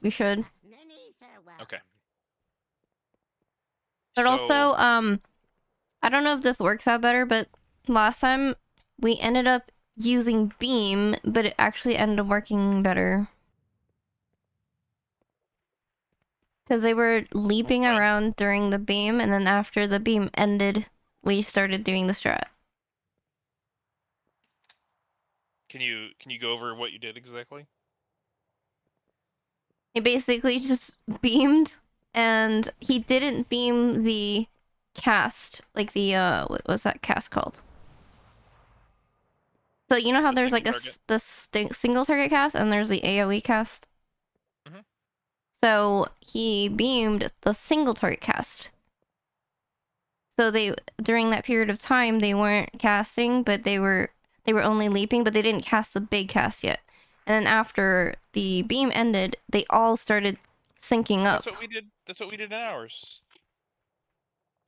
we should. Okay. But also, I don't know if this works out better, but last time we ended up using beam, but it actually ended up working better. Because they were leaping around during the beam, and then after the beam ended, we started doing the strat. Can you go over what you did exactly? He basically just beamed, and he didn't beam the cast, like the what was that cast called? So you know how there's like the single target cast and there's the AoE cast? Mm-hmm. So he beamed the single target cast. So they, during that period of time, they weren't casting, but they were only leaping, but they didn't cast the big cast yet. And then after the beam ended, they all started syncing up. That's what we did. That's what we did in ours.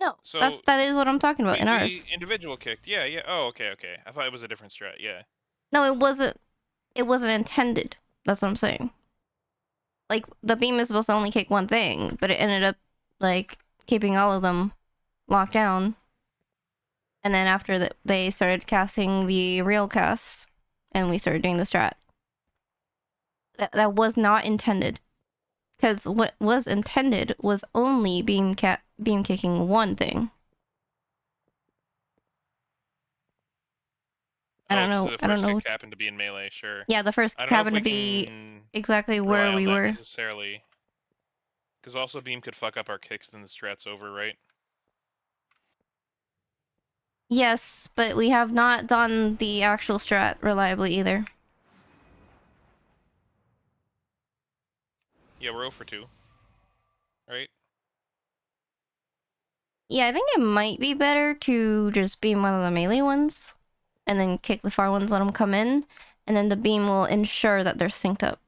No, so that is what I'm talking about in ours. We individual kicked. Yeah, yeah. Oh, okay, okay. I thought it was a different strat. Yeah. No, it wasn't. It wasn't intended. That's what I'm saying. Like, the beam is supposed to only kick one thing, but it ended up, like, keeping all of them locked down. And then after that, they started casting the real cast, and we started doing the strat. That was not intended. Because what was intended was only beam kicking one thing. I don't know. The first kick happened to be in melee, sure. Yeah, the first kick happened to be exactly where we were. Necessarily. Because also beam could fuck up our kicks, then the strat's over, right? Yes, but we have not done the actual strat reliably either. Yeah, we're 0 for 2. Right? Yeah, I think it might be better to just beam one of the melee ones, and then kick the far ones, let them come in, and then the beam will ensure that they're synced up.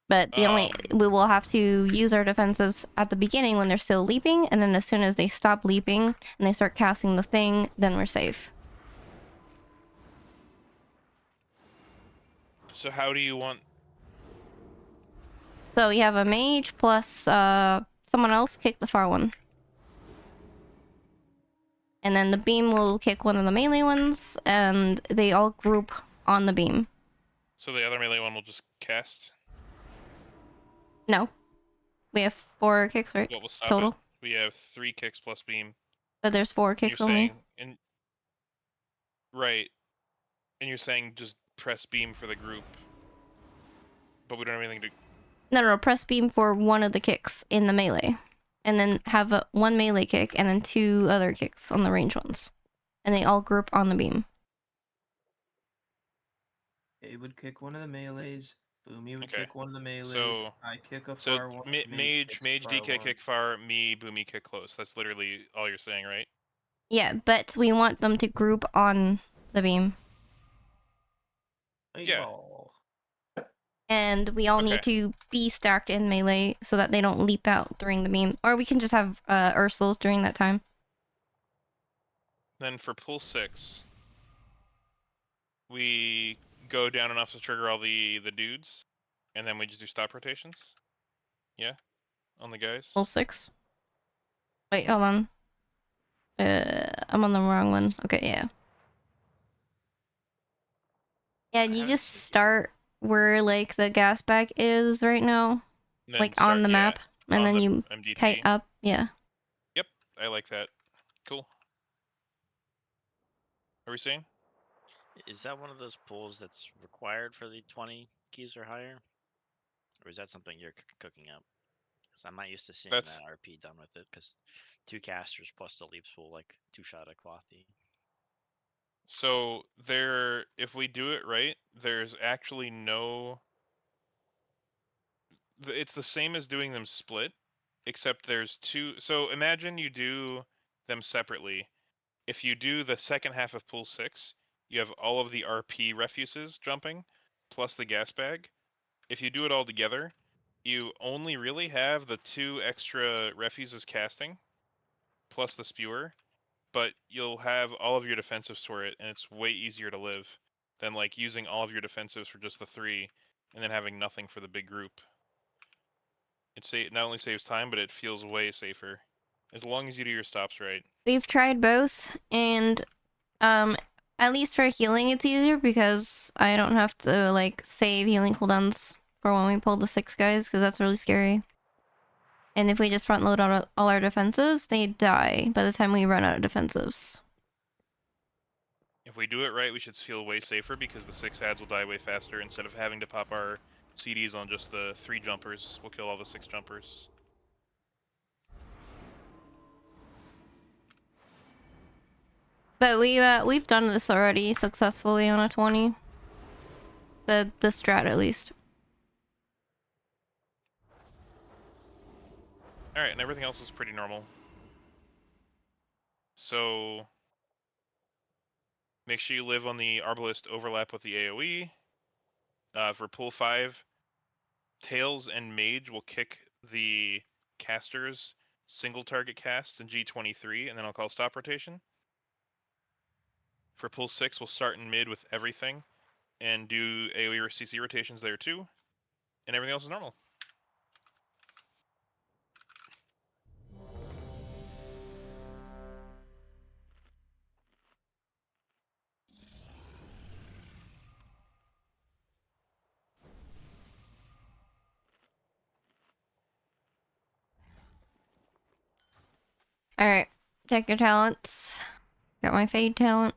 But we will have to use our defensives at the beginning when they're still leaping, and then as soon as they stop leaping and they start casting the thing, then we're safe. So how do you want... So you have a mage plus someone else kick the far one. And then the beam will kick one of the melee ones, and they all group on the beam. So the other melee one will just cast? No. We have 4 kicks, right? What will stop total? It? We have 3 kicks plus beam. But there's 4 kicks only. Right. And you're saying just press beam for the group. But we don't have anything to... No, press beam for one of the kicks in the melee. And then have one melee kick, and then 2 other kicks on the range ones. And they all group on the beam. It would kick one of the melees. Boomy would kick one of the melees. So, I kick a far one. Mage DK kick far, me, Boomy kick close. That's literally all you're saying, right? Yeah, but we want them to group on the beam. Yeah. And we all need to be stacked in melee so that they don't leap out during the beam. Or we can just have Ursals during that time. Then for pull 6, we go down enough to trigger all the dudes, and then we just do stop rotations. Yeah, on the guys. Pull 6. Wait, hold on. I'm on the wrong one. Okay, yeah. Yeah, you just start where like the gas bag is right now, like on the map, and then you kite up. Yeah. Yep, I like that. Cool. Are we seeing? Is that one of those pulls that's required for the 20 keys or higher? Or is that something you're cooking up? Because I'm not used to seeing that RP done with it, because 2 casters plus the leaps pool, like 2-shot at Clothy. So if we do it right, there's actually no... It's the same as doing them split, except there's 2... So imagine you do them separately. If you do the second half of pool 6, you have all of the RP refuses jumping, plus the gas bag. If you do it all together, you only really have the 2 extra refuses casting, plus the spewer, but you'll have all of your defensives for it, and it's way easier to live than like using all of your defensives for just the 3, and then having nothing for the big group. It not only saves time, but it feels way safer. As long as you do your stops right. We've tried both, and at least for healing it's easier because I don't have to like save healing cooldowns for when we pull the 6 guys, because that's really scary. And if we just front load all our defensives, they die by the time we run out of defensives. If we do it right, we should feel way safer because the 6 ads will die way faster. Instead of having to pop our CDs on just the 3 jumpers, we'll kill all the 6 jumpers. But we've done this already successfully on a 20. The strat at least. Alright, and everything else is pretty normal. So make sure you live on the Arbalest overlap with the AoE. For pull 5, Tails and Mage will kick the casters single target casts in G23, and then I'll call stop rotation. For pull 6, we'll start in mid with everything, and do AoE or CC rotations there too, and everything else is normal. Alright, check your talents. Got my Fade talent.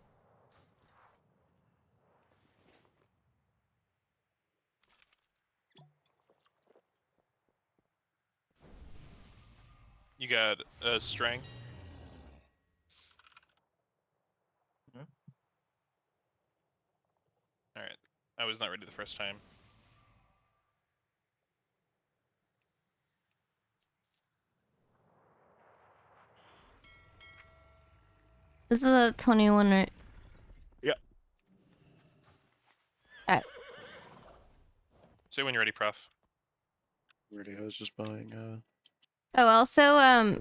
You got strength. Alright, I was not ready the first time. This is a 21, right? Yep. Alright. Say when you're ready, Prof. Ready, I was just buying Oh, also,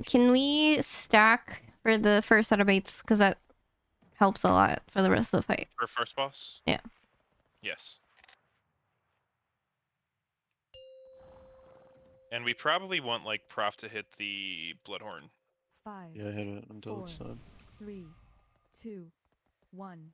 can we stack for the first set of baits? Because that helps a lot for the rest of the fight. For first boss? Yeah. Yes. And we probably want, like, Prof to hit the Bloodhorn. 5. yeah, hit it until 4, it's done. 3, 2, 1.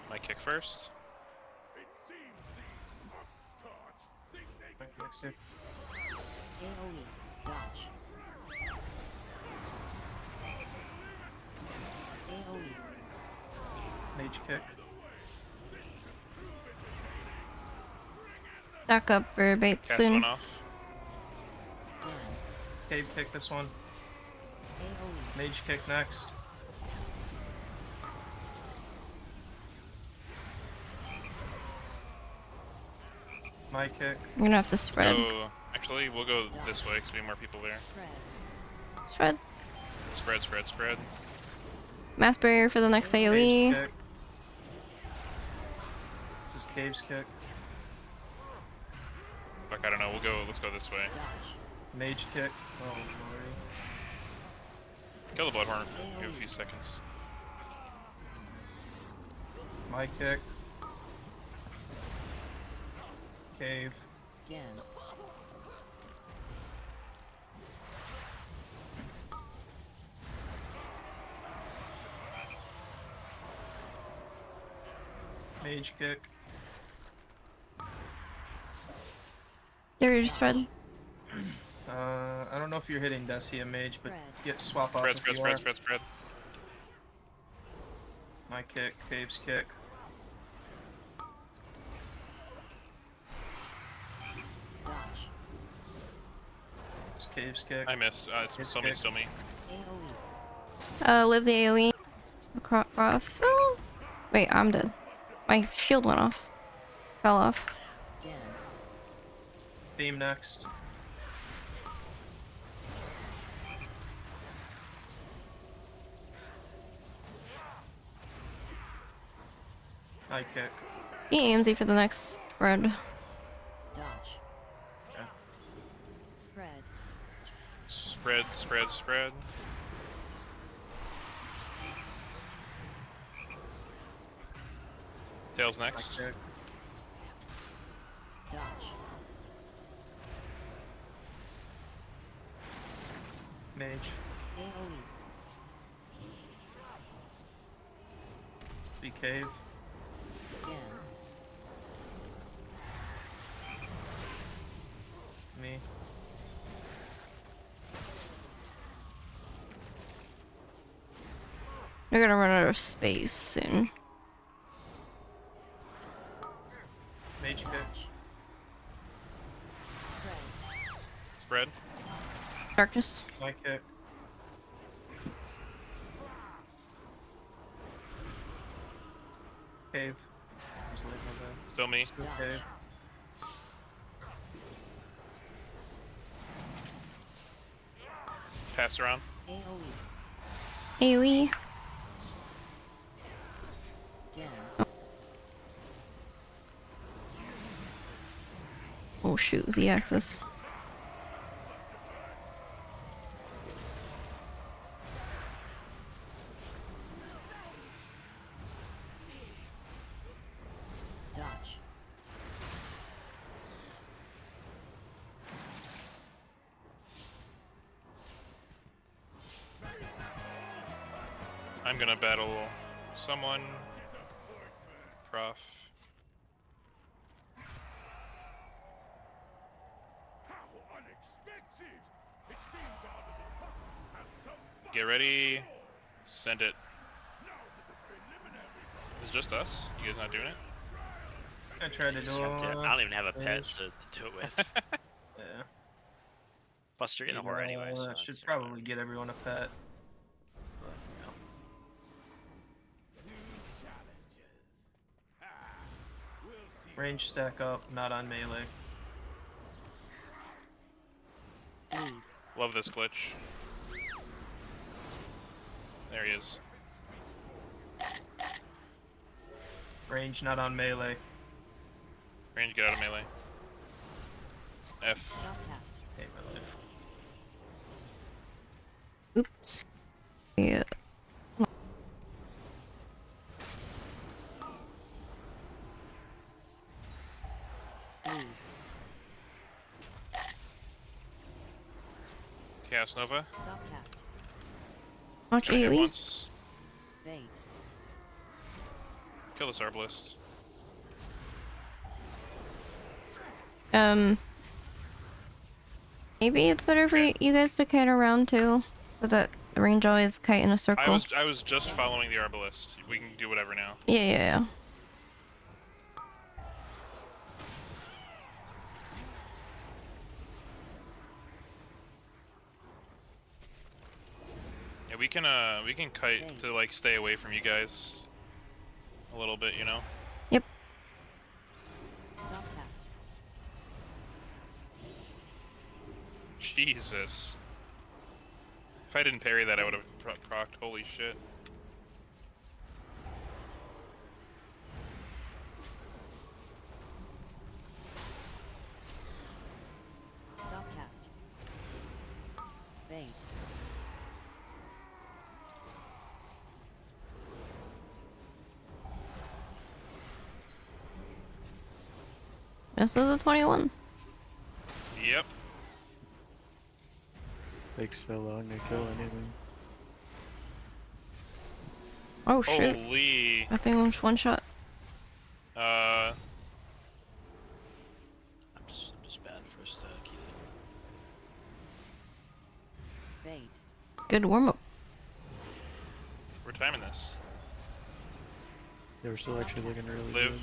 My kick first. Next hit. AoE. Dodge. AoE. Mage kick. Stack up for baits Cast soon. one off. Dance. Cave kick this one. AoE. Mage kick next. My kick. We're gonna have to spread. So, actually, we'll go this way because we have more people there. Spread. Spread. Spread. Mass barrier for the next Cave's AoE. kick. This is Cave's kick. Fuck, I don't know. Let's go this way. Dodge. Mage kick. Oh, lordy. Kill the Bloodhorn. Give a few seconds. My kick. Cave. Dance. Mage kick. There, you spread. I don't know if you're hitting Decia Mage, but Spread. swap off Spread, if spread, you spread, are. spread, spread. My kick. Cave's kick. Dodge. It's Cave's kick. I missed. It's Somebody kick. still me. AoE. Live the AoE. Crop off. Oh. Wait, I'm dead. My shield went off. Fell off. Dance. Beam next. High kick. Be AMZ for the next spread. Dodge. Okay. Spread. Spread, spread, spread. Tails High next. kick. Dodge. Mage. AoE. Be cave. Again. Me. We're gonna run out of space soon. Mage kick. Dodge. Spread. Spread. Darkness. High kick. Cave. Just leave my bad. Still me. Still Dodge. cave. Pass around. AoE. AoE. Again. Oh shoot, Z-axis. Dodge. I'm gonna battle someone. Prof. Get ready. Send it. Is it just us? You guys not doing it? I tried to do I don't even have a pet Mage. to do it with. Yeah. Plus, you're getting a horror anyway. So I it's should sort of probably get everyone a pet. But, no. Range stack up, not on melee. Blue. Love this glitch. There he is. Range not on melee. Range, get out of melee. F. Stop cast. Hate my life. Oops. Yeah. Blue. Chaos Nova. Stop cast. Watch Got hit AoE. once. Bait. Kill this Arbalist. Maybe it's better for you guys to kite around too. Cause that range always kite in a circle. I was just following the Arbalist. We can do whatever now. Yeah. Yeah, we can kite to like stay away from you guys a little bit, you know. Stop cast. Jesus. If I didn't parry that, I would have procced. Holy shit. Stop cast. Bait. This is a 21. Yep. Takes so long to kill anything. Oh shit. Holy. That thing was one shot. Uh. I'm just bad first key. Bait. Good warm up. We're timing this. They were still actually looking really Live. good.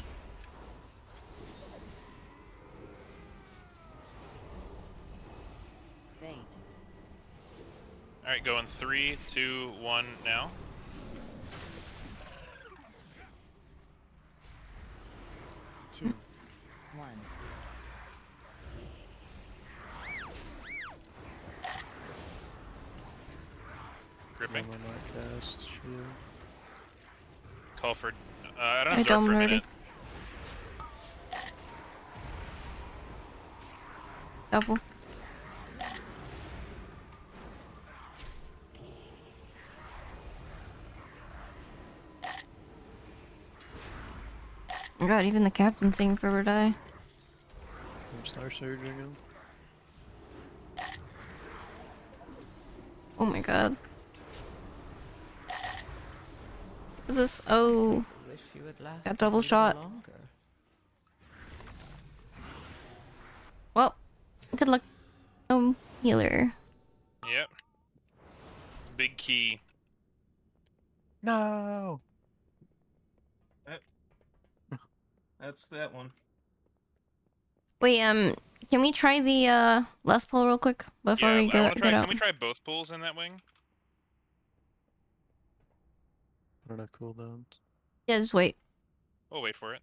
Bait. Alright, going 3, 2, 1 now. Two. One. Gripping. One more not cast. Shield. Call for I don't I have dark for a already. minute. Double. Oh god, even the captain's saying forever die. I'm Star Surge again. Oh my god. Is this? Oh, Wish you had lasted got double a little shot. longer. Well, good luck. Healer. Yep. Big key. No. That's that one. Wait, can we try the last pull real quick before Yeah, we I go want to try. get out? Can we try both pulls in that wing? What are cooldowns? Yeah, just wait. We'll wait for it.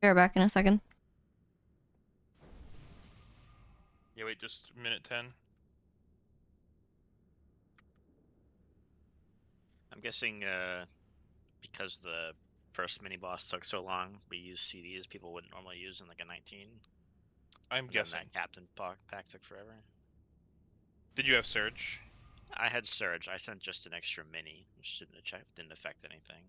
Be right back in a second. Yeah, wait just minute 10. I'm guessing because the first mini boss took so long, we use CDs people wouldn't normally use in like a 19. I'm And guessing. then that Captain pack took forever. Did you have Surge? I had Surge. I sent just an extra mini, which didn't affect anything.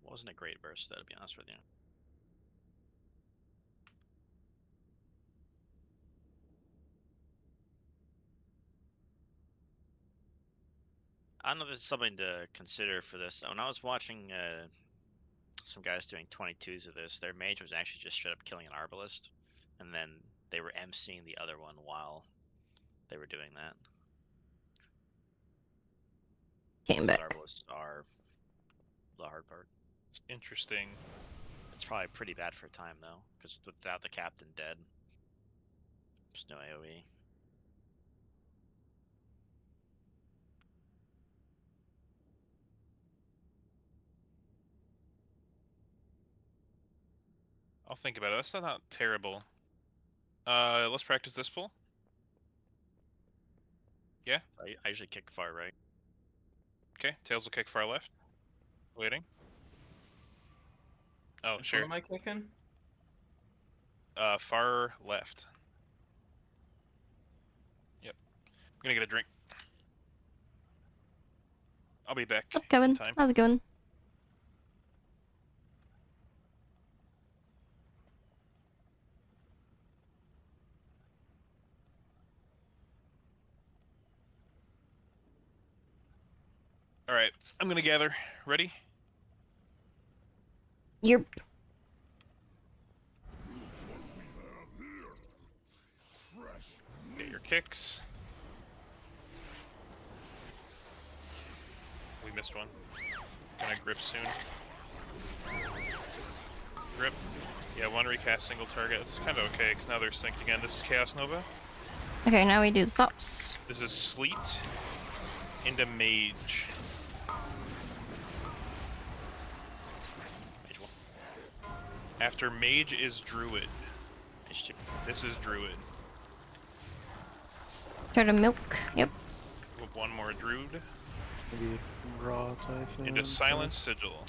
Wasn't a great burst, though, to be honest with you. I don't know if this is something to consider for this. When I was watching some guys doing 22s of this, their mage was actually just straight up killing an Arbalest, and then they were emceeing the other one while they were doing that. Came back. Arbalists are the hard part. It's interesting. It's probably pretty bad for time though, because without the captain dead, there's no AoE. I'll think about it. That's not terrible. Let's practice this pull. Yeah? I usually kick far right. Okay, Tails will kick far left. Waiting. Oh, Which sure. one am I kicking? Far left. Yep. I'm gonna get a drink. I'll be back. What's up, Kevin? In time. How's it going? Alright, I'm gonna gather. Ready? You're. Get your kicks. We missed one. Gonna grip soon. Grip. Yeah, one recast single target. It's kind of okay, because now they're synced again. This is Chaos Nova. Okay, now we do stops. This is Sleet into Mage. Mage 1. After Mage is Druid. Mage 2. This is Druid. Try to milk. Yep. With one more Druid. Maybe raw Typhoon. Into Silent Sigil.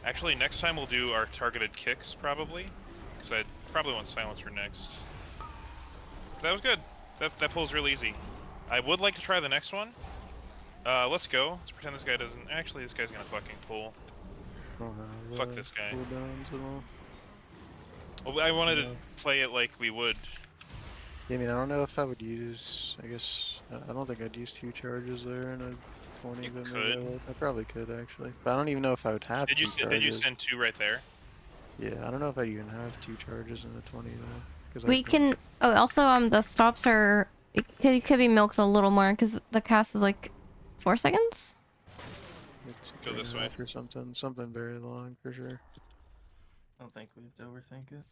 Actually, next time we'll do our targeted kicks, probably. Because I probably want Silencer next. That was good. That pull's real easy. I would like to try the next one. Let's go. Let's pretend this guy doesn't... Actually, this guy's gonna fucking pull. Fuck this guy. Cooldowns at all. Well, I wanted to play it like we would. Yeah, I mean, I don't know if I would use. I guess I don't think I'd use 2 charges there in a 20. You but maybe could. I would. I probably could actually, but I don't even know if I would have Did 2 you charges. did you send 2 right there? Yeah, I don't know if I'd even have 2 charges in a 20 though. 'Cause We I'd- can. Oh, also, the stops are. It could be milked a little more because the cast is like 4 seconds. It's Go a this way. or something very long for sure. I don't think we have to overthink it.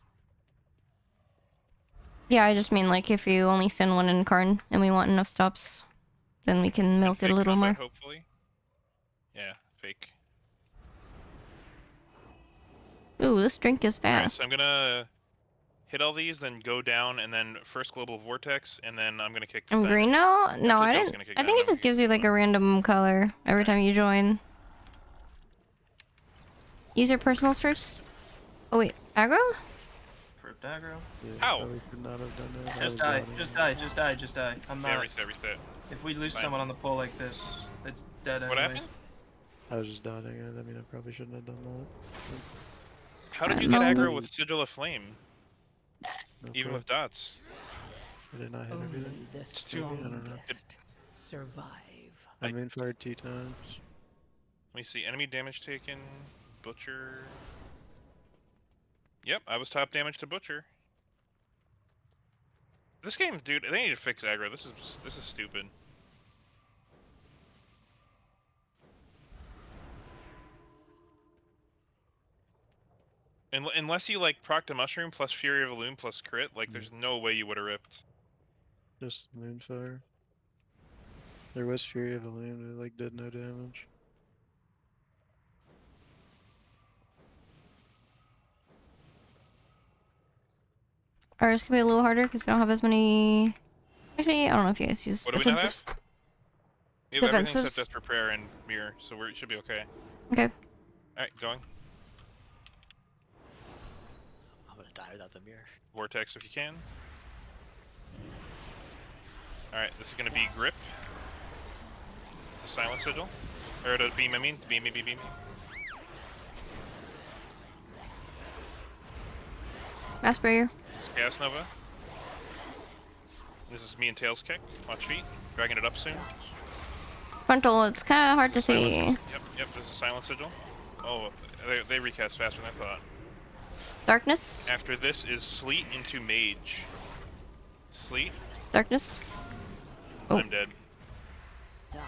Yeah, I just mean like if you only send one in Karn and we want enough stops, then we can milk it a Fake little combat, more. hopefully. Yeah, fake. Ooh, this drink is Alright, fast. so I'm gonna hit all these, then go down, and then first global vortex, and then I'm gonna kick. I'm green now? No, I Tails didn't. gonna kick I think it diamond, just gives you like a random color every time you join. Use your personals first. Oh wait, aggro? Crypt aggro. Yeah, How? probably could not have done that. I Just was die, dodging. just die. I'm Yeah, not. reset. If we lose Fine. someone on the pull like this, it's dead What anyways. happened? I was just dodging it. I mean, I probably shouldn't have done that. How did I you don't get know. aggro with Sigil of Flame? No Even pro. with dots? I did not hit everything. The It's too- I don't know. strongest survive. I main fired 2 times. Let me see. Enemy damage taken. Butcher. Yep, I was top damage to Butcher. This game, dude, they need to fix aggro. This is stupid. Unless you like proc to mushroom plus Fury of a Loon plus crit, like there's no way you would have ripped. Just Moonfire. There was Fury of the Loon, but it like did no damage. Ours could be a little harder because I don't have as many. Actually, I don't know if you guys use What do we not have? defensives. We have everything Defensives. except Desperate Prayer and Mirror, so it should be okay. Okay. Alright, going. I'm gonna die without the mirror. Vortex if you can. Alright, this is gonna be Grip. The Silent Sigil. Or the Beam, I mean. Beam me. Mass barrier. Gas Nova. This is me and Tails kick. Watch feet. Dragging it up soon. Frontal, it's kind of hard to see. Yep, this is Silent Sigil. Oh, they recast faster than I thought. Darkness. After this is Sleet into Mage. Sleet? Darkness. Oh. I'm dead. Dodge.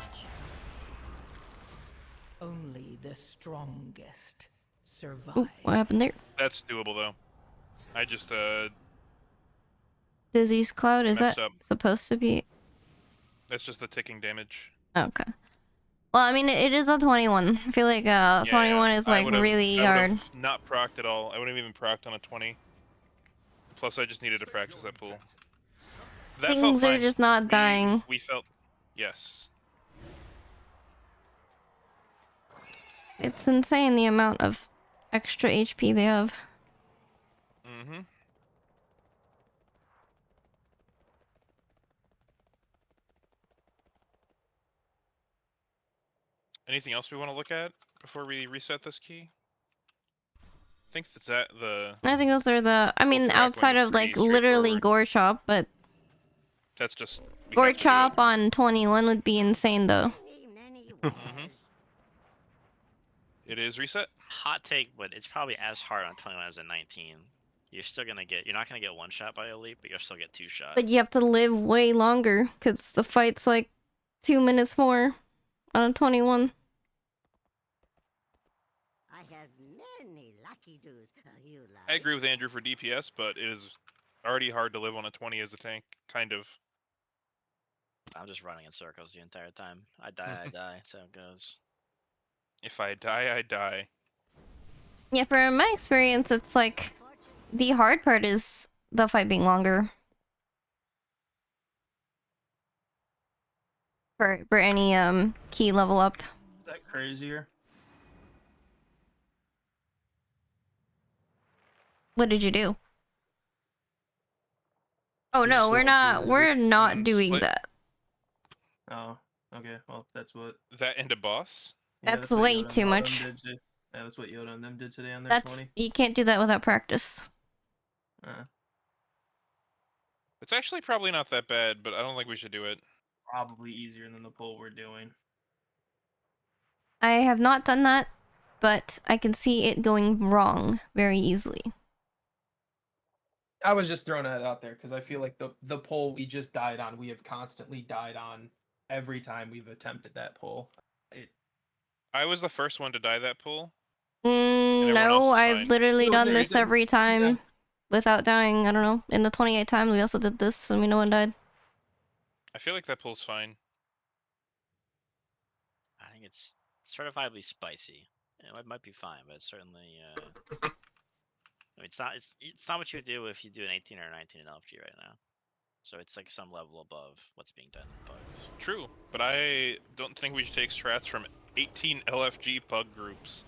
Only the strongest survive. Ooh, what happened there? That's doable though. I just Disease Cloud, is messed that up. supposed to be? That's just the ticking damage. Okay. Well, I mean, it is a 21. I feel like 21 is like really hard. Not procced at all. I wouldn't have even procced on a 20. Plus, I just needed to practice that pool. That felt Things are fine. just not dying. We felt, yes. It's insane the amount of extra HP they have. Mm-hmm. Anything else we want to look at before we reset this key? I think that's the. I think those are the. I mean, Ulthrak outside one is of like pretty literally straightforward. Gore Chop, but That's just. we Gore have to do it. Chop on 21 would be insane though. Mhm. It is reset. Hot take, but it's probably as hard on 21 as a 19. You're still gonna get. You're not gonna get one shot by Elite, but you'll still get two shots. But you have to live way longer because the fight's like 2 minutes more on a 21. I have many lucky doos. You like. I agree with Andrew for DPS, but it is already hard to live on a 20 as a tank, kind of. I'm just running in circles the entire time. I die, I die. That's how it goes. If I die, I die. Yeah, from my experience, it's like the hard part is the fight being longer. For any key level up. Is that crazier? What did you do? Oh no, we're not doing Split. that. Oh, okay. Well, that's what. That into boss? Yeah, That's what way Yoda and too all them much. did to- Yeah, that's what Yoda and them did today on their That's 20. you can't do that without practice. It's actually probably not that bad, but I don't think we should do it. Probably easier than the pull we're doing. I have not done that, but I can see it going wrong very easily. I was just throwing that out there because I feel like the pull we just died on, we have constantly died on every time we've attempted that pull. I was the first one to die that pool. everyone else No, is I've fine. literally No, done there this isn't. every time Yeah. without dying. I don't know. In the 28 times, we also did this, and no one died. I feel like that pool's fine. I think it's certifiably spicy. It might be fine, but it's certainly. mean, it's not what you would do if you do an 18 or a 19 in LFG right now. So it's like some level above what's being done in Pugs. True, but I don't think we should take strats from 18 LFG pug groups.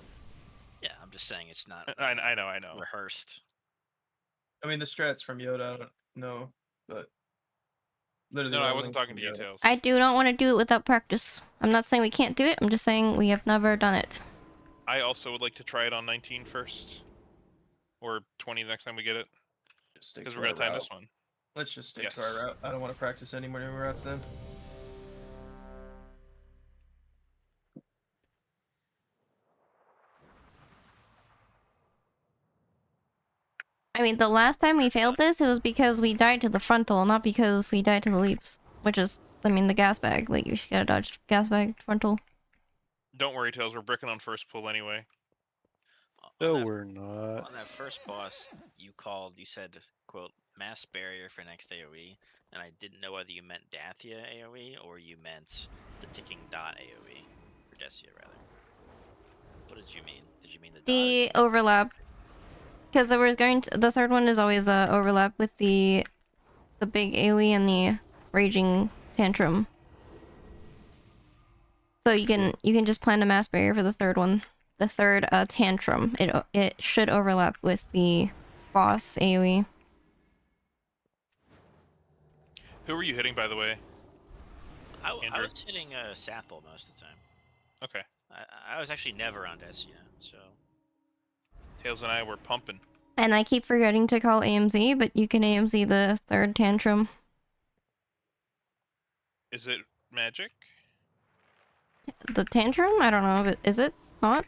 Yeah, I'm just saying it's not I know. rehearsed. I mean, the strats from Yoda, I don't know, but literally. No, the I wasn't links talking from to Yoda. details. I do not want to do it without practice. I'm not saying we can't do it. I'm just saying we have never done it. I also would like to try it on 19 first. Or 20 the next time we get it. Just stick Because to we're going to our time route. this one. Let's just stick to Yes. our route. I don't want to practice any more routes then. I mean, the last time we failed this, it was because we died to the frontal, not because we died to the leaps. Which is, I mean, the gas bag. Like, you gotta dodge gas bag frontal. Don't worry, Tails. We're bricking on first pull anyway. No, we're not. On that first boss, you said, quote, mass barrier for next AoE, and I didn't know whether you meant Dathia AoE or you meant the ticking dot AoE, or Dessia rather. What did you mean? Did you mean the dot? The overlap. Because there was the third one is always overlap with the big AoE and the raging tantrum. So you can just plan a mass barrier for the third one. The third tantrum. It should overlap with the boss AoE. Who were you hitting, by the way? I Andrew? was hitting Sapple most of the time. Okay. I was actually never on Dessia, so... Tails and I were pumping. And I keep forgetting to call AMZ, but you can AMZ the third tantrum. Is it magic? The tantrum? I don't know. But is it not?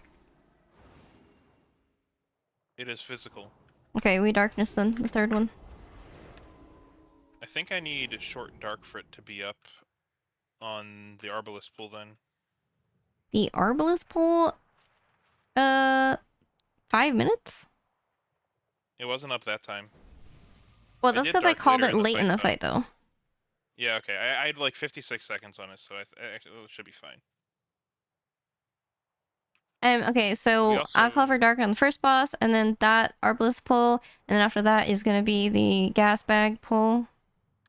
It is physical. Okay, we darkness then. The third one. I think I need short and dark for it to be up on the Arbalest pool then. The Arbalest pool? 5 minutes? It wasn't up that time. Well, I that's did because I dark called later it in the late in the fight, fight, though. Yeah, okay. I had like 56 seconds on it, so actually it should be fine. Okay, so I'll call for dark on the first boss, and then that Arbalest pull, and then after that is gonna be the gas bag pull.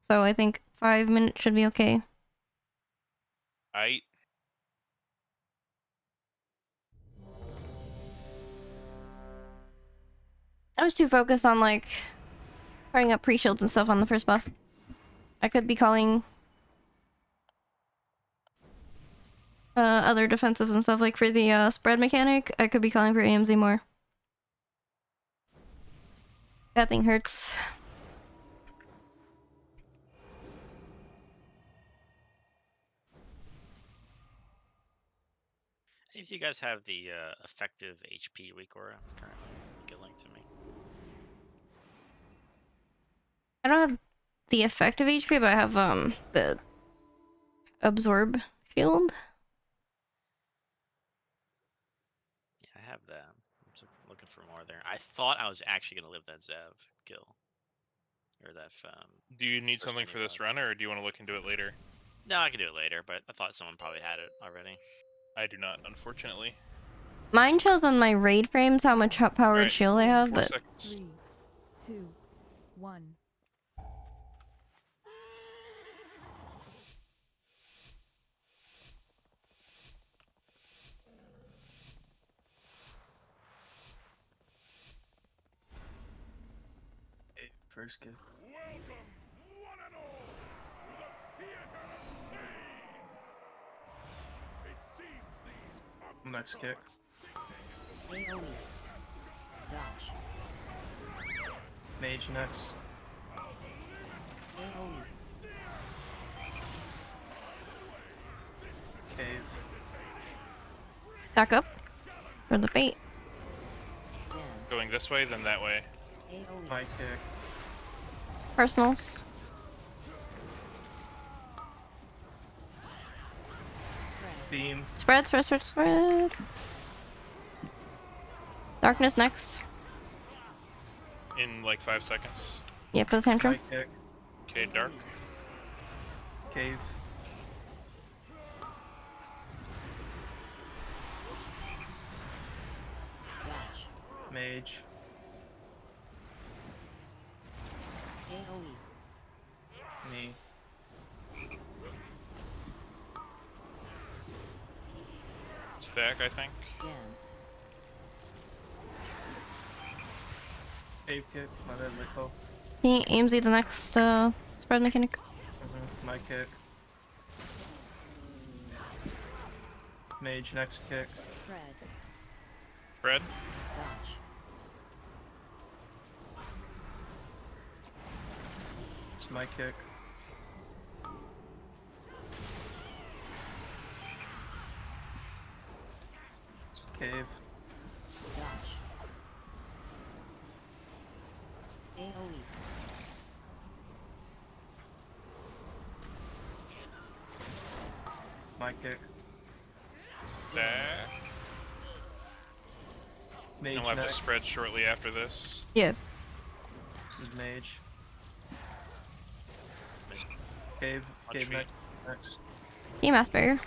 So I think 5 minutes should be okay. I was too focused on like throwing up pre-shields and stuff on the first boss. I could be calling other defensives and stuff, like for the spread mechanic. I could be calling for AMZ more. That thing hurts. If you guys have the effective HP weak aura currently, you can link to me. I don't have the effective HP, but I have the absorb shield. Yeah, I have that. I'm just looking for more there. I thought I was actually gonna live that Zev kill, or that. Do you need first something mini for this bug. run, or do you want to look into it later? No, I can do it later, but I thought someone probably had it already. I do not, unfortunately. Mine shows on my raid frames how much powered Alright, shield I have, 4 but seconds. 3, 2, 1. Okay, first kick. Next kick. AoE. Dodge. Mage next. AoE. Cave. back up for the bait. Dance. Going this way, then that way. AoE. My kick. Personals. Spread. Beam. Spread. Darkness next. In like 5 seconds. Yep, for the tantrum. My kick. Okay, dark. Cave. Dodge. Mage. Stack, I think. Dance. Cave kick. My bad, Rico. He aims the next spread mechanic. My kick. Mage next kick. Shred. Fred. Dodge. It's my kick. It's cave. Dodge. AoE. My kick. Stack. Mage And we'll have to next. spread shortly after this. Yeah. This is mage. Mage. Cave. Punch Cave me. next. He mass barrier.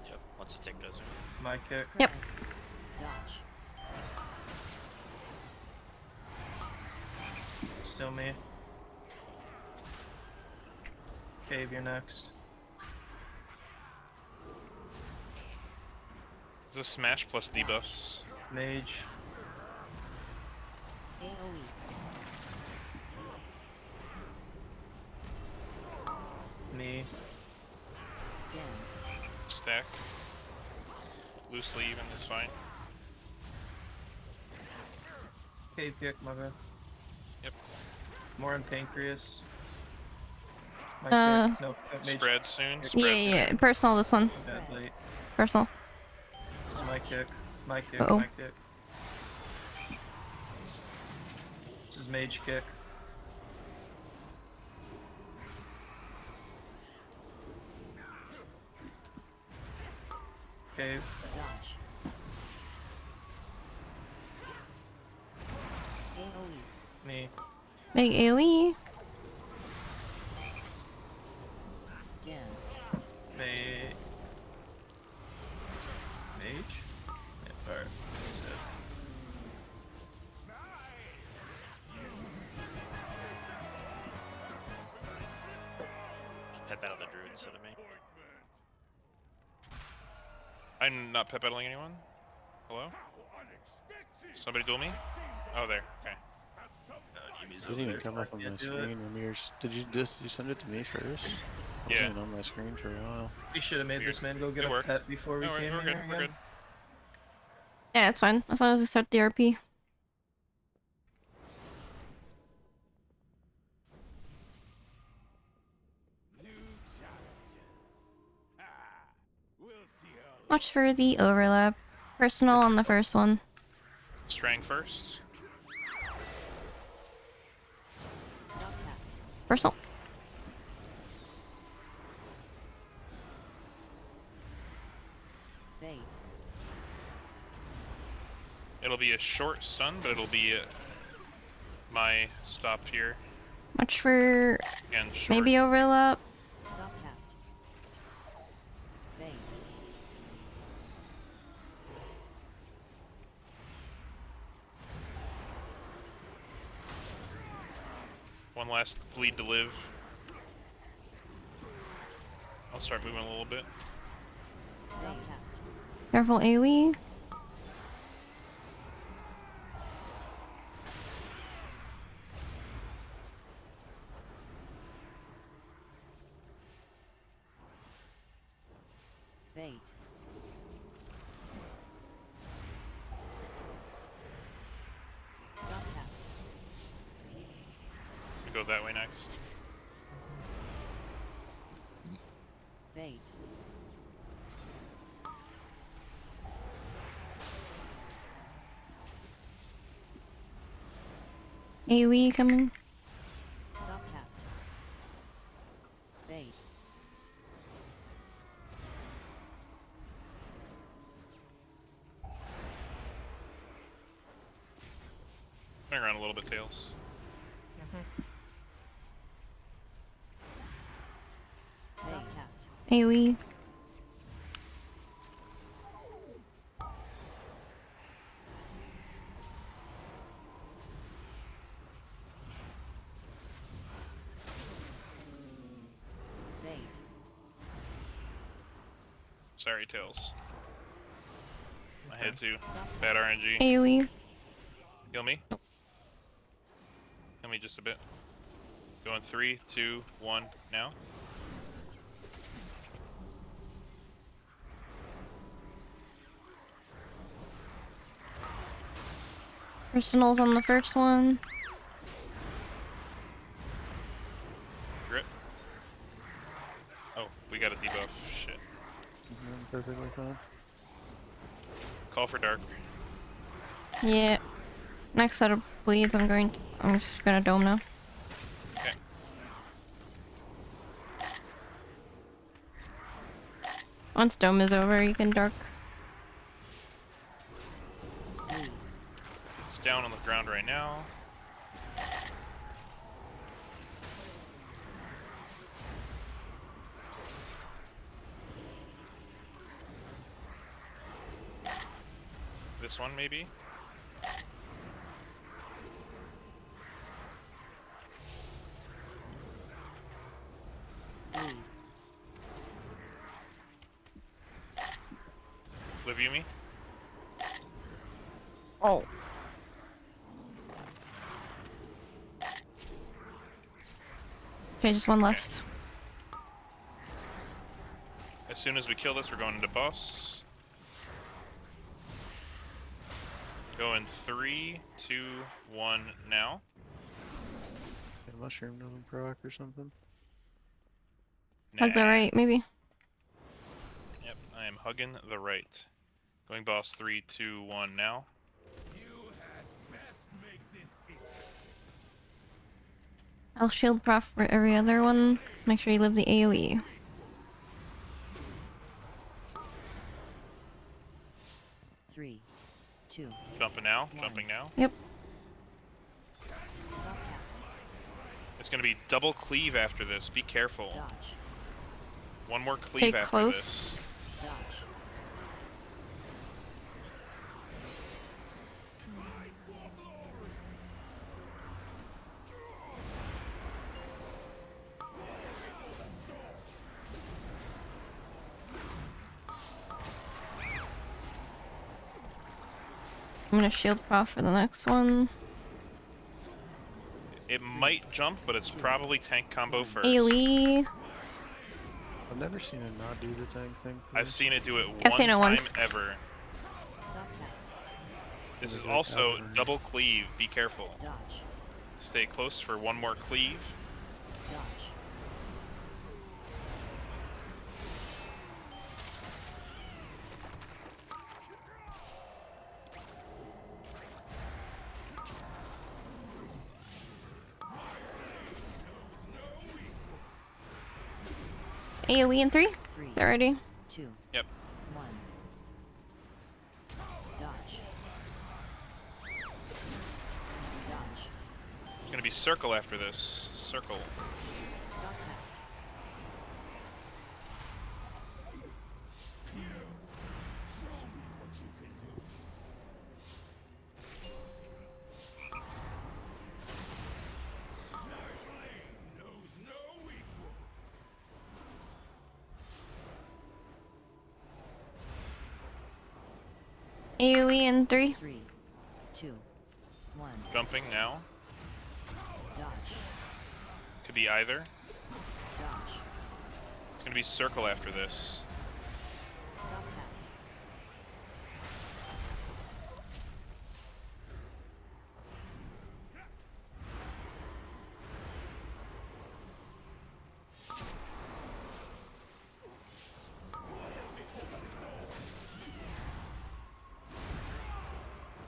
Yep. Once you take those. My kick. Yep. Dodge. Still me. Cave, you're next. This is smash plus debuffs. Mage. AoE. Me. Dance. Stack. Loosely even is fine. Cave kick, my bad. Yep. More on Pancreas. My kick. No, mage. Spread soon. Yeah, Spread Yeah, personal this one. Bad late. Personal. This is my kick. My kick. Uh-oh. My kick. This is mage kick. Cave. Dodge. AoE. Me. Big AoE. Dance. Mage. Mage? Yeah, alright. Pet battle the druid instead of me. I'm not pet battling anyone. Hello? Somebody duel me? Oh, there. Okay. It didn't even come up on my screen. Ramir's, did you send it to me first? It Yeah. wasn't on my screen for a while. We should have made this man go get It a worked. pet before we No, came we're in good. here We're again. good. Yeah, it's fine. As long as we start the RP. Watch for the overlap. Personal on the first one. Strang first. Stop cast. Personal. Bait. It'll be a short stun, but it'll be my stop here Watch for and short. maybe overlap. Stop cast. Bait. One last bleed to live. I'll start moving a little bit. Stop cast. Careful AoE. Bait. Stop cast. We go that way next. Bait. AoE coming. Stop cast. Bait. Turn around a little bit, Tails. Stop cast. AoE. Bait. Sorry, Tails. Hit 2. Bad RNG. AoE. Heal me. Heal me just a bit. Going 3, 2, 1, now. Personals on the first one. Grit. Oh, we got a debuff. Shit. Perfectly fine. Call for dark. Yeah. Next set of bleeds, I'm just gonna dome now. Okay. Once dome is over, you can dark. It's down on the ground right now. This one, maybe? Live you me? Oh. Okay, just one left. As soon as we kill this, we're going into boss. Going 3, 2, 1, now. Get a mushroom doesn't proc or something. Hug the Nah. right, maybe. Yep, I am hugging the right. Going boss 3, 2, 1, now. I'll shield prof for every other one. Make sure you live the AoE. Three, two, Jumping now, jumping now. Yep. stop casting, It's gonna be double cleave after this, be careful. dodge, One more cleave Take after close. this. dodge, I'm gonna shield prof for the next one. It might jump, but it's probably tank combo first. AoE. I've never seen it not do the tank thing. I've seen it do it I've one seen it time once. ever. stop casting, This is Like also cavalry. double cleave, be careful. dodge, Stay close for one more cleave. dodge, AoE in 3. three, They're ready. two, Yep. one, dodge, dodge, It's gonna be circle after this. Circle. stop casting, AoE in 3. three, two, one, Jumping now. dodge, Could be either. dodge, It's gonna be circle after this. stop casting,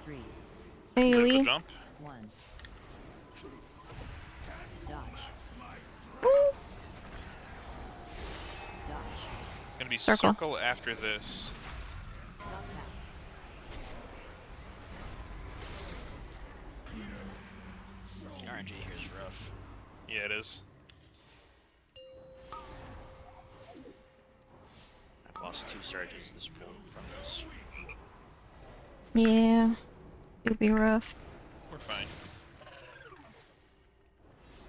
three, Critical AoE. jump. one, dodge, Woo. dodge, Gonna be Circle. circle after this. stop casting, RNG here is rough. Yeah, it is. I've lost 2 surges this pool from this. Yeah. It'd be rough. We're fine.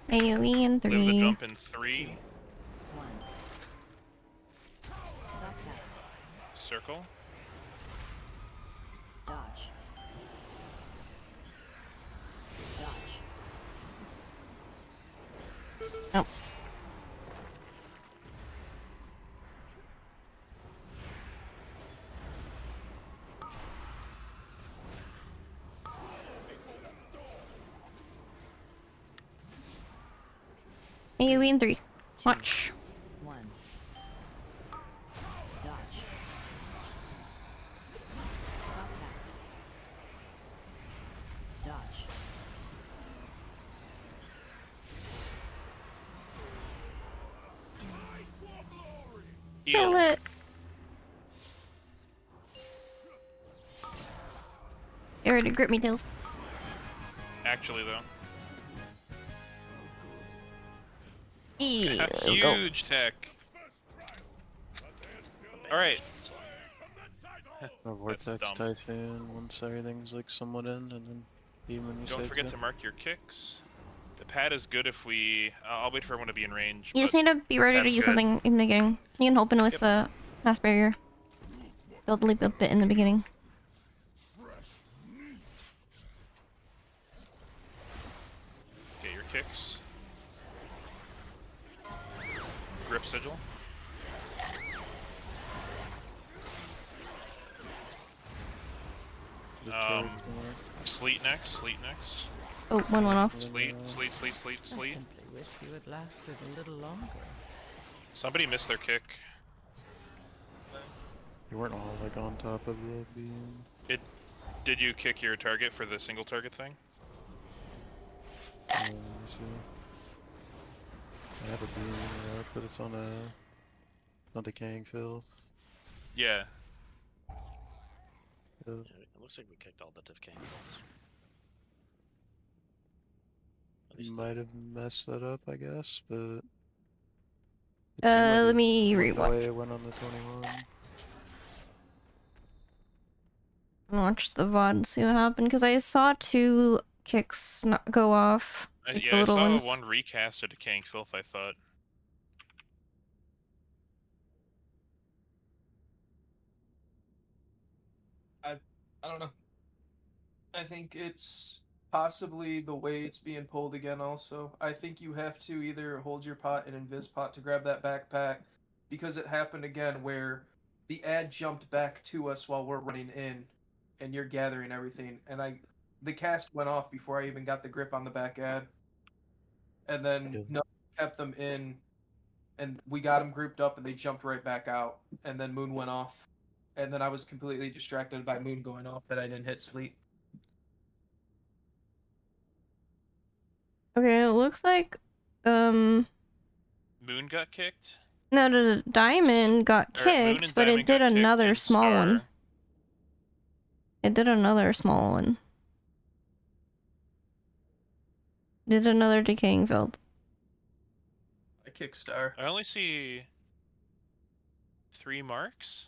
AoE in Live the 3. jump in 3. one, stop casting, Circle. Nope. AoE in 3. Watch. 1. Dodge. Stop cast. Dodge. Kill Heal. it. Get ready to grip me, Tails. Actually, though. Ew, go. Huge tech. Alright. A Vortex dumb. Typhoon once everything's like somewhat in, and then even when you Don't say forget it's to mark your kicks. The pad is good if we... I'll wait for everyone to be in range. You just but need to be ready to that's use good. something in the beginning. You can open with Yep. the mass barrier. Build a bit in the beginning. Get your kicks. Grip sigil. the Um, charge mark. Sleet next. Sleet next. Oh, one went off. Sleet. Yeah. Sleet. Sleet. Sleet. I Sleet. simply wish you had lasted a little longer. Somebody missed their kick. You weren't all like on top of the beam. Did you kick your target for the single target thing? Let me see. I have a beam up, but it's on decaying filth. Yeah. Uh, Yeah, it looks like we kicked all the decaying bolts. At You least might have messed that up, I guess, but it seemed Let like me it went the way rewatch. it went on the 21. Watch the VOD and see what happened, because I saw 2 kicks not go off. Like the I little saw ones. one recast of Decaying Filth, I thought. I don't know. I think it's possibly the way it's being pulled again also. I think you have to either hold your pot and invis pot to grab that backpack, because it happened again where the ad jumped back to us while we're running in and you're gathering everything, and the cast went off before I even got the grip on the back ad. And then Yeah. no kept them in, and we got them grouped up and they jumped right back out, and then Moon went off. And then I was completely distracted by Moon going off that I didn't hit sleep. Okay, it looks like Moon got kicked? no, the diamond got Or Moon kicked, and but Diamond it did got kicked another and small one. Star. It did another small one. Did another decaying field. I kick Star. I only see 3 marks?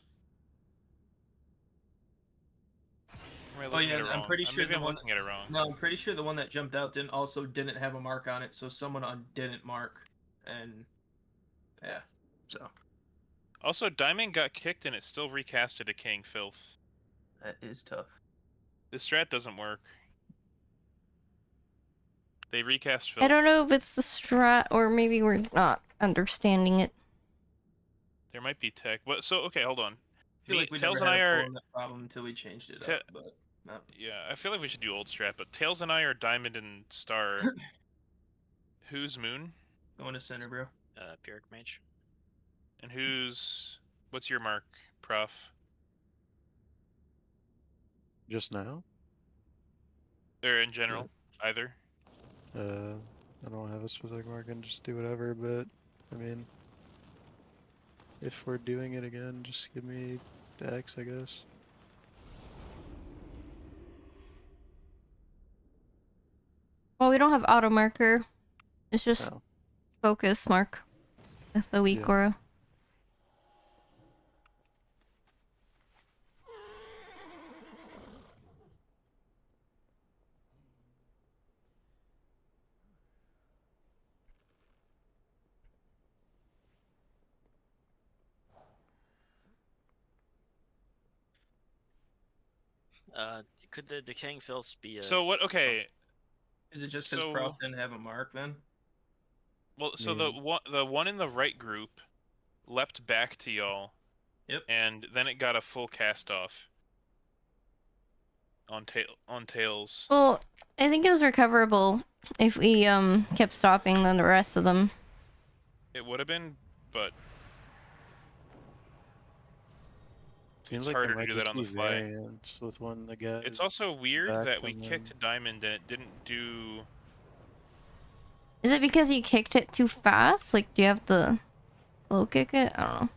Or am I Oh looking yeah, at it I'm wrong? pretty sure Maybe the I'm one. looking at it wrong. No, I'm pretty sure the one that jumped out didn't have a mark on it, so someone didn't mark, and yeah, so Also, Diamond got kicked and it still recasted Decaying Filth. that is tough. This strat doesn't work. They recast Filth. I don't know if it's the strat or maybe we're not understanding it. There might be tech. But so okay, hold on. I feel like we Tails never and had I a are pull on that problem until we changed it Ta- up, but no. yeah. I feel like we should do old strat. But Tails and I are Diamond and Star. Who's Moon? Going to center, bro. Pyrrhic Mage. And what's your mark, Prof? Just now? Or in general, either. I don't have a specific mark, and just do whatever, but, I mean, if we're doing it again, just give me the X, I guess. Well, we don't have auto marker. It's just Oh. focus mark with the weak Yeah. aura. Could the decaying filth be a? So what? Okay. Is it just because So- Prof didn't have a mark then? Well, so the one in the right group leapt back to y'all. Yep. And then it got a full cast off on tails. Well, I think it was recoverable if we kept stopping the rest of them. It would have been, but Seems it's like harder there to do might that on be the fly. variants with one of the guys. It's also weird back that we and kicked then- Diamond and it didn't do. Is it because you kicked it too fast? Like, do you have to slow kick it? I don't know.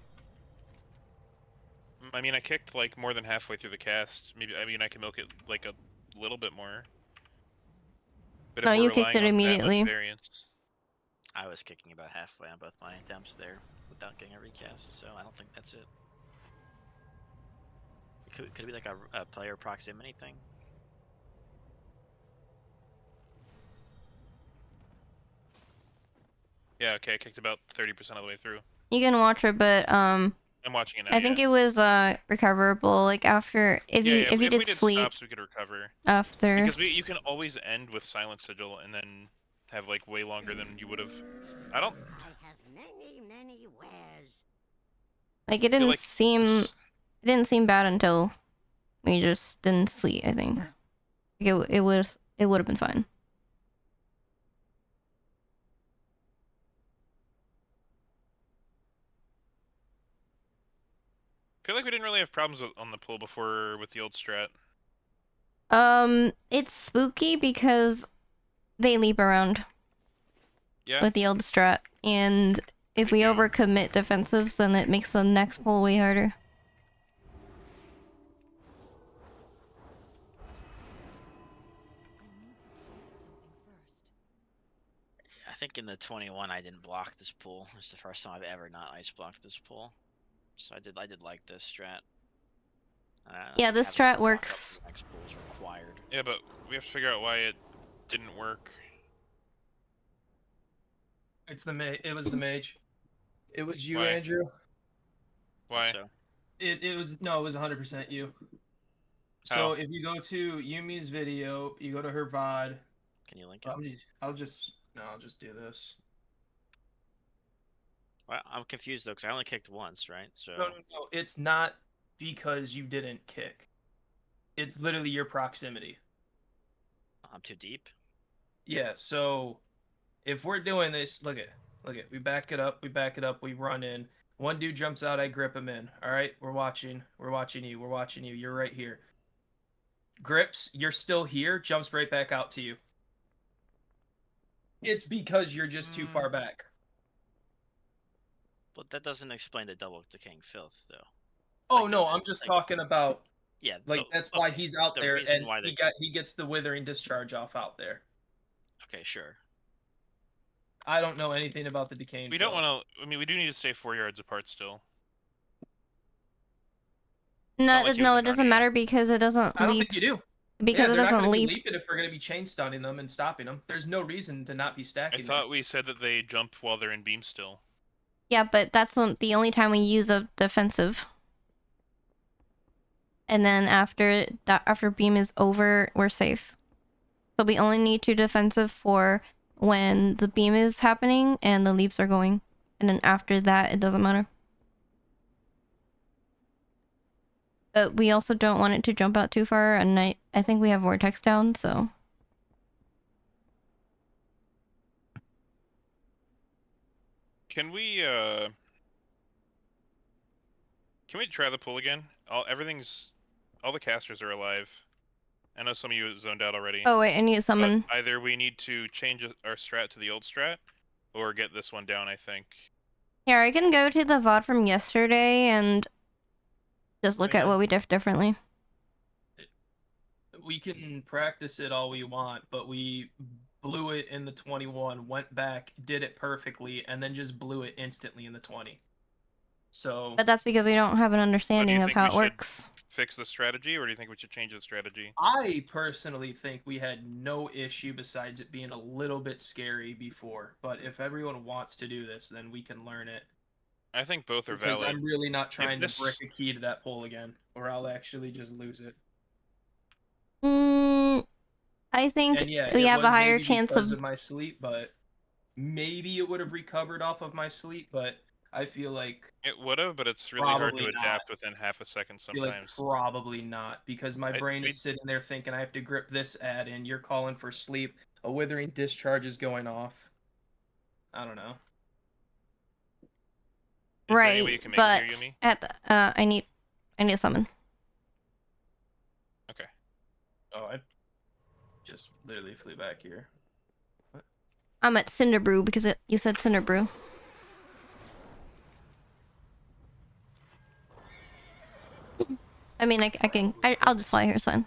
I mean, I kicked like more than halfway through the cast. Maybe I can milk it like a little bit more. But No, if we're you kicked relying it on that much immediately. variance, I was kicking about halfway on both my attempts there without getting a recast, so I don't think that's it. Could it be like a player proximity thing? yeah, okay, I kicked about 30% of the way through. You can watch it, but I'm watching it now. I think yeah. it was recoverable. Like after if Yeah, you yeah, if you we did did sleep stops, we could recover. after. Because you can always end with Silent Sigil and then have like way longer than you would have. I don't. I have many wares. Like it feel didn't like seem this- it didn't seem bad until we just didn't sleep. I think like it would have been fine. I feel like we didn't really have problems on the pool before with the old strat. It's spooky because they leap around Yeah. with the old strat, and if we They do. overcommit defensives, then it makes the next pull way harder. I think in the 21 I didn't block this pool. It's the first time I've ever not ice blocked this pool. So I did like this strat. Yeah, this having strat to block up works. the next pool is required. Yeah, but we have to figure out why it didn't work. It's the it was the mage. It was you, Why? Andrew. Why? So It was 100% you. How? So if you go to Yumi's video, you go to her VOD. can you link it? I'll just do this. Well, I'm confused though, because I only kicked once, right? So No. It's not because you didn't kick. It's literally your proximity. I'm too deep. Yeah, so if we're doing this, look at. We back it up, we run in. One dude jumps out, I grip him in. Alright, we're watching you, you're right here. Grips, you're still here, jumps right back out to you. It's because you're just too far back. But that doesn't explain the double decaying filth, though. Oh Like, no, I'm just talking about Yeah, that's why he's out the there reason and why they- he gets the withering discharge off out there. Okay, sure. I don't know anything about the decaying. We don't want to. I mean, we do need to stay 4 yards apart still. No, Not like you no, was it in doesn't Narnia. matter because it doesn't I don't leap. think you do. Because it they're not doesn't gonna be leap. leaping if we're gonna be chain stunning them and stopping them. There's no reason to not be I stacking them. thought we said that they jump while they're in beam still. Yeah, but that's the only time we use a defensive. And then after beam is over, we're safe. So we only need 2 defensive for when the beam is happening and the leaps are going. And then after that, it doesn't matter. But we also don't want it to jump out too far, and I think we have Vortex down, so... Can we try the pool again? All the casters are alive. I know some of you zoned out already. Oh wait, I need to but summon. either we need to change our strat to the old strat, or get this one down, I think. Here, I can go to the VOD from yesterday and just look at Yeah. what we did differently. We can practice it all we want, but we blew it in the 21, went back, did it perfectly, and then just blew it instantly in the 20. So But that's because we don't have an understanding of think how we it should- works. Fix the strategy, or do you think we should change the strategy? I personally think we had no issue besides it being a little bit scary before. But if everyone wants to do this, then we can learn it. I think both are Because valid. I'm really not trying this- to brick a key to that pole again, or I'll actually just lose it. I think And yeah, we it have a was higher maybe chance because of... my sleep, but maybe it would have recovered off of my sleep, but I feel like It would have, but it's really hard to Probably not. adapt within half a second I feel like sometimes. probably not, because my brain is sitting there thinking I have to grip this ad in. You're calling for sleep. A withering discharge is going off. I don't know. Is there any way you can make but it here, Yumi? at the, I need a summon. Okay. Oh, I just literally flew back here. I'm at Cinderbrew because you said Cinderbrew. I mean, I'll just fly here, it's fine.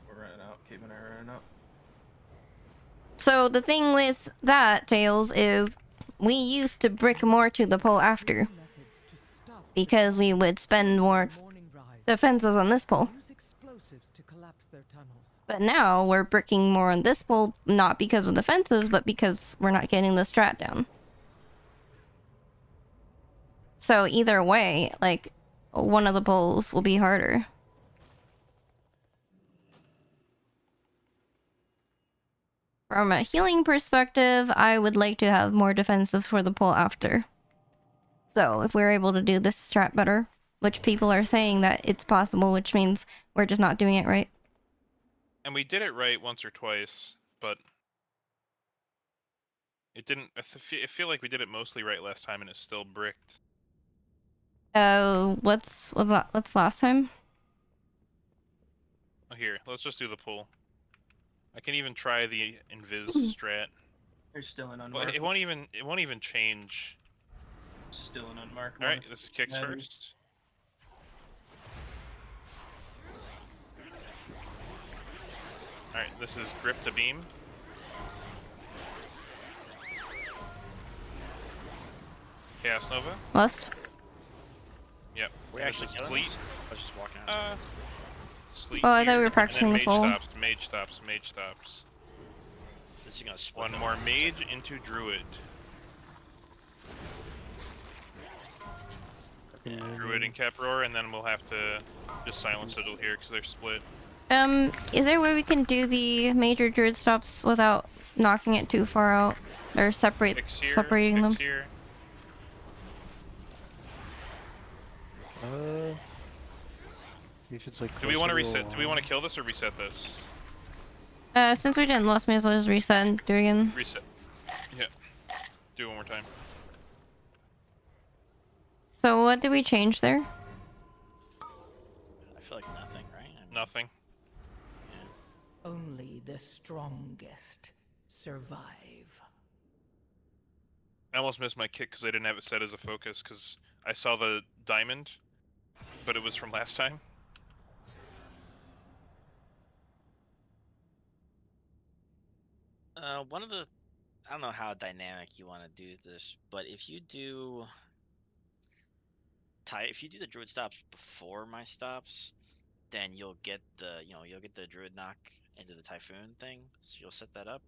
We're running out. Keeping her running out. So the thing with that, Tails, is we used to brick more to the pole after. Because we would spend more defenses on this pole. But now we're bricking more on this pole, not because of defensives, but because we're not getting the strat down. So either way, like, one of the poles will be harder. From a healing perspective, I would like to have more defensive for the pole after. So if we're able to do this strat better, which people are saying that it's possible, which means we're just not doing it right. And we did it right once or twice, but it didn't. I feel like we did it mostly right last time, and it's still bricked. What's last time? Oh, here, let's just do the pull. I can even try the invis strat. They're still in Well, unmarked. it won't even change. Still in unmarked. All right, this is kicks first. All right, this is grip to beam. Chaos Nova. Must. Yep. We And actually this is killing Sleet. this? I was just walking out. Sleet. Oh, I thought we here, were and practicing then the full. Mage stops. Mage stops. This is gonna split One more mage into druid. Yeah. Druid and Caproar, and then we'll have to just silence Sigil here because they're split. Is there a way we can do the major druid stops without knocking it too far out? Or separating them? Here. If it's like Do we want to closer reset? Do we want to line. kill this or reset this? Since we didn't last, may as well just reset and do it again. Reset. Yeah. Do it one more time. So what did we change there? I feel like nothing, right? I mean, Nothing. Only the strongest survive. I almost missed my kick because I didn't have it set as a focus because I saw the diamond, but it was from last time. One of the, I don't know how dynamic you want to do this, but if you do the druid stops before my stops, then you'll get the druid knock into the typhoon thing. So you'll set that up.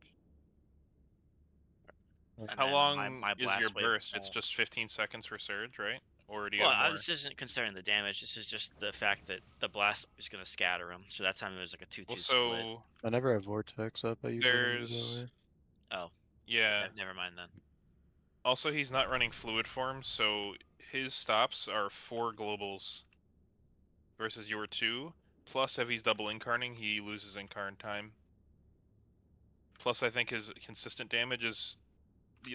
And How then long my is blast your wave burst? It's won't- just 15 seconds for surge, right? Or do you Well, have more? this isn't considering the damage. This is just the fact that the blast is going to scatter them. So that time it was like a 2-2 Well, split. so I never have vortex up. I usually don't use there's that way. Oh, yeah. never mind then. Also, he's not running fluid form, so his stops are 4 globals versus your 2. Plus, if he's double incarning, he loses incarn time. Plus, I think his consistent damage is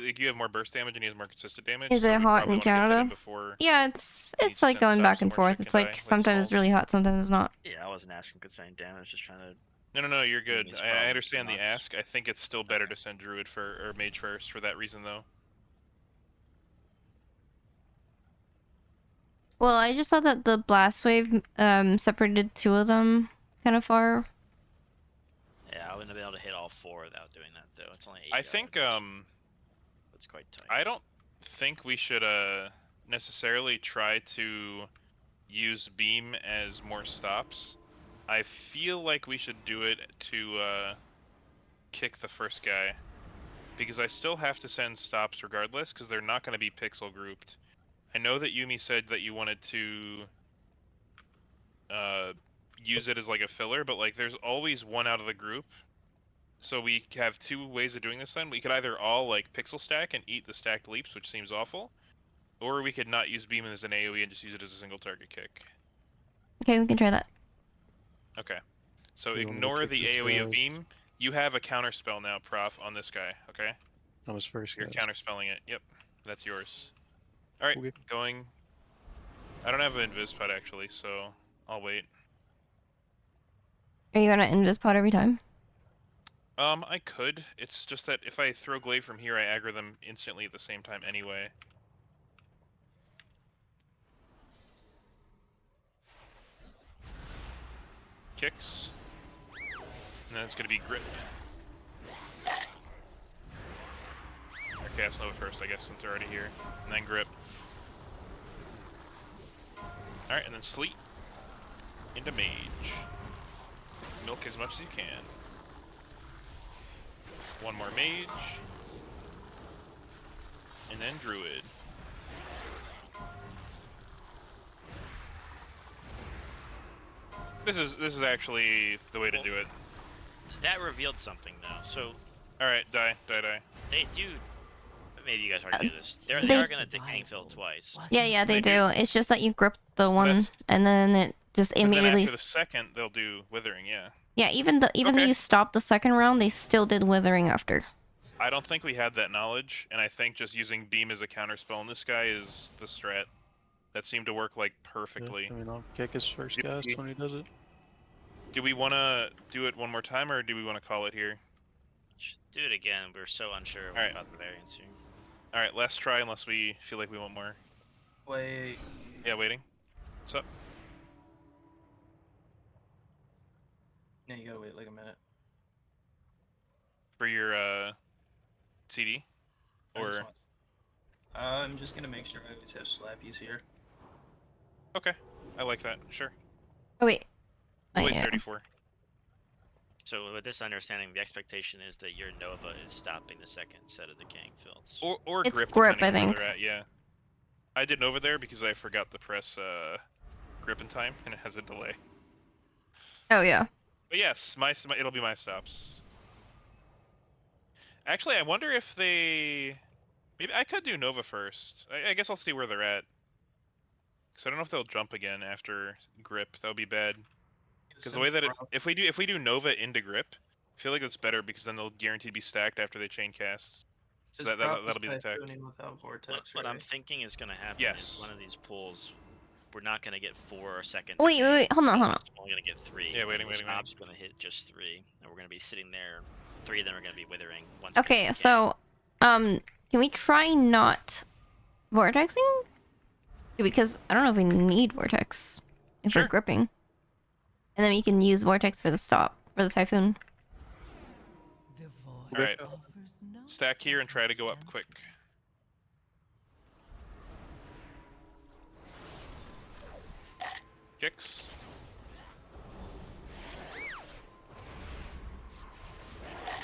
like you have more burst damage and he has more consistent damage. Is so it we hot probably in wanna get to him Canada? before Yeah, he it's needs like 10 going stops back and somewhere so forth. he It's can like die, sometimes it's smalls. really hot, sometimes it's not. Yeah, I wasn't asking concerning damage. Just trying to. No, you're good. Enemy's I problem understand the knocks. ask. I think it's still better Okay. to send druid or mage first for that reason, though. Well, I just saw that the blast wave separated 2 of them kind of far. Yeah, I wouldn't have been able to hit all 4 without doing that though. It's only 8. I think It's quite tight. I don't think we should necessarily try to use beam as more stops. I feel like we should do it to kick the first guy, because I still have to send stops regardless because they're not going to be pixel grouped. I know that Yumi said that you wanted to use it as like a filler, but like there's always one out of the group, So we have two ways of doing this then. We could either all like pixel stack and eat the stacked leaps, which seems awful, or we could not use beam as an AoE and just use it as a single target kick. Okay, we can try that. Okay. So You want me to ignore kick the this AoE guy? of beam. You have a counter spell now, Prof, on this guy, okay? That was first. You're Guys. counter spelling it. Yep. That's yours. Alright, Okay. going. I don't have an invis pad actually, so I'll wait. Are you gonna invis pot every time? I could. It's just that if I throw glaive from here, I aggro them instantly at the same time anyway. Kicks. And then it's gonna be grip. Or cast Nova first, I guess, since they're already here. And then grip. Alright, and then sleep. Into mage. Milk as much as you can. One more mage. And then druid. This is actually the way to do it. That revealed something though. So Alright, die. they do. Maybe you guys already knew this. They they- are gonna Decaying Fill twice. Yeah, they They do. do. It's just that you grip the one, That's- and then it just And then immediately. after the second, they'll do withering, yeah. Yeah, even though Okay. you stopped the second round, they still did withering after. I don't think we had that knowledge, and I think just using beam as a counterspell on this guy is the strat. That seemed to work like Yeah, perfectly. I mean, I'll kick his first Yep. cast when he does it. Do we want to do it one more time, or do we want to call it here? Do it again. We're so unsure Alright. about the variance here. Alright, last try unless we feel like we want more. Wait. Yeah, waiting. What's up? Yeah, you gotta wait like a minute. For your, CD? Or... I'm just gonna make sure I always have slappies here. Okay, I like that, sure. Oh wait. Oh, Wait, yeah. 34. So with this understanding, the expectation is that your Nova is stopping the second set of Decaying Fills. Or It's grip, grip, depending I on where think. they're at, yeah. I did over there because I forgot to press, grip in time, and it has a delay. Oh yeah. But yes, it'll be my stops. Actually, I wonder if they... Maybe I could do Nova first. I guess I'll see where they're at. Because I don't know if they'll jump again after grip. That would be bad. Because the way that if we do Nova into grip, I feel like it's better because then they'll guaranteed be stacked after they chain casts. So that'll be the tech. Without vortex, What I'm right? thinking is going to happen Yes. is one of these pulls, we're not going to get 4 or second. Wait, hold on. We're only going to get 3. Yeah, waiting. Stop's going to hit just 3, and we're going to be sitting there. 3 of them are going to be withering. One's Okay, gonna be so, can we try not vortexing? Because I don't know if we need vortex if Sure. we're gripping, and then we can use vortex for the stop for the typhoon. The void Alright. offers no Stack here and try to go up quick. Kicks.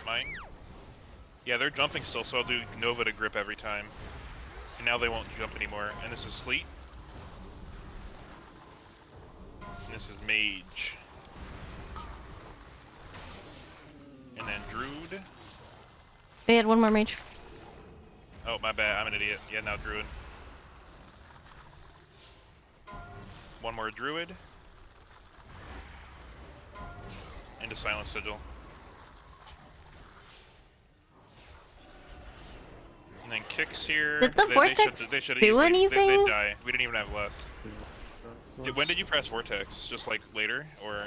Mine. Yeah, they're jumping still, so I'll do Nova to grip every time. And now they won't jump anymore. And this is Sleet. And this is Mage. And then Druid. We had one more mage. Oh, my bad. I'm an idiot. Yeah, now Druid. One more Druid. And a Silent Sigil. And then kicks here. Did the vortex do anything? They die. We didn't even have less. When did you press Vortex? Just like later? Or...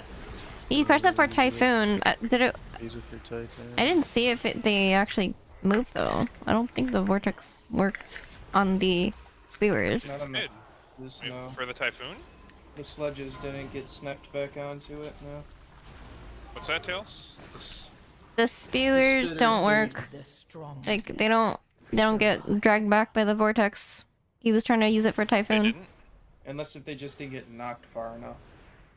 You pressed it for typhoon. Did it? Use it for typhoon. I didn't see if they actually moved though. I don't think the vortex worked on the spewers. Not on the Good. this, Wait, no. For the Typhoon? The sludges didn't get snapped back onto it, no. What's that, Tails? This... The spewers don't work. the strong. Like they don't get dragged back by the vortex. He was trying to use it for They typhoon. didn't? Unless if they just didn't get knocked far enough.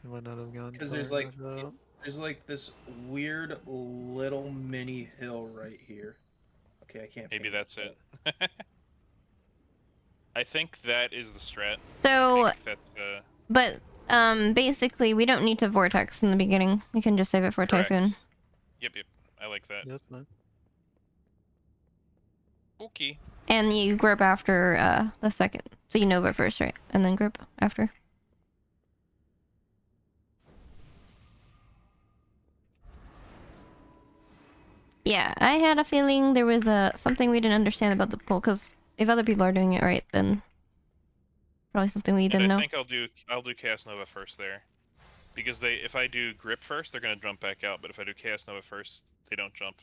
It might not have gone. 'Cause far there's, like, enough out. There's like this weird little mini hill right here. Okay, I can't. Maybe paint that's it. it. I think that is the strat. So, I think that's, but basically we don't need to vortex in the beginning. We can just save it for correct. typhoon. Yep. I like that. Yeah, that's fine. Okay. And you grip after the second. So you Nova first, right? And then grip after. Yeah, I had a feeling there was something we didn't understand about the pull, because if other people are doing it right, then probably something we didn't And I know. think I'll do Chaos Nova first there. Because if I do grip first, they're gonna jump back out, but if I do Chaos Nova first, they don't jump.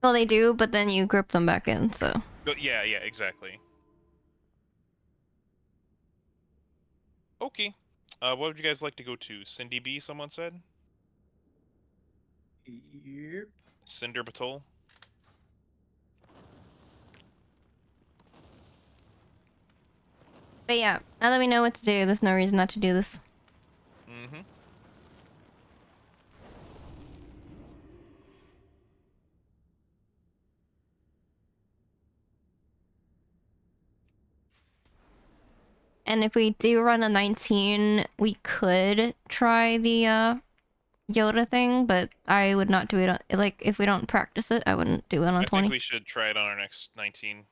Well, they do, but then you grip them back in, so... But yeah, exactly. Okay. What would you guys like to go to? Cindy B, someone said? Yep. Cinder Batol? But yeah, now that we know what to do, there's no reason not to do this. Mm-hmm. And if we do run a 19, we could try the Yoda thing, but I would not do it on, like, if we don't practice it, I wouldn't do it on I 20. think we should try it on our next 19.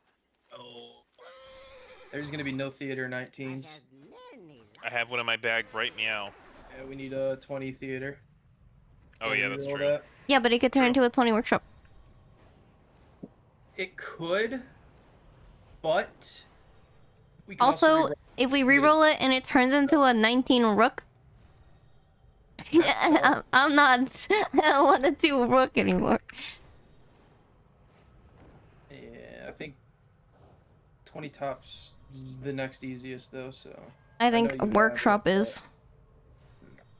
Oh. There's gonna be no theater 19s. I have one in my bag right meow. Yeah, we need a 20 theater. Oh Can yeah, we that's roll true. that? Yeah, but it could turn True. into a 20 workshop. It could, but we can Also, re-roll. if we reroll it and it turns into a 19 rook, I'm not. I don't want to do a rook anymore. Yeah, I think 20 tops the next easiest though. So I know think you have workshop it, is.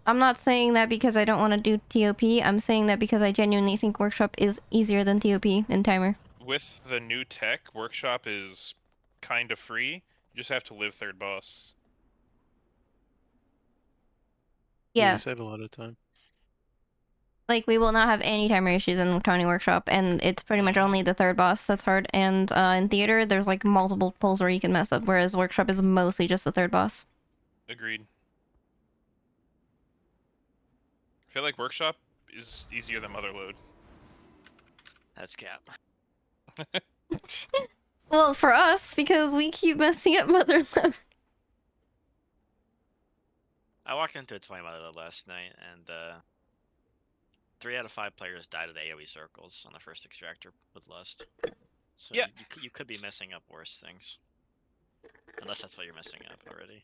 I'm not saying that because I don't want to do TOP. I'm saying that because I genuinely think workshop is easier than TOP in timer. With the new tech, Workshop is kind of free. You just have to live third boss. Yeah. You save a lot of time. Like, we will not have any timer issues in Tony Workshop, and it's pretty much only the third boss that's hard. And in theater, there's like multiple pulls where you can mess up, whereas Workshop is mostly just the third boss. Agreed. I feel like Workshop is easier than Motherload. That's cap. Well, for us, because we keep messing up Motherload. I walked into a 20 Motherload last night, and 3 out of 5 players died of AoE circles on the first extractor with Lust. So Yeah. you could be messing up worse things. Unless that's what you're messing up already.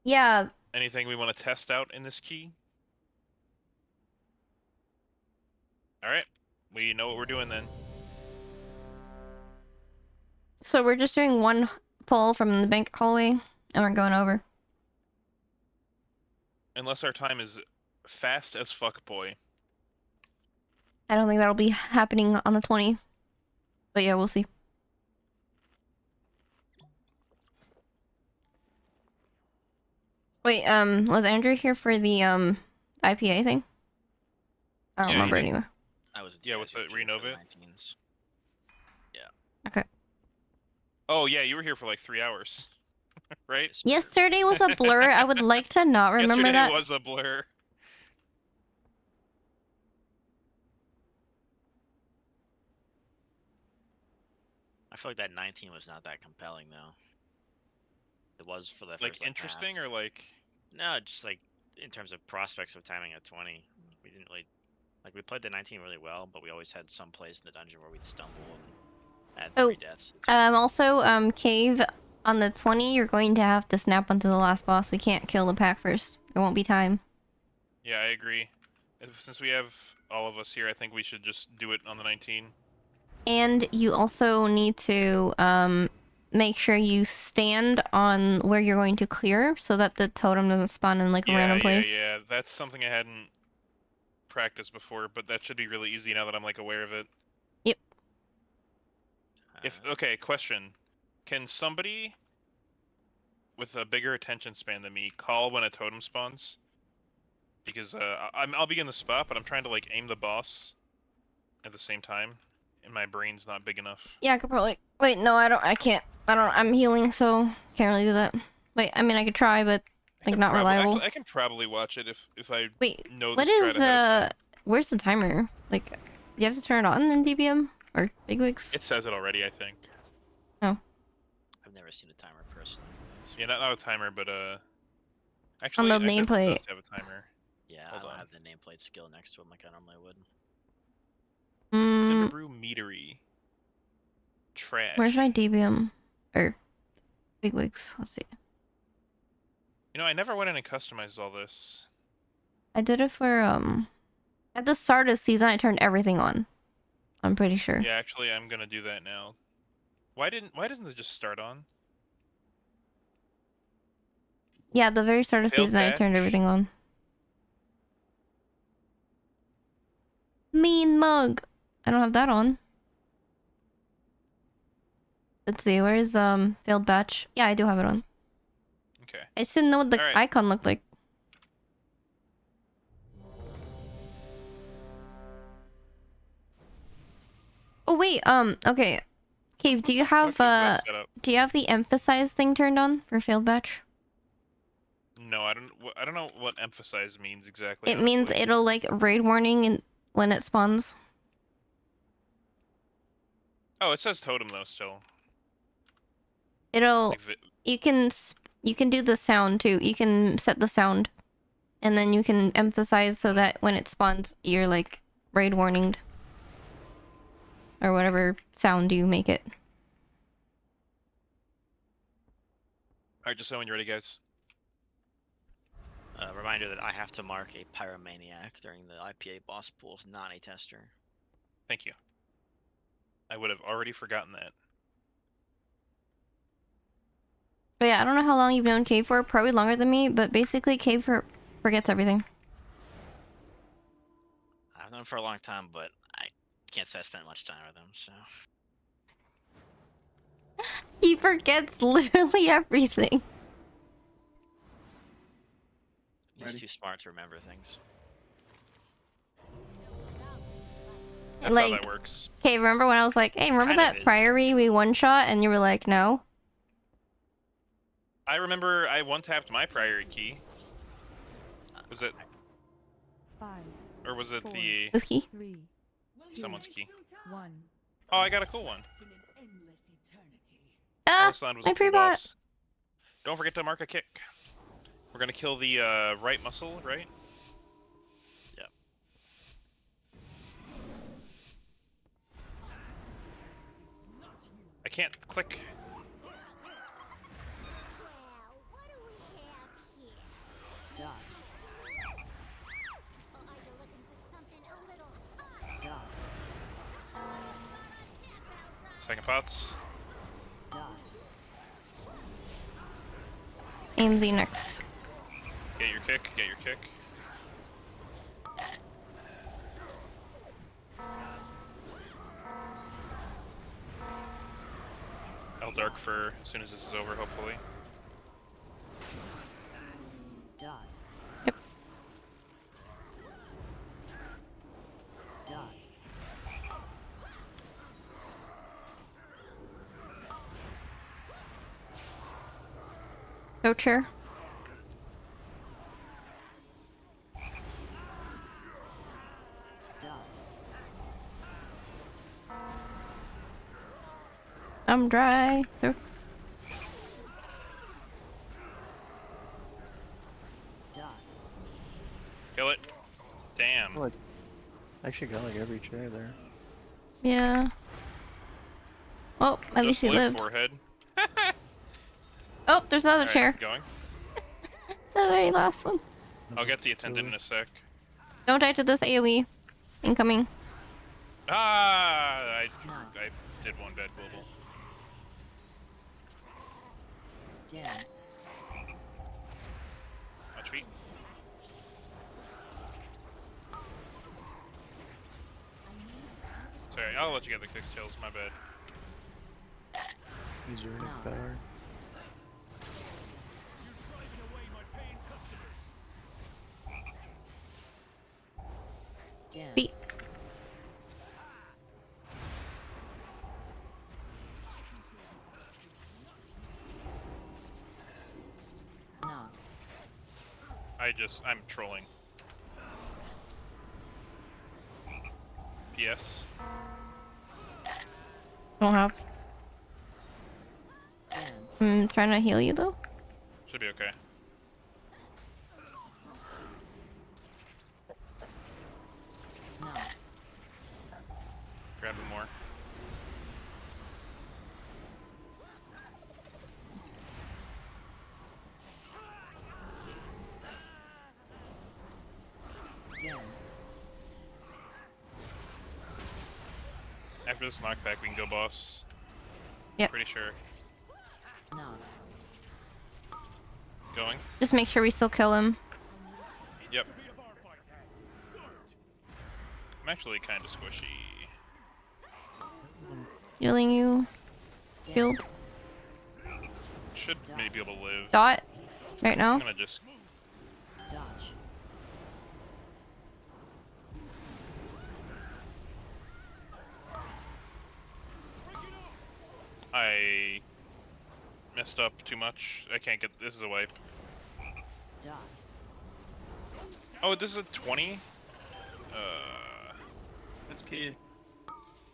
Yeah, Anything we want to test out in this key? Alright. We know what we're doing then. so we're just doing one pull from the bank hallway, and we're going over. Unless our time is fast as fuck, boy. I don't think that'll be happening on the 20. But yeah, we'll see. Wait, was Andrew here for the IPA thing? I don't Yeah, remember he did. anymore. I was Yeah, with the Renova? 19s. Okay. Oh yeah, you were here for like 3 hours. Right? Yesterday was a blur. I would like to not remember Yesterday that. was a blur. I feel like that 19 was not that compelling though. It was for the Like first interesting half. or like No, just like in terms of prospects of timing at 20, we didn't really like we played the 19 really well, but we always had some place in the dungeon where we'd stumble and add 3 deaths. Also, Cave, on the 20, you're going to have to snap onto the last boss. We can't kill the pack first. There won't be time. Yeah, I agree. Since we have all of us here, I think we should just do it on the 19. And you also need to make sure you stand on where you're going to clear so that the totem doesn't spawn in like a random place. Yeah. That's something I hadn't practiced before, but that should be really easy now that I'm like aware of it. Yep. Okay, question. Can somebody with a bigger attention span than me call when a totem spawns? Because I'll be in the spot, but I'm trying to like aim the boss at the same time, and my brain's not big enough. Yeah, I could probably... Wait, no, I can't. I'm healing, so can't really do that. Wait, I mean, I could try, but like not reliable. Actually, I can probably watch it if I Wait, know what the strat is ahead of time. where's the timer? Like, you have to turn it on in DBM or Bigwigs? It says it already, I think. Oh. I've never seen a timer personally. Yeah, not a timer, but actually, the I think it nameplate. does have a timer. Yeah, Hold I don't on. have the nameplate skill next to him like I normally would. Cinderbrew Meadery. Trash. Where's my DBM? Or Bigwigs? Let's see. You know, I never went in and customized all this. I did it for at the start of season. I turned everything on. I'm pretty sure. Yeah, actually, I'm gonna do that now. Why doesn't it just start on? Yeah, at the very start of Failed season, I turned batch. everything on. Mean mug. I don't have that on. Let's see. Where's failed batch? Yeah, I do have it on. Okay. I just didn't know what the Alright. icon looked like. Oh wait, okay. Cave, do you have that set up? do you have the emphasize thing turned on for failed batch? No, I don't know what emphasize means exactly. It means honestly. it'll like raid warning and when it spawns. Oh, it says totem though still. It'll Like you can do the sound too. You can set the sound, and then you can emphasize so that when it spawns, you're like raid warninged, or whatever sound you make it. Alright, just so when you're ready, guys. Reminder that I have to mark a pyromaniac during the IPA boss pools, not a tester. Thank you. I would have already forgotten that. But yeah, I don't know how long you've known Cave for. Probably longer than me. But basically, Cave forgets everything. I've known him for a long time, but I can't say I spent much time with him, so. He forgets literally everything. He's Ready? too smart to remember things. That's Like- how that works. Okay, remember when I was like, "Hey, remember Kind of that is, Priory we one shot?" And you were like, "No." I remember I one tapped my priority key. Was it 5, or was it Four. the Whiskey. 3, someone's key? 1. Oh, I got a cool one. Ah, Arslan was my a cool pre-bot. boss. Don't forget to mark a kick. We're gonna kill the right muscle, right? Yep. I can't click. Second pots. AMZ next. Get your kick. Get your kick. I'll dark for as soon as this is over, hopefully. Yep. Go chair. I'm dry. Through. Kill it. Damn. Well, I actually got like every chair there. Yeah. Well, at least Just he live lived. forehead. Oh, there's another Alright, chair. going. The very last one. I'll get the attendant in a sec. Don't die to this AoE. Incoming. Ah! I did one bad global. Watch me. Sorry, I'll let you get the kick kills, my bad. Use your runic power. Beat. I'm trolling. Yes. Don't have. Dance. I'm trying to heal you though. Should be okay. No. Grab him more. Dance. After this knockback, we can go boss. Yep. Pretty sure. Knock. Going. Just make sure we still kill him. Yep. I'm actually kind of squishy. Healing you. Shield. Should maybe be able to live. Dot. Right I'm now. gonna just. Dodge. I messed up too much. I can't get. This is a wipe. Dot. Oh, this is a 20? That's key.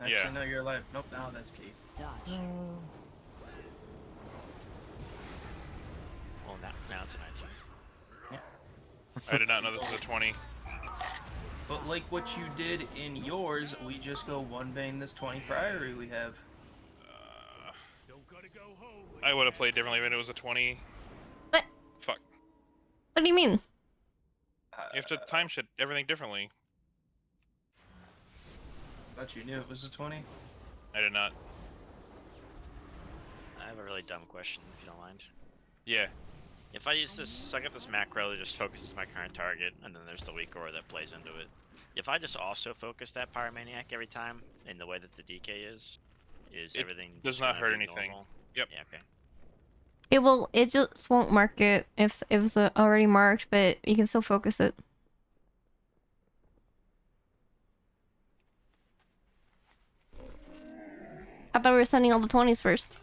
Actually, Yeah. no, you're alive. Nope, now that's key. Dodge. Well, now it's a 19. I did not know this was a 20. But like what you did in yours, we just go one bang this 20 priory we have. I would have played differently when it was a 20. What? Fuck. What do you mean? You have to time shit everything differently. Thought you knew it was a 20. I did not. I have a really dumb question, if you don't mind. Yeah. If I use this, so I got this macro that just focuses my current target, and then there's the weak aura that plays into it. If I just also focus that Pyromaniac every time, in the way that the DK is It everything does just not gonna hurt be anything. normal? Yep. Yeah, okay. It will. It just won't mark it if it's already marked, but you can still focus it. I thought we were sending all the 20s first.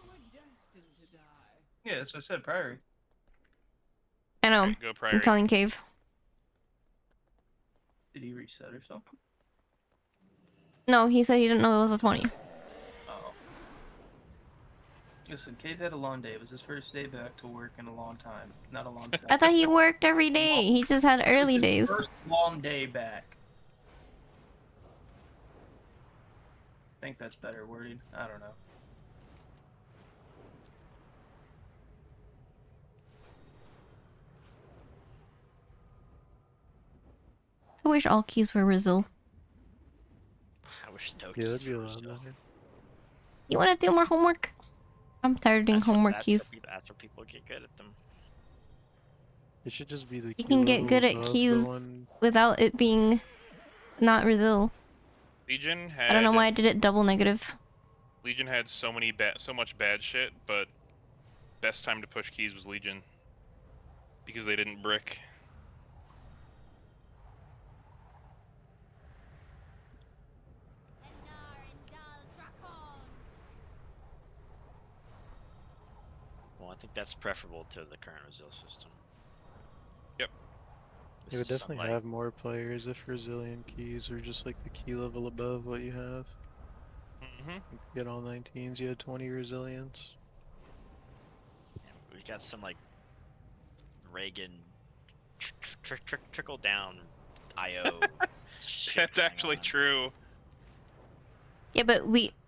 Yeah, that's what I said, priory. I know. Alright, go I'm priority. telling Cave. Did he reset or something? No, he said he didn't know it was a 20. Oh. Listen, Cade had a long day. It was his first day back to work in a long time. Not a long time. I thought he worked every day. He just had It was early his days. First long day back. I think that's better wording. I don't know. I wish all keys were Rizal. I wish no Yeah, keys that'd be a were lot still. better. You want to do more homework? I'm tired of doing homework keys. That's where people get good at them. It should just be the You key can get level good at above the keys one- without it being not Rizal. Legion had. I don't know why I did it double negative. Legion had so much bad shit, but best time to push keys was Legion because they didn't brick. Well, I think that's preferable to the current Resil system. Yep. This It would is some, definitely like, have more players if resilient keys were just like the key level above what you have. Mm-hmm. You could get all 19s, you had 20 resilience. we got some like Reagan trickle down IO. shit That's going actually on. true. Yeah, but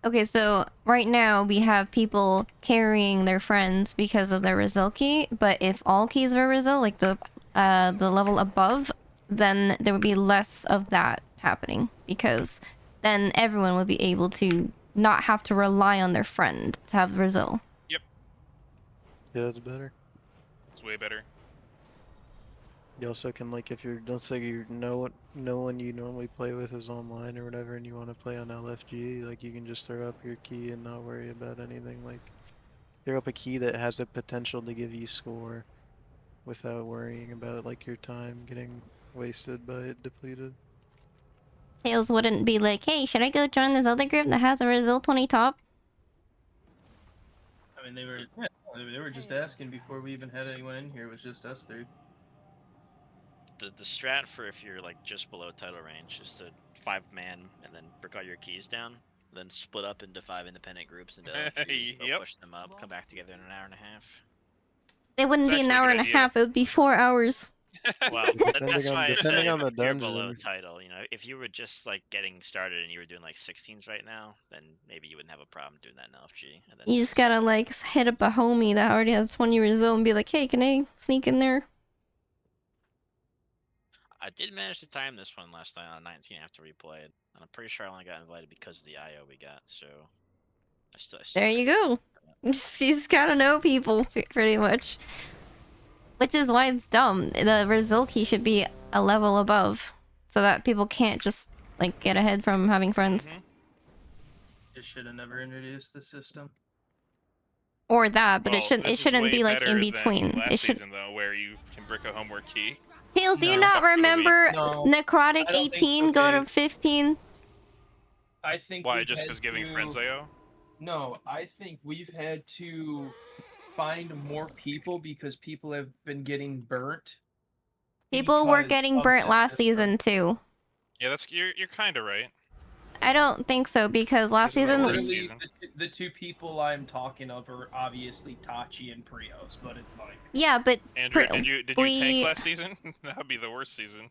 okay, so right now we have people carrying their friends because of their Rizal key, but if all keys were Rizal, like the level above, then there would be less of that happening because then everyone would be able to not have to rely on their friend to have Rizal. Yep. Yeah, that's better. It's way better. You also can, like, if you're, let's say you know no one you normally play with is online or whatever, and you want to play on LFG, like, you can just throw up your key and not worry about anything. Like, throw up a key that has the potential to give you score without worrying about, like, your time getting wasted by it depleted. Tails wouldn't be like, hey, should I go join this other group that has a Rizal 20 top? I mean, they were just asking before we even had anyone in here. It was just us three. The strat for if you're like just below title range is to 5-man and then break all your keys down, then split up into 5 independent groups into LFG, go Yep. push them up, come back together in an hour and a half. It wouldn't It's be an actually a hour good and a idea. half. It would be 4 hours. Well, that's why I depending say on the if you're below dungeon. title. You know, if you were just like getting started and you were doing like 16s right now, then maybe you wouldn't have a problem doing that in LFG. And then You just gotta like hit up a homie that already has 20 results and be like, hey, can I sneak in there? I did manage to time this one last night on 19 after we played, and I'm pretty sure I only got invited because of the IO we got. So I still There you might get go. You just gotta know people, pretty much. Which is why it's dumb. The result key should be a level above, so that people can't just like get ahead from having friends. They should have never introduced the system. Or that, but Well, it shouldn't. this It is shouldn't way be like better in than between. last It should. season though, where you can brick a homework key. Tails, do you No. not remember No, Necrotic I don't think 18 so, go to Dave. 15? I think Why? we've Just had because giving to- friends AO? No, I think we've had to find more people because people have been getting burnt. People were because getting of burnt this last system. season too. Yeah, you're kind of right. I don't think so because last This is the season. worst Literally, season. the two people I'm talking of are obviously Tachi and Prios, but it's like Yeah, but Andrew, Pri- did you we- tank last season? That would be the worst season.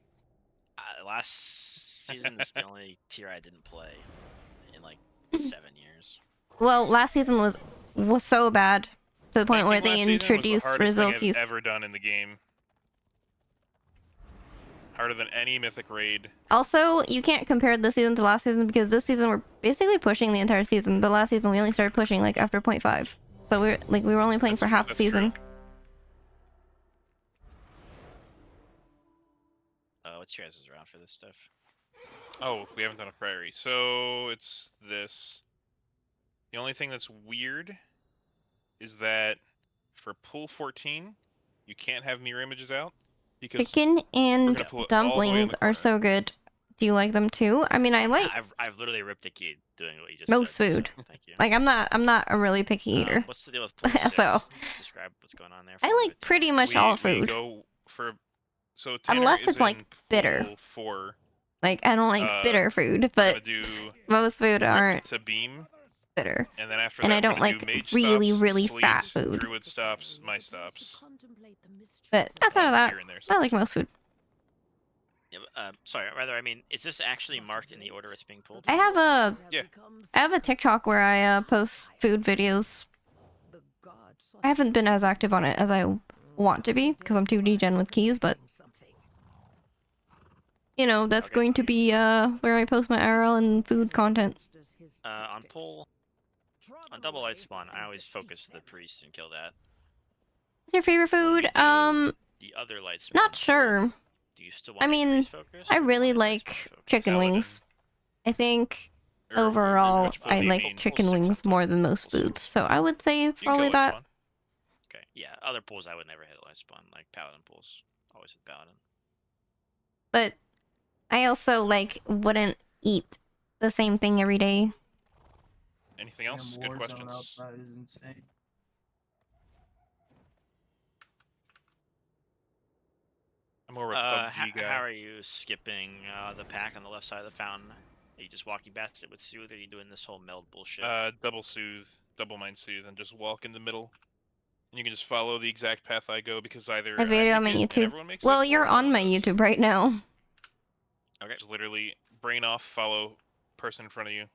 Last season is the only tier I didn't play in like 7 years. well, last season was so bad to the point where Tanking they last season was the introduced hardest thing result I've keys. ever done in the game. Harder than any mythic raid. Also, you can't compare this season to last season because this season we're basically pushing the entire season, but last season we only started pushing like after 0.5. So we were only playing for half the That's season. true. What's your guys' round for this stuff? Oh, we haven't done a prairie. So it's this. The only thing that's weird is that for pool 14, you can't have mirror images out because Chicken and gonna pull it all the way in dumplings the are corner. so good. Do you like them too? I mean, I like I've literally ripped the key doing what you just most said, so food. thank you. Like I'm not a really picky eater. What's the deal with pool 6? So Describe what's going on there. I like pretty much all food. Go for so Tanner Unless is it's like in bitter. pool 4. Like I don't like bitter food, but Gonna do most food Rip aren't to beam, bitter. and then after And that I don't we're gonna like do mage really, stops, really sleet, fat food. Druid stops, my stops. But outside of that, Here and there I like most food. Yeah, sorry, rather, I mean, is this actually marked in the order it's being pulled? I have a TikTok where I post food videos. I haven't been as active on it as I want to be because I'm too degen with keys, but you know that's going to be where I post my IRL and food content. On pull, on double light spawn, I always focus the priest and kill that. What's your favorite food? The other light spawn. Not sure. Do you still want I mean, priest focus? I really like chicken wings. I think overall I like chicken wings more than most foods, so I would say probably that. Okay, yeah, other pulls I would never hit light spawn, like paladin pulls. Always hit paladin. But I also like wouldn't eat the same thing every day. Anything else? Good questions. Outside is insane. I'm more of a PUBG guy. How are you skipping the pack on the left side of the fountain? Are you just walking past it with soothe, or are you doing this whole meld bullshit? Double soothe, double mind soothe, and just walk in the middle. And you can just follow the exact path I go because either A video I on my make it and YouTube. everyone makes Well, it, you're or on no my one does. YouTube right now. Okay. Just literally brain off, follow person in front of you.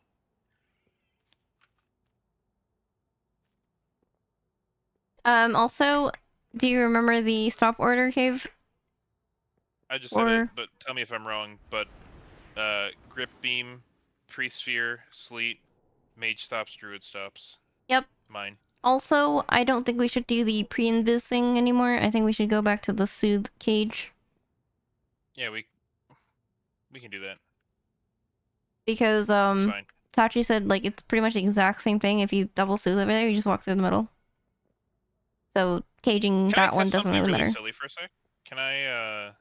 Also, do you remember the stop order cave? I just said it, but tell me if I'm wrong. But grip beam, priest sphere, sleet, mage stops, druid stops. Yep. Mine. Also, I don't think we should do the pre-invis thing anymore. I think we should go back to the soothe cage. Yeah, we can do that. Because It's fine. Tachi said like it's pretty much the exact same thing. If you double soothe over there, you just walk through the middle. So caging Can I that one test doesn't something really matter. silly for a sec? Can I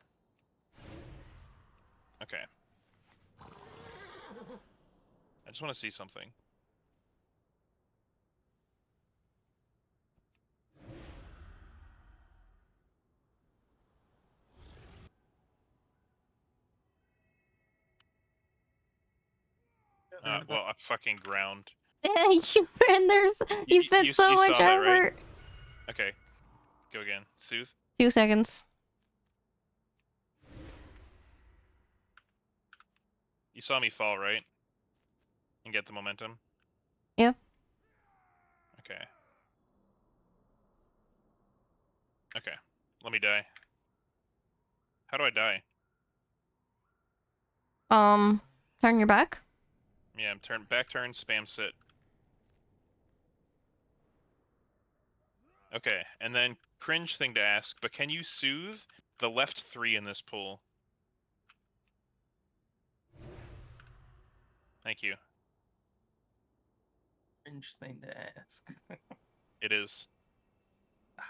Okay. I just want to see something. Well, a fucking ground. And there's You- you spent you so much saw that, right? effort. Okay. Go again. Soothe. 2 seconds. You saw me fall, right? And get the momentum? Yeah. Okay. Okay. Let me die. How do I die? Turn your back. Yeah, I'm back turn, spam sit. Okay, and then cringe thing to ask, but can you soothe the left 3 in this pool? Thank you. Cringe thing to ask. It is. Ow.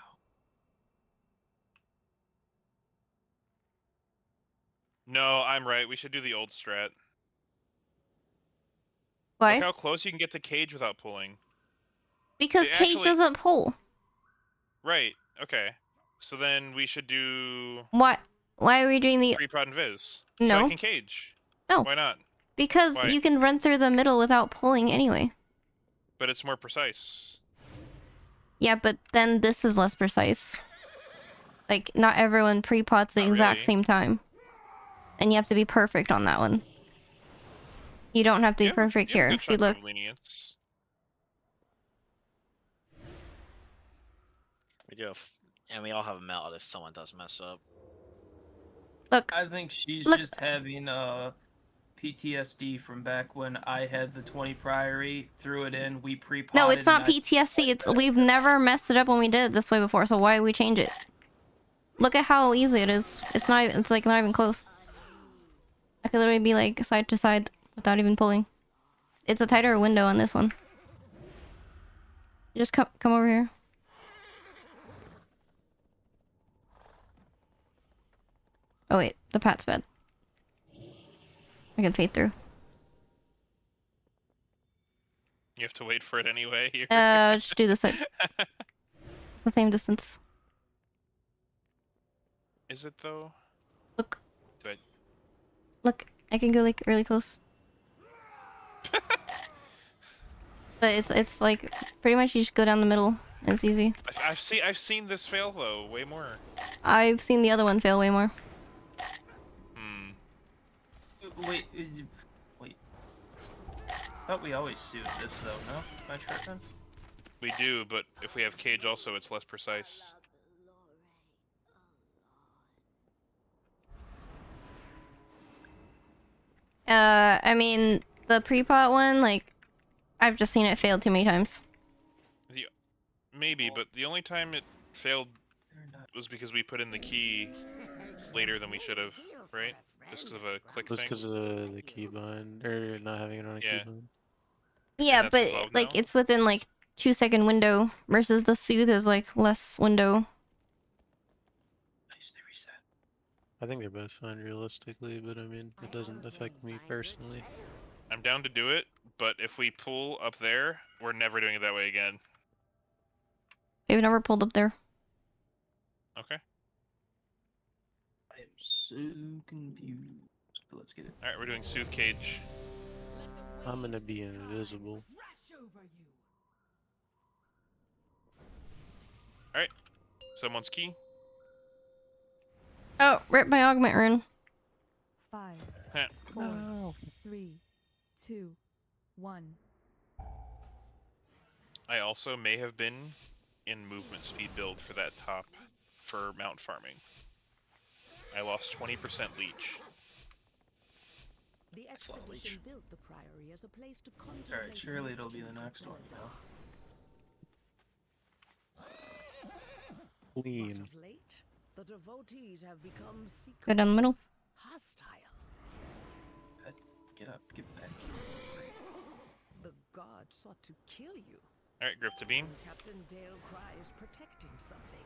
No, I'm right. We should do the old strat. Why? Look how close you can get to cage without pulling. Because It Cage actually- doesn't pull. Right. Okay. So then we should do Why are we doing the... pre-prod and viz. So I No. can cage. No. Why not? Because Why? you can run through the middle without pulling anyway. But it's more precise. Yeah, but then this is less precise. Like, not everyone pre-pots the Not exact really. same time. And you have to be perfect on that one. You don't have to be Yeah, perfect you have a here. good See, chunk look. of lenience. We do have, and we all have a melt if someone does mess up. Look. I think she's Look. just having PTSD from back when I had the 20 Priory, threw it in, we pre-potted. No, it's not and I- PTSD. It's we've never messed it up when we did it this way before, so why would we change it? Look at how easy it is. It's not. It's like not even close. I could literally be like side to side without even pulling. It's a tighter window on this one. Just come over here. Oh wait, the pat's bad. I can fade through. You have to wait for it anyway. Here. Just do this side. It's the same distance. Is it though? Look. Good. Look, I can go like really close. But it's like pretty much you just go down the middle. And it's easy. I've seen this fail though way more. I've seen the other one fail way more. Hmm. Wait. I thought we always sued this though, no? Am I tripping? We do, but if we have cage also, it's less precise. I mean, the pre-pot one, like, I've just seen it fail too many times. Maybe, but the only time it failed was because we put in the key later than we should have, right? Just because of a click Just thing. because of the keybind, or not having it on a Yeah. keybind. Yeah, that's but evolved like now? it's within like 2-second window versus the soothe is like less window. Nice, they reset. I think they're both fine realistically, but I mean, it doesn't affect me personally. I'm down to do it, but if we pull up there, we're never doing it that way again. We've never pulled up there. Okay. I am so confused. But let's get it. Alright, we're doing Soothe Cage. I'm gonna be invisible. Alright. Someone's key. Oh, rip my augment rune. 5, Heh. 4, No. 3, 2, 1. I also may have been in movement speed build for that top for mount farming. I lost 20% leech. The That's a lot of leech. expedition built the Priory as a place to contemplate. Alright, surely it'll be the next one now. Clean. Of late, the devotees have become Go down the middle. hostile. Get up, get back. The gods sought to kill you. Alright, grip to beam. Captain Dale Cry is protecting something.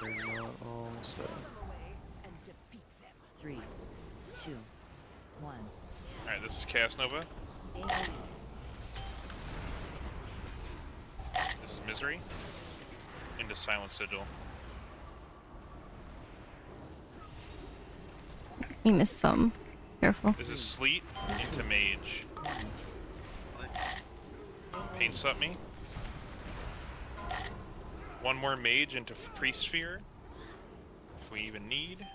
They're not all set. And defeat them. 3, 2, 1. Alright, this is Chaos Nova. This is Misery. Into Silent Sigil. We missed some. Careful. This is Sleet into Mage. Paint Sup me. One more Mage into Priest Sphere. If we even need. And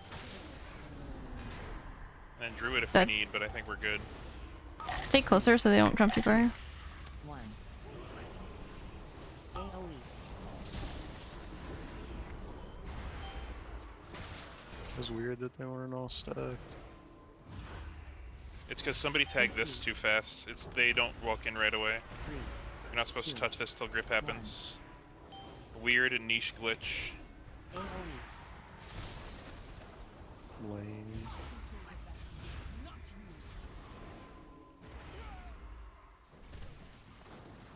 then Druid if we Dead. need, but I think we're good. Stay closer so they don't jump too far. 1. AoE. It was weird that they weren't all stacked. It's because somebody tagged this too fast. They don't walk in right away. 3. You're not supposed to touch this till grip happens. Weird and niche glitch. AoE. Lame.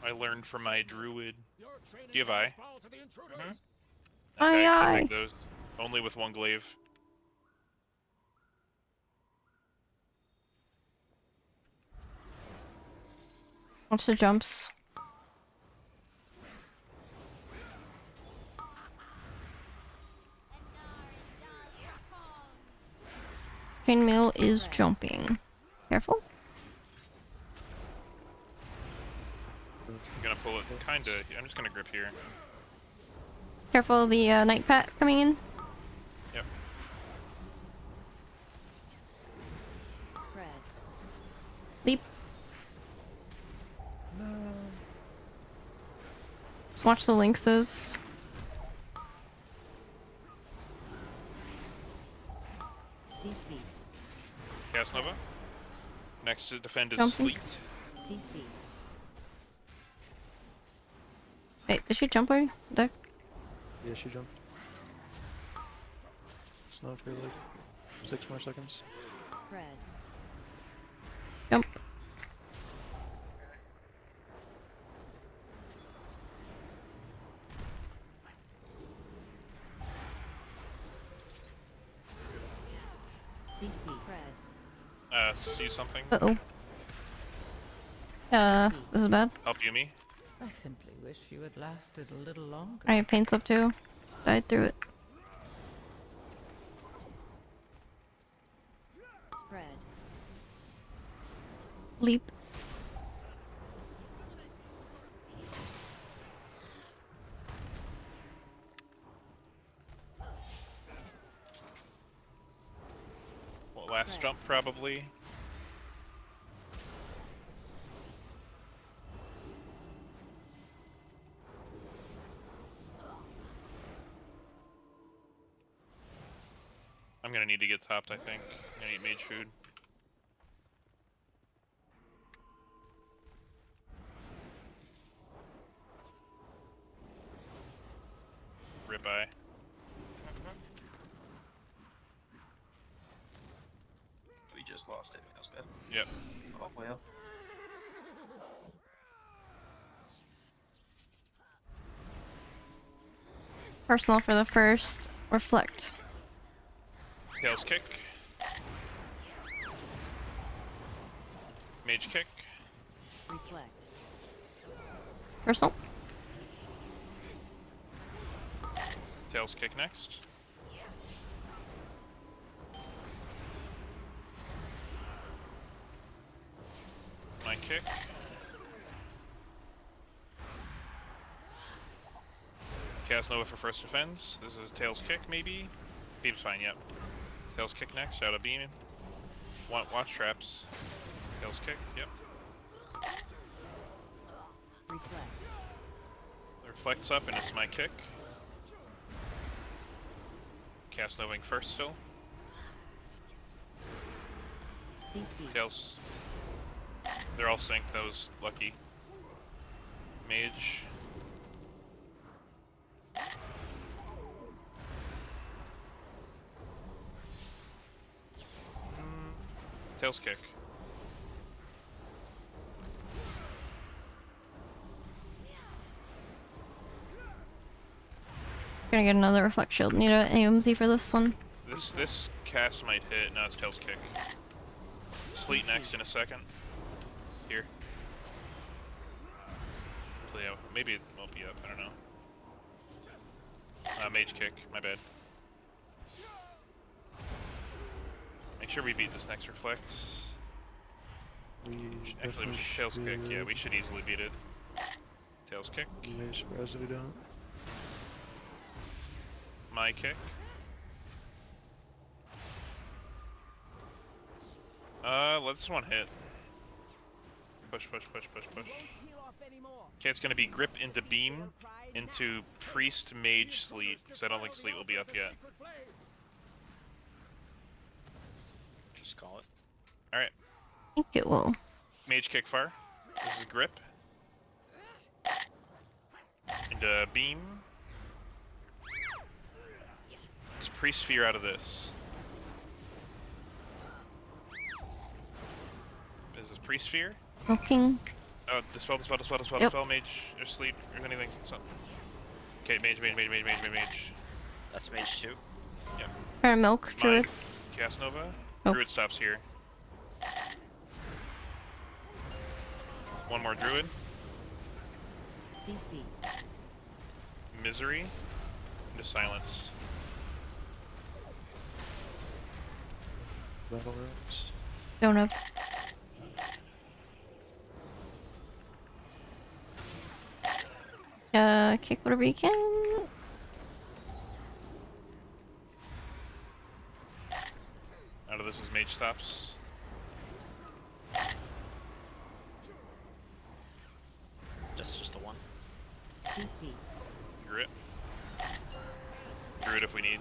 I learned from my Druid. Do you have eye? Mhm. Aye, Okay, I aye. take those. Only with one glaive. Watch the jumps. Chainmail is jumping. Careful. I'm gonna pull it kinda. I'm just gonna grip here. Careful the night pat coming in. Yep. Spread. Leap. Just watch the lynxes. CC. Chaos Nova. Next to defend is Jumping. Sleet. CC. Wait, did she jump already? Deck? Yeah, she jumped. It's not for like 6 more seconds. Spread. Jump. CC. Spread. See something? Uh-oh. This is bad. Help Yumi. I simply wish you had lasted a little longer. I have paints up too. Died through it. Spread. Leap. Well, last jump probably. I'm gonna need to get topped, I think. I'm gonna eat mage food. Rip eye. We just lost it. That's bad. Yep. Oh well. Personal for the first. Reflect. Tails kick. Mage kick. Reflect. Personal. Tails kick next. Mind kick. Chaos Nova for first defense. This is Tails kick maybe. Beam's fine, yep. Tails kick next, Shadow Beam. Watch traps. Tails kick, yep. Reflect. Reflects up and it's my kick. Cast Novaing first still. CC. Tails. They're all synced, that was lucky. Mage. Tails kick. Gonna get another reflect shield. Need a AMZ for this one. This cast might hit. No, it's Tails kick. Sleet next in a second. Here. So yeah, maybe it won't be up. I don't know. Mage kick. My bad. Make sure we beat this next reflect. We Actually, we definitely should tails kick. Yeah, should. we should easily beat it. Tails kick. You may be surprised if we don't. My kick. Let this one hit. Push, push, push, push, push. Okay, it's gonna be grip into beam, into priest, mage, sleet, because I don't think sleet will be up yet. Just call it. Alright, I think it will. mage kick fire. This is grip. Into beam. It's priest sphere out of this. Is this priest sphere? Looking. Oh, dispel, dispel, dispel, dispel, Yep. dispel, mage, or sleep, or anything. So. Okay, mage, mage, mage, mage, mage, mage, mage. That's mage 2. Or milk, druid. Mine. Cast Nova. Oh. Druid stops here. One more druid. CC. Misery. Into silence. Battle ropes. Don't have. Kick whatever you can. Out of this is mage stops. Just the one. CC. Grip. Druid if we need.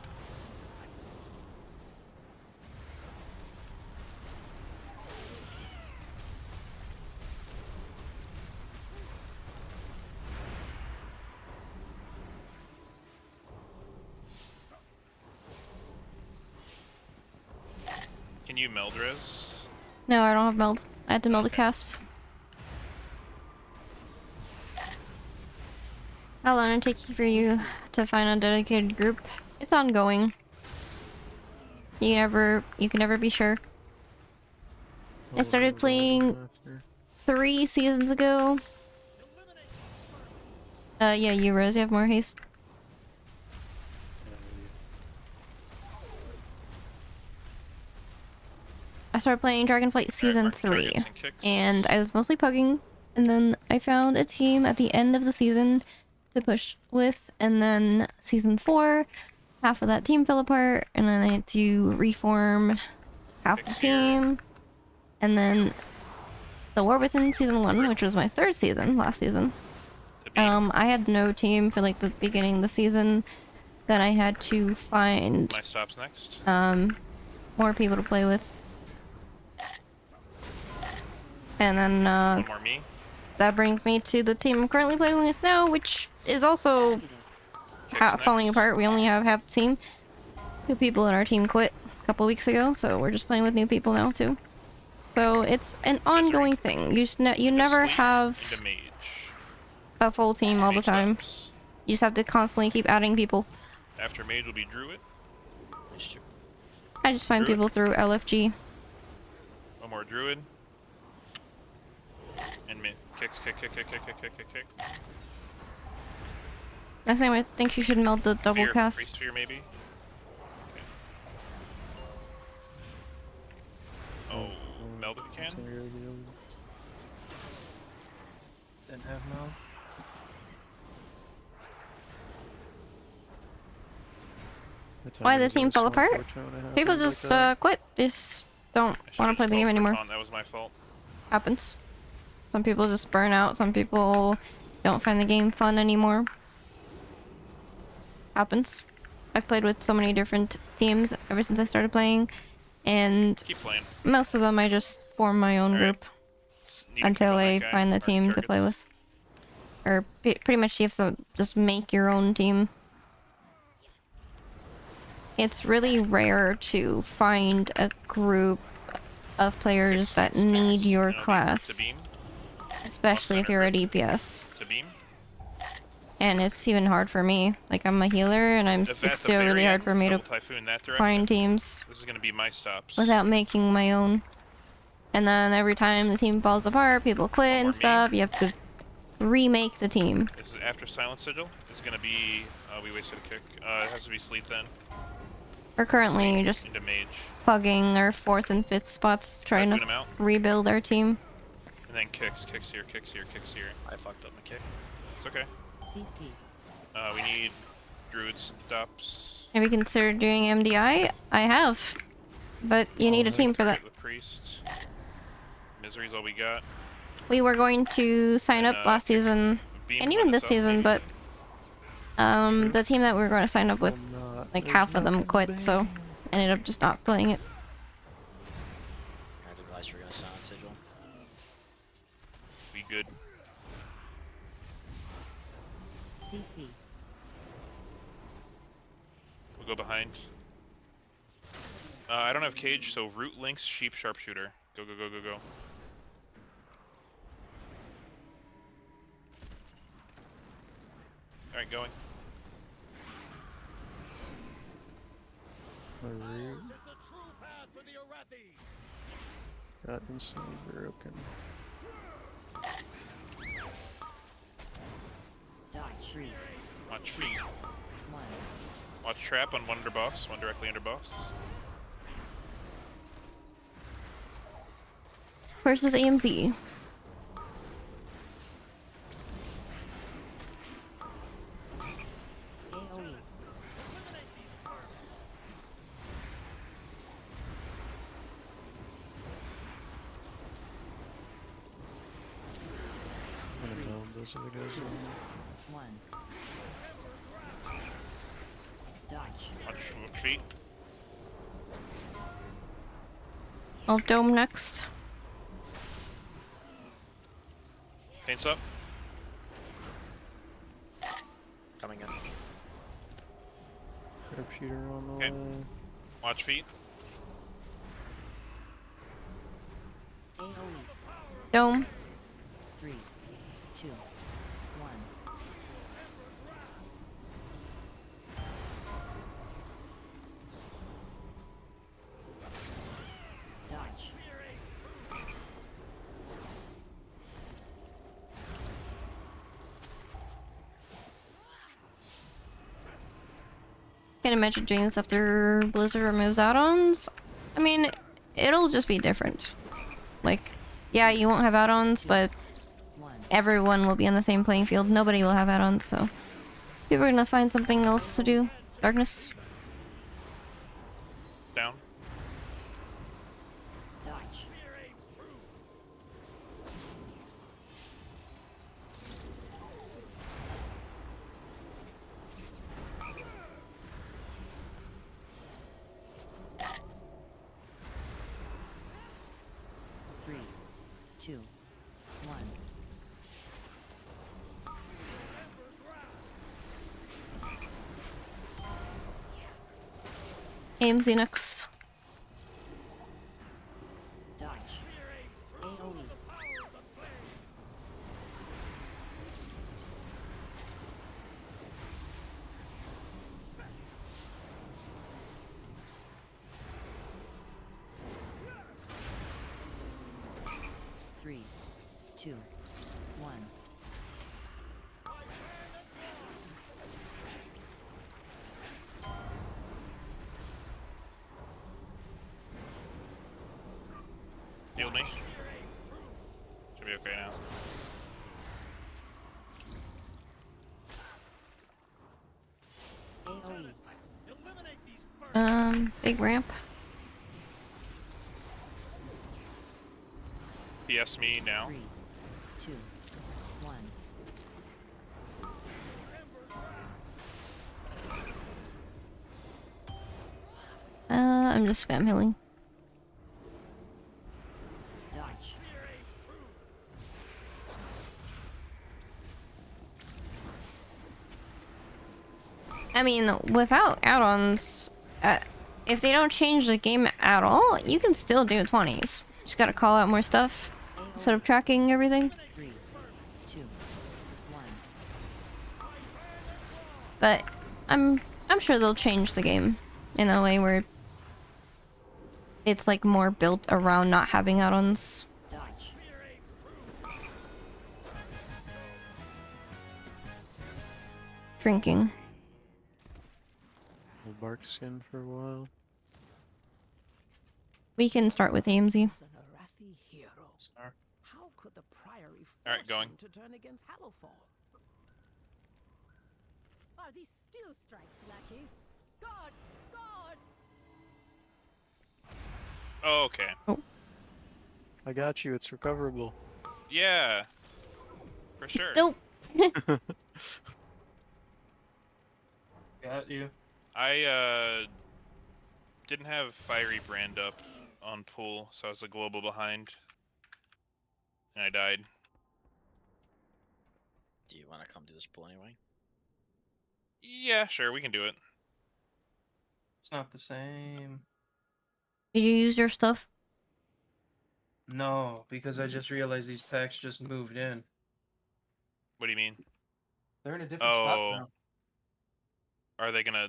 Can you meld res? No, I don't have meld. I had to meld a cast. How long did it take for you to find a dedicated group? It's ongoing. You can never be sure. I started playing 3 seasons ago. Yeah, you Rose, you have more haste. I started playing Dragonflight Season mark 3, targets and kicks. and I was mostly pugging, and then I found a team at the end of the season to push with, and then Season 4, half of that team fell apart, and then I had to reform half the Kicks here. team, and then the War Within Season 1, which was my 3rd season, last season. To beam. I had no team for like the beginning of the season, then I had to find My stops next. more people to play with. And then One more me. that brings me to the team I'm currently playing with now, which is also Kicks falling next. apart. We only have half the team. 2 people in our team quit a couple weeks ago, so we're just playing with new people now too. So it's an ongoing thing. You never Sleep have Into mage. a full team all the Mage time. stops. You just have to constantly keep adding people. After mage will be druid. Mage 2. I just find Druid? people through LFG. One more druid. And mid. Kicks, kick, kick, kick, kick, kick, kick, kick, kick. I think you should meld the double Sphere, cast. priest sphere maybe. Okay. Oh, meld if you can. Didn't have meld. Why the team fell apart? People just quit. They just don't I should've want to play just the game called for anymore. taunt, that was my fault. Happens. Some people just burn out. Some people don't find the game fun anymore. Happens. I've played with so many different teams ever since I started playing, and Keep playing. most of them I just form my own Alright. group Need to until kill that I guy, find the mark team to play targets. with. Or pretty much you have to just make your own team. It's really rare to find a group of players that need your And I'll be class, To beam. especially if you're a DPS. To beam. And it's even hard for me. Like, I'm a healer, and If it's that's the still really very hard end, for me to double typhoon that direction. find teams This is gonna be my stops. without making my own. And then every time the team falls apart, people quit More and me. stuff. You have to remake the team. This is after silent sigil. This is gonna be. We wasted a kick. It has to be sleep then. We're currently just into mage. plugging our 4th and 5th spots, trying Boot to him out. rebuild our team. And then kicks here, kicks here, kicks here. I fucked up my kick. It's okay. CC. We need druid stops. Have you considered doing MDI? I have. But you need a team for that. The priest. Misery's all we got. We were going to sign up last season, Beam and even this season, but the team that we were going to sign up with, like half of them quit, so ended up just not playing it. I didn't realize you were gonna silence Sigil. We good. CC. We'll go behind. I don't have cage, so root links, sheep, sharpshooter. Go, go, go, go, go. Alright, going. Alright. Got instantly broken. Dodge. 3. Watch feet. 1. Watch trap on one under boss, one directly under boss. Versus AMZ. AoE. I'm gonna build those other guys. 1. Dodge. Watch feet. I'll dome next. Paints up. Coming in. Sharpshooter on the Okay. way. Watch feet. AoE. Dome. 3, 2, 1. Dodge. Can't imagine doing this after Blizzard removes add-ons. I mean, it'll just be different. Like, yeah, you won't have add-ons, but 1. everyone will be on the same playing field. Nobody will have add-ons, so people are gonna find something else to do. Darkness. Down. Dodge. Three, 2, 1. AMZ next. Dodge. AoE. Three, 2, 1. Healed me. Should be okay now. AoE. Big ramp. PS me now. 3, 2, 1. I'm just spam healing. Dodge. I mean, without add-ons, if they don't change the game at all, you can still do 20s. Just gotta call out more stuff instead of tracking everything. 3, 2, 1. But I'm sure they'll change the game in a way where it's like more built around not having add-ons. Dodge. Drinking. Hold bark skin for a while. We can start with AMZ. Was an Arathi hero. Sorry. How could the Priory force Alright, going. him to turn against Hallowfall? Are these still strikes, lackeys? God! God! Oh, okay. I got you. It's recoverable. Yeah. For sure. Nope. Got you. I didn't have Fiery Brand up on pool, so I was a global behind. And I died. Do you want to come to this pool anyway? Yeah, sure, we can do it. It's not the same. Did you use your stuff? No, because I just realized these packs just moved in. What do you mean? They're in a different spot Oh. now. Are they gonna...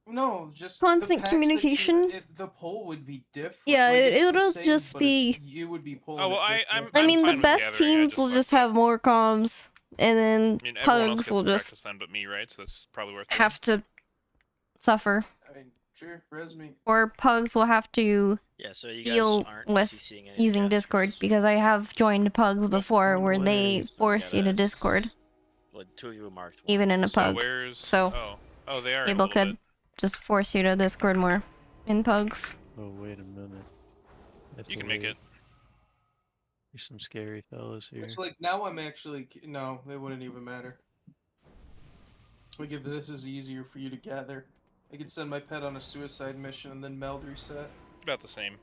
No, just Constant the packs that communication? the poll would be different. Yeah, Like, it's the it'll same, just but it's- be. you would be pulling. Oh, well, it I'm differently. I mean, fine the with best gathering, I teams just will just fucked up. have more comms, and then I mean, everyone else Pugs gets will to just practice then but me, right? So that's probably worth doing. have to suffer, I mean, sure, res me. or Pugs will have to Yeah, so you deal guys aren't with CCing any using casters. Discord, because I have joined Pugs before no where they way. So force you to gotta Discord, Well, two of you marked one. even in a So Pug. where's... So, Oh, they are in a People little could bit. just force you to Discord more in Pugs. Oh, wait a minute. I have You to can make wait. it. There's some scary fellas here. It's like now I'm actually no, they wouldn't even matter. Like if this is easier for you to gather, I could send my pet on a suicide mission and then meld reset About the same.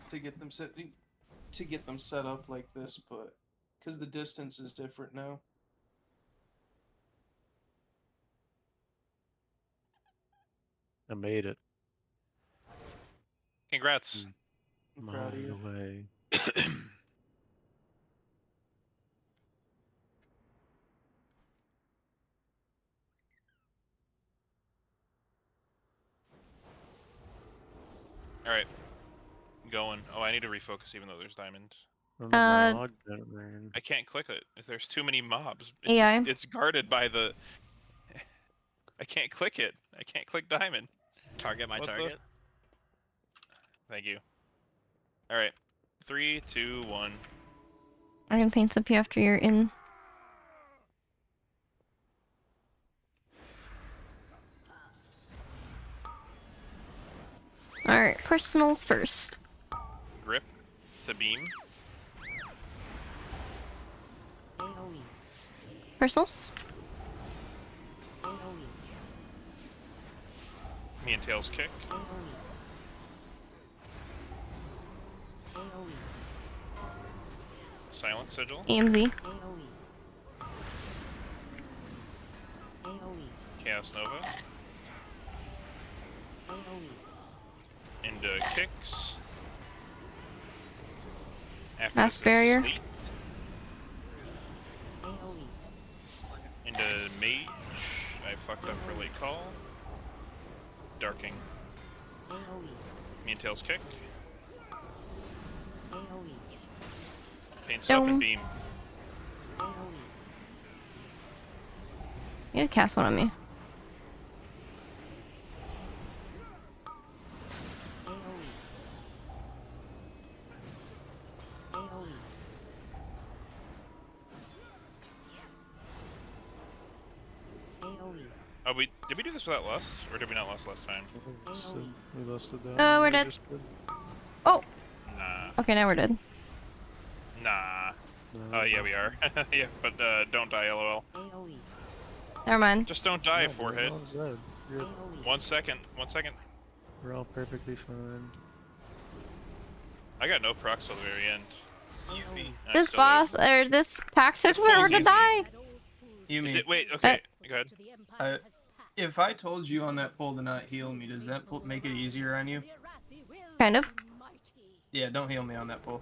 to get them set up like this, but because the distance is different now. I made it. Congrats. I'm proud of you. Way. Alright. Going. Oh, I need to refocus even though there's diamond. Oh, no, my Uh, log didn't ran. I can't click it. If there's too many mobs. AI. It's guarded by the... I can't click it. I can't click diamond. Target my What the- target. Thank you. Alright. 3, 2, 1. I can paint up you after you're in. Alright, personals first. Grip to beam. AoE. Personals? AoE. Me and Tails kick. AoE. AoE. Silent sigil. AMZ. AoE. AoE. Chaos Nova. AoE. Into kicks. After Mass this is barrier. Sleet. AoE. Into mage. I fucked up for late call. Darking. AoE. Me and Tails kick. AoE. Paints up Dome. and beam. AoE. You cast one on me. AoE. AoE. AoE. Oh, did we do this without lust? Or did we not lust last time? So we lost that. Oh, we're dead. Oh! Nah. Okay, now we're dead. Nah. Oh, yeah, we are. Yeah, but don't die, lol. AoE. Never mind. Just don't die, forehead. You're, AoE. 1 second. 1 second. we're all perfectly fine. I got no procs till the very end. AoE. And I This still boss, or this pack took This fool's forever to easy. die. You live. mean Wait, okay. Go ahead. if I told you on that poll to not heal me, does that make it easier on you? Kind of. Yeah, don't heal me on that poll.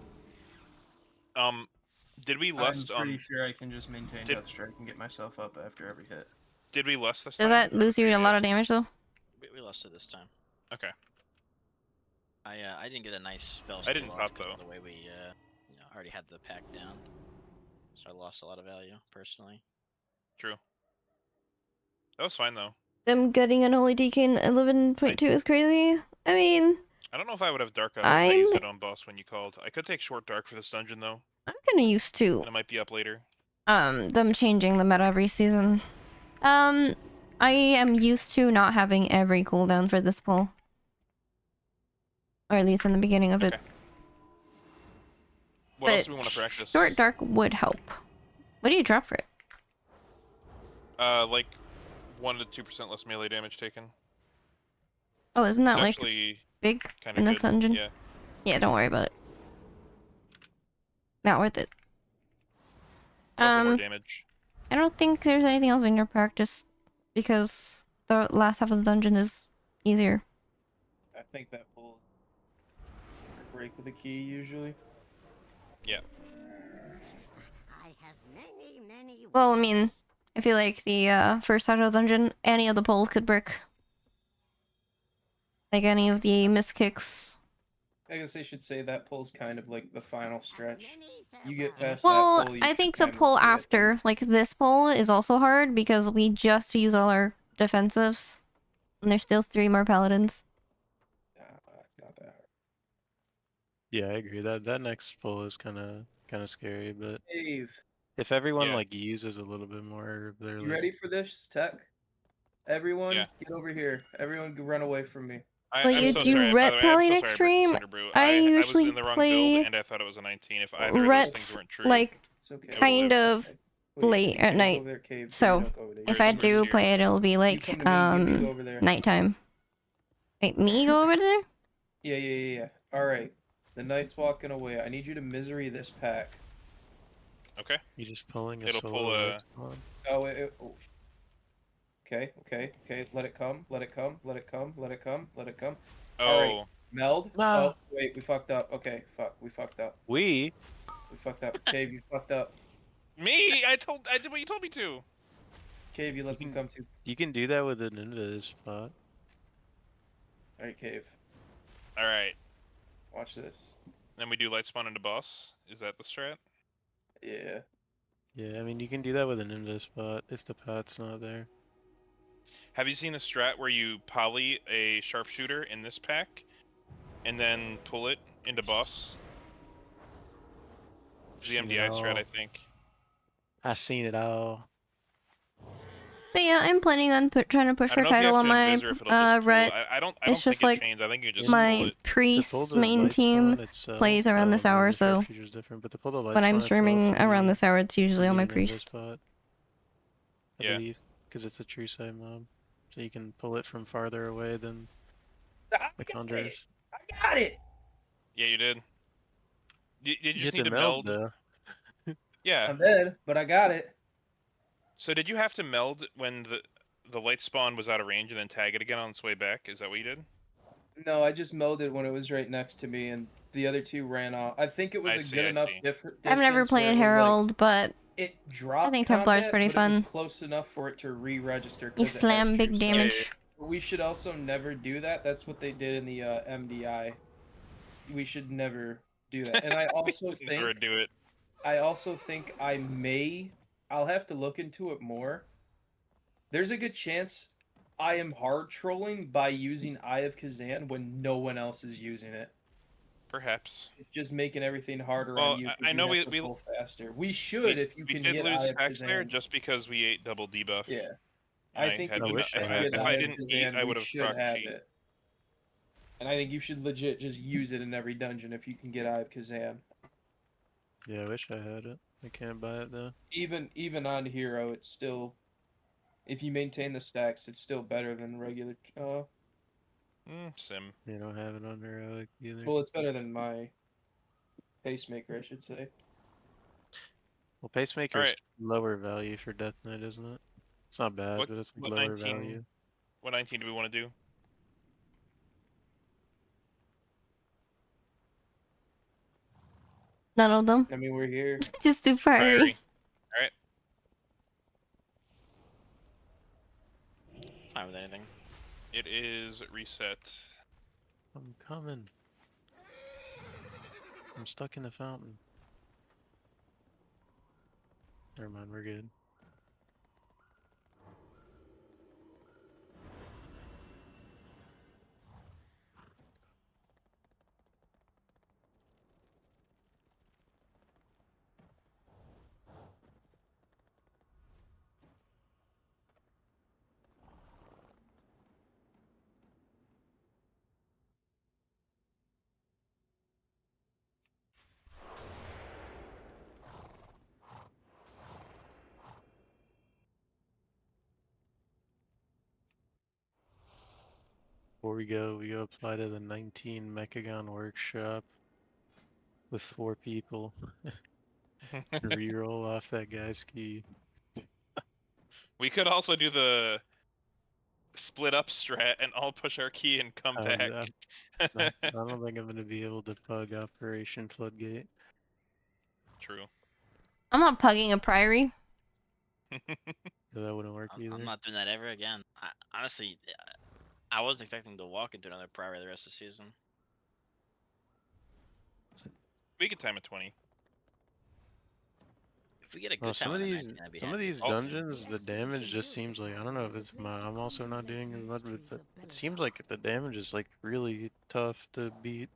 Did we I'm lust pretty on... sure I can just maintain Did- Death Strike and get myself up after every hit. Did we lust this Does time? that lose you Or a lot of yes? damage though? We lost it this time. Okay. I didn't get a nice spell. I didn't steal pop, off 'cause of though. The way we already had the pack down, so I lost a lot of value personally. True. That was fine though. Them getting unholy DK in 11.2 is crazy. I mean, I don't know if I would have dark up if I used I'm it on boss when you called. I could take short dark for this dungeon though, kind of used to and it might be up later. them changing the meta every season. I am used to not having every cooldown for this pull. Or at least in the beginning of it. Okay. What else do we want to practice? Short dark would help. What do you drop for it? Like 1 to 2% less melee damage taken. Oh, isn't that It's like actually big kinda in this good, dungeon? yeah. Yeah, don't worry about it. Not worth it. It's also more damage. I don't think there's anything else in your practice because the last half of the dungeon is easier. I think that will break with a key usually. Yeah. I have many Well, I mean, I feel like the first half of the dungeon, any of the poles could brick. Like any of the miss kicks. I guess they should say that pull's kind of like the final stretch. You get past Well, that pull, you I should think the kind of pull be at the- after, like this pull, is also hard because we just use all our defensives. And there's still 3 more paladins. Nah, it's not that hard. Yeah, I agree. That next pull is kind of scary, but Dave, if everyone Yeah. like uses a little bit more, they're you like, ready for this, Tech? Everyone, Yeah. get over here. Everyone, run away from me. But I'm you so do sorry. By Ret the way, I'm Paladin so sorry I broke the Extreme. Cinder Brew. I was usually in the wrong play build, and I thought it was a 19. If either of those Ret things weren't true, like It's okay. kind of Wait, late you at can't night. Go over there, Cave, So, you don't go over there. if You I come do over here. play it, it'll be You like come to me, you go over there. nighttime. Wait, me go over there? Yeah. All right. The knight's walking away. I need you to misery this pack. okay. you just pulling a It'll solo pull a- light spawn. Oh, oh. Okay. Let it come. Let it come. Let it come. Let it come. Let it come. Oh, Alright. Meld. No. Oh, wait. We fucked up. Okay. Fuck. We fucked up. We We fucked up. Cave, you fucked up. me! I did what you told me to. Cave, you let them come too. you can do that with an invis spot. Alright, Cave. All right. Watch this. Then we do light spawn into boss. Is that the strat? Yeah. Yeah, I mean you can do that with an invis spot if the path's not there. Have you seen the strat where you poly a sharpshooter in this pack, and then pull it into boss? It's the MDI strat, I think. I've seen it all. But yeah, I'm planning on trying to push I for don't know if you title have on to my invis or if it'll just pull. Ret. I don't It's think just it like changed. I think you just my pull it. To pull priest the main light team spawn itself, plays around this the hour, so sharpshooter's different, but to pull the light when I'm spawn streaming itself, around you- this hour, it's usually you on my need an invis priest. spot, I Yeah. believe, because it's a true side mob, so you can pull it from farther away than the conjurers. I got it! Yeah, you did. You You just hit need the to meld meld. though. Yeah. I'm dead, but I got it. So did you have to meld when the light spawn was out of range and then tag it again on its way back? Is that what you did? No, I just melded when it was right next to me, and the other two ran off. I think it was I a see, good I enough see. distance. I've never where played it was, like, Herald, but it dropped. think Templar's combat, pretty but it was fun. close enough for it to re-register. you 'cause it has slam true big sight. damage. But we should also never do that. That's what they did in the MDI. We should never do that. And I also Never think do it. I'll have to look into it more. There's a good chance I am hard trolling by using Eye of Kazan when no one else is using it. Perhaps. It's just making everything harder Well, on you. 'cause I you know have we to pull faster. We should if you we can did get lose Eye of stacks there Kazan. just because we ate double debuff. Yeah. And I think had if I you to wish can I had get that. if Eye I of didn't eat, Kazan, I we would have should proc have cheat. it. And I think you should legit just use it in every dungeon if you can get Eye of Kazan. Yeah, I wish I had it. I can't buy it though. Even on Hero, it's still, if you maintain the stacks, it's still better than regular. Sim. You don't have it on heroic either. Well, it's better than my pacemaker, I should say. Well, pacemaker's Alright. lower value for Death Knight, isn't it? It's not bad, What- but it's like what lower 19 value. What 19 do we want to do? None of them. I mean, we're here. Just do Fiery. fiery. Alright. Fine with anything. It is reset. I'm coming. I'm stuck in the fountain. Never mind, we're good. Before we go apply to the 19 Mechagon workshop with 4 people. Reroll off that guy's key. We could also do the split up strat and all push our key and come back. I don't think I'm gonna be able to pug Operation Floodgate. True. I'm not pugging a priory. That wouldn't work either. I'm not doing that ever again. Honestly, I wasn't expecting to walk into another priory the rest of the season. We could time at 20. If we get a good Well, time some of on the these 19, I'd be some of happy. these dungeons, the damage just seems like, I don't know if it's I'm also not doing as much, but it seems like the damage is like really tough to beat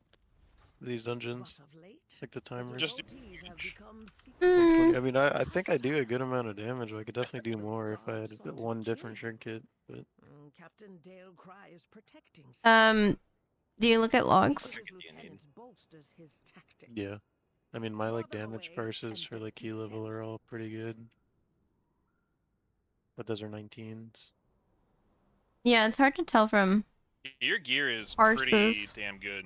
these dungeons. Like the timers. Just I mean, I think I do a good amount of damage. I could definitely do more if I had one different trinket. But Captain Dale Cry is protecting. Do you look at logs? yeah, I mean my like damage parses for like key level are all pretty good. But those are 19s. Yeah, it's hard to tell from. Your gear is pretty Parses. damn good.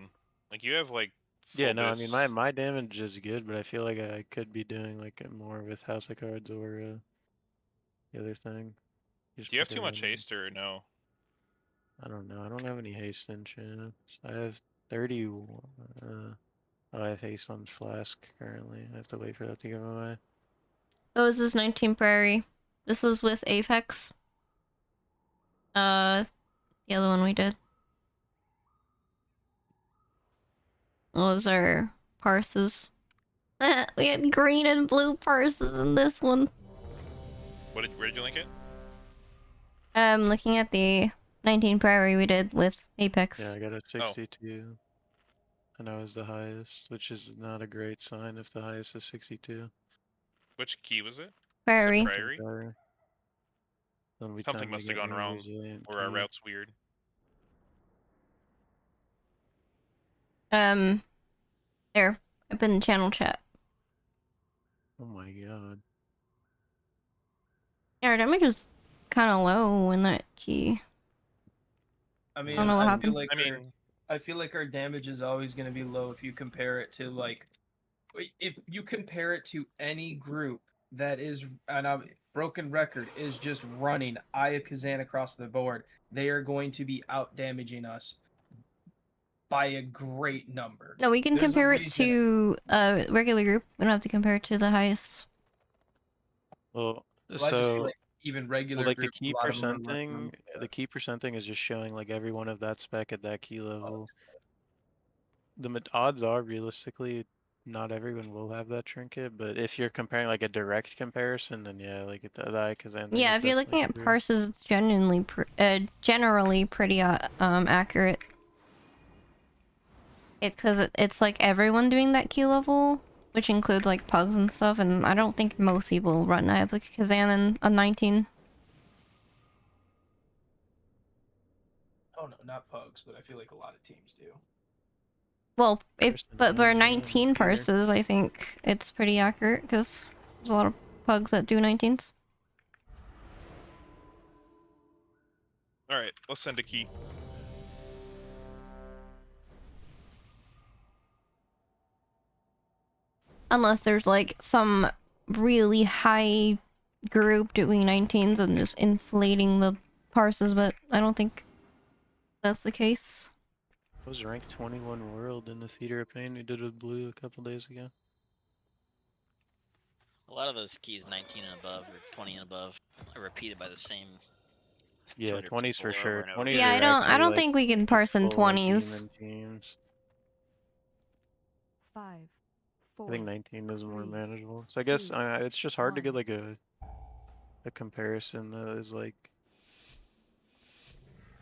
Like you have like. Yeah, no, I mean Fulbus. my damage is good, but I feel like I could be doing like more with House of Cards or the other thing. Do you have put too it much in- haste or no? I don't know. I don't have any haste in chance. I have 30. I have haste on Flask currently. I have to wait for that to go away. Oh, this is 19 prairie. This was with Apex. The other one we did. Those are parses. We had green and blue parses in this one. Where did you link it? Looking at the 19 prairie we did with Apex. Yeah, I got a 62. And I was the highest, which is not a great sign if the highest is 62. Which key was it? Prairie. Prairie? Then we Something timed to must have get gone more wrong, resilient or our key. route's weird. There. I've been in channel chat. Oh my god. Yeah, our damage is kind of low in that key. I mean, I don't know what happened. I feel like our damage is always going to be low if you compare it to like, if you compare it to any group that is, and Broken Record is just running Eye of Kazan across the board. They are going to be out damaging us by a great number. No, we can There's a compare it reason- to a regular group. We don't have to compare it to the highest. Well, Well, I just feel so like even regular like the groups, a key lot of them are percent running thing, the key percent thing is just showing like everyone of that spec at that key level. The odds are realistically not everyone will have that trinket, but if you're comparing like a direct comparison, then yeah, like the Eye Kazan. Yeah, if you're looking at parses, it's generally pretty accurate. It's like everyone doing that key level, which includes like pugs and stuff, and I don't think most people run Eye of Kazan in a 19. Oh no, not pugs, but I feel like a lot of teams do. Well, First and but for last, 19 Peter. parses, I think it's pretty accurate because there's a lot of pugs that do 19s. Alright, let's send a key. Unless there's like some really high group doing 19s and just inflating the parses, but I don't think that's the case. I was ranked 21 world in the Theater of Pain we did with Blue a couple days ago. A lot of those keys 19 and above or 20 and above are repeated by the same. Yeah, 200 20s for people sure. over and over. 20s Yeah, are I don't actually, like, think we can parse in full, like, 20s. demon teams. 5, 4. I think 19 is more 3, manageable. So I guess 2, it's just hard to get 1. like a comparison that is like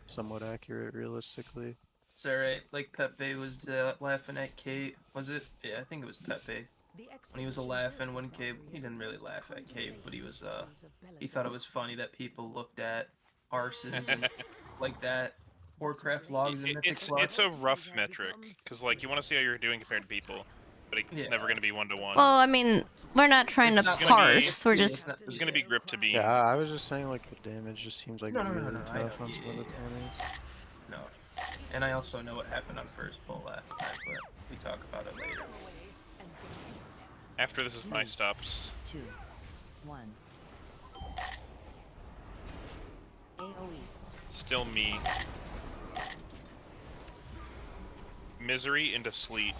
somewhat accurate realistically. It's alright. Like Pepe was laughing at Kate. Was it? Yeah, I think it was Pepe. When he was laughing when Cave, he didn't really laugh at Cave, but he was he thought it was funny that people looked at parses and like that. Warcraft logs and Mythic logs. It's a rough metric, because like you want to see how you're doing compared to people, but it's Yeah. never going to be 1-to-1. Well, I mean, we're not trying It's to not gonna be- parse. We're Yeah, just it's not- There's going to be grip to beam. Yeah, I was just saying like the damage just seems like No, no, no, really no, no, I tough know, on some yeah, of the yeah. 20s. No. And I also know what happened on first pull last time, but we talk about it later. After this is my stops. 2, 1. AOE. Still me. Misery into sleet.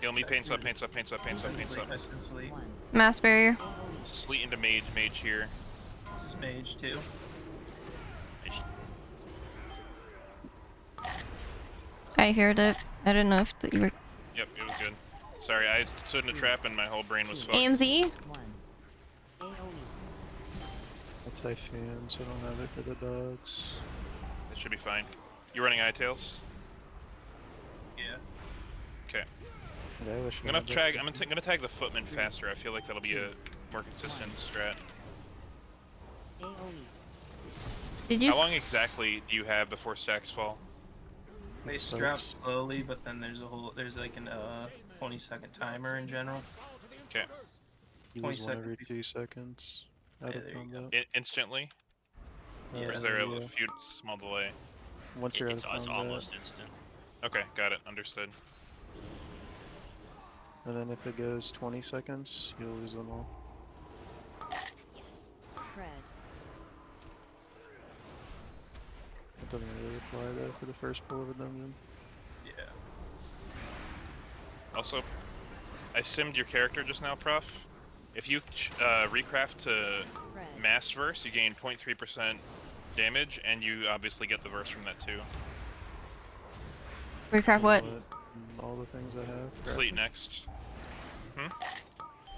Heal me, paints up, paints up, paints up, paints up, paints up. I said sleep. Mass barrier. Sleet into mage, mage here. This is mage too. I heard it. I didn't know if you were Yep, it was good. Sorry, I stood in a trap and my whole brain was fucked. AMZ. 1. AOE. That's Typhoons, I don't have it for the dogs. It should be fine. You running eye tails? Yeah. Okay. Yeah, I wish I'm gonna tag. I'm gonna tag the footman faster. I feel like that'll be a more consistent strat. AOE. Did you? How long exactly do you have before stacks fall? They It drop starts- slowly, but then there's like an 20-second timer in general. Okay. You 20 lose one every seconds 2 seconds. Out Yeah, of there you go. combat. Instantly, Yeah, or is there a yeah. few small delay? Once you're out It's of combat. almost instant. Okay, got it. Understood. And then if it goes 20 seconds, you'll lose them all. Spread. It doesn't really apply though for the first pull of a dungeon. Yeah. Also, I simmed your character just now, Prof. If you recraft to Spread. Mass Verse, you gain 0.3% damage, and you obviously get the verse from that too. Recraft what? All the things I have. Sleet graphic. next.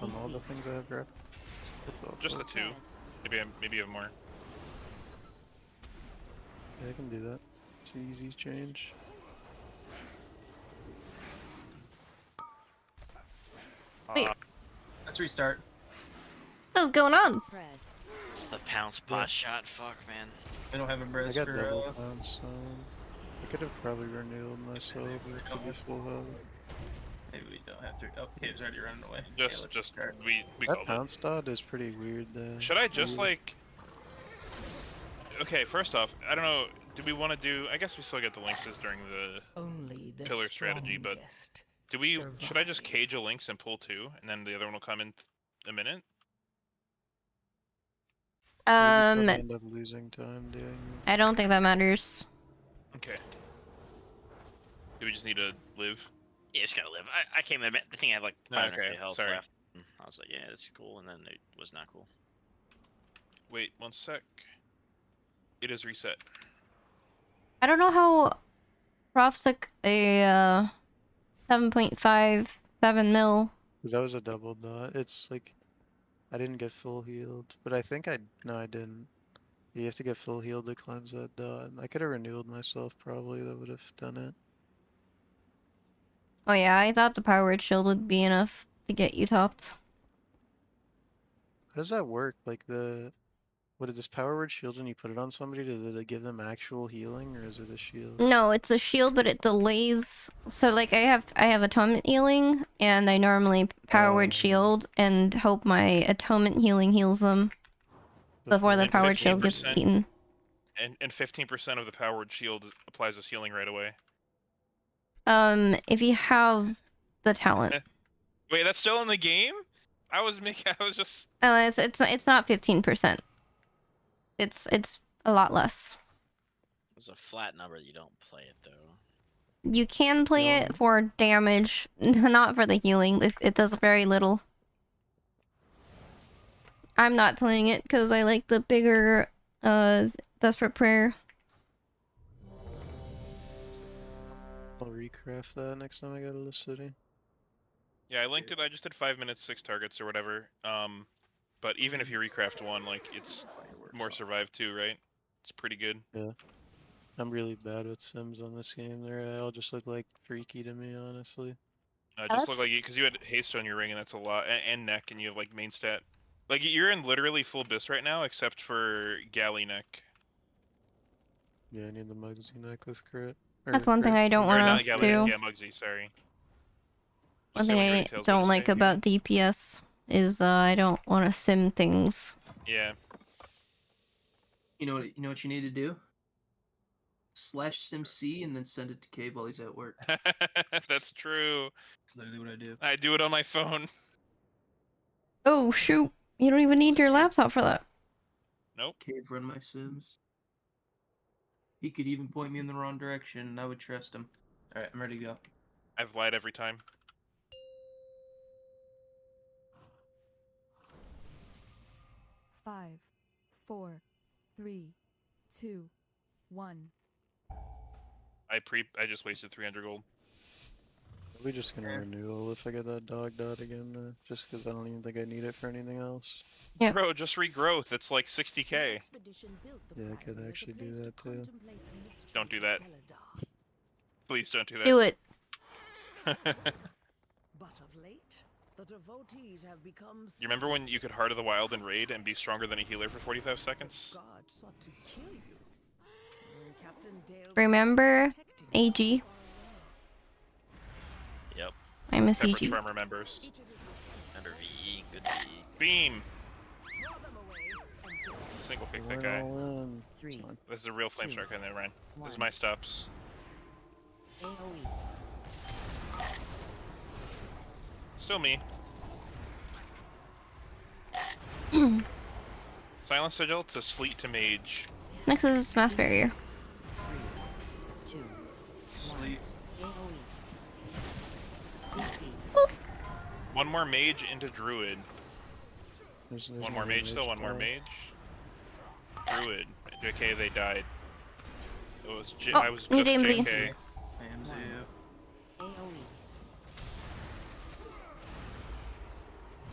On all the things I have graphic. Just the two. Maybe you have more. Yeah, I can do that. It's an easy change. Wait. Let's restart. What's going on? Spread. It's the pounce pot shot. Fuck, man. We don't have a I breast got for double pounds, I could have probably renewed myself to be full health. maybe we don't have to. Oh, Cave's already running away. Just, let's just restart. we That called it. pounce dot is pretty weird though. Should I just Weird. like? Okay, first off, I don't know. Do we want to do? I guess we still get the lynxes during the Only the pillar strategy, but strongest do we? Should I just survive. cage a lynx and pull two, and then the other one will come in a minute? You'd probably end up losing time doing I don't think that matters. Okay. Do we just need to live? Yeah, just gotta live. I came in. I think I had like Oh, 500 okay, health sorry. left. And I was like, yeah, this is cool, and then it was not cool. Wait 1 sec. It is reset. I don't know how Prof took a 7.57 mil. Because that was a double dot. It's like, I didn't get full healed, but I think no, I didn't. You have to get full healed to cleanse that dot. I could have renewed myself probably, that would have done it. Oh yeah, I thought the power word shield would be enough to get you topped. How does that work? Like what is this power word shield when you put it on somebody? Does it give them actual healing or is it a shield? No, it's a shield, but it delays. So like I have atonement healing, and I normally power word shield and hope my atonement healing heals them before the And power word shield gets 15%. eaten. And 15% of the powered shield applies as healing right away. If you have the talent. Wait, that's still in the game? I was just. Oh, it's not 15%. It's a lot less. It's a flat number. You don't play it though. You can play it for damage, not for the healing. It does very little. I'm not playing it because I like the bigger, Desperate Prayer. I'll recraft that next time I go to the city. Yeah, I linked it. I just did 5 minutes, 6 targets or whatever. But even if you recraft one, like it's more survive too, right? It's pretty good. Yeah. I'm really bad with sims on this game. They all just look like freaky to me, honestly. Just look like because you had haste on your ring and that's a lot, and neck, and you have like main stat. Like you're in literally full bis right now, except for galley neck. Yeah, I need the Mugsy neck with crit. That's one thing I don't Or want not to galley do. neck, yeah, Mugsy, sorry. One Say thing what your I details don't are to like say. about DPS is I don't want to sim things. Yeah. You know what you need to do? Slash sim C and then send it to Cave while he's at work. That's true. That's literally what I do. I do it on my phone. Oh shoot! You don't even need your laptop for that. Nope. Cave run my sims. He could even point me in the wrong direction, and I would trust him. All right, I'm ready to go. I've lied every time. Five, 4, 3, 2, 1. I just wasted 300 gold. Are we just gonna renewal if I get that dog dot again? Just because I don't even think I need it for anything else. Yeah. Bro, just regrowth. It's like 60k. Yeah, I could actually do that too. Don't do that. Please don't do that. Do it. But of late, the devotees have become. You remember when you could Heart of the Wild and raid and be stronger than a healer for 45 seconds? God sought to kill you. Captain Dale Remember AG? Yep. I miss Pepper AG. Charm remembers. Remember VE, good VE. Beam! Single pick that guy. Three. This is a real flame shark in there, Ryan. This is One. my stops. AoE. Still me. Silent Sigil to Sleet to Mage. Next is Smash Barrier. 3, 2, Sleep. AoE. CC. One more Mage into Druid. There's One more Mage still, one more Mage. Druid. JK, they died. It was Oh, I was need just AMZ. JK. AMZ. AoE.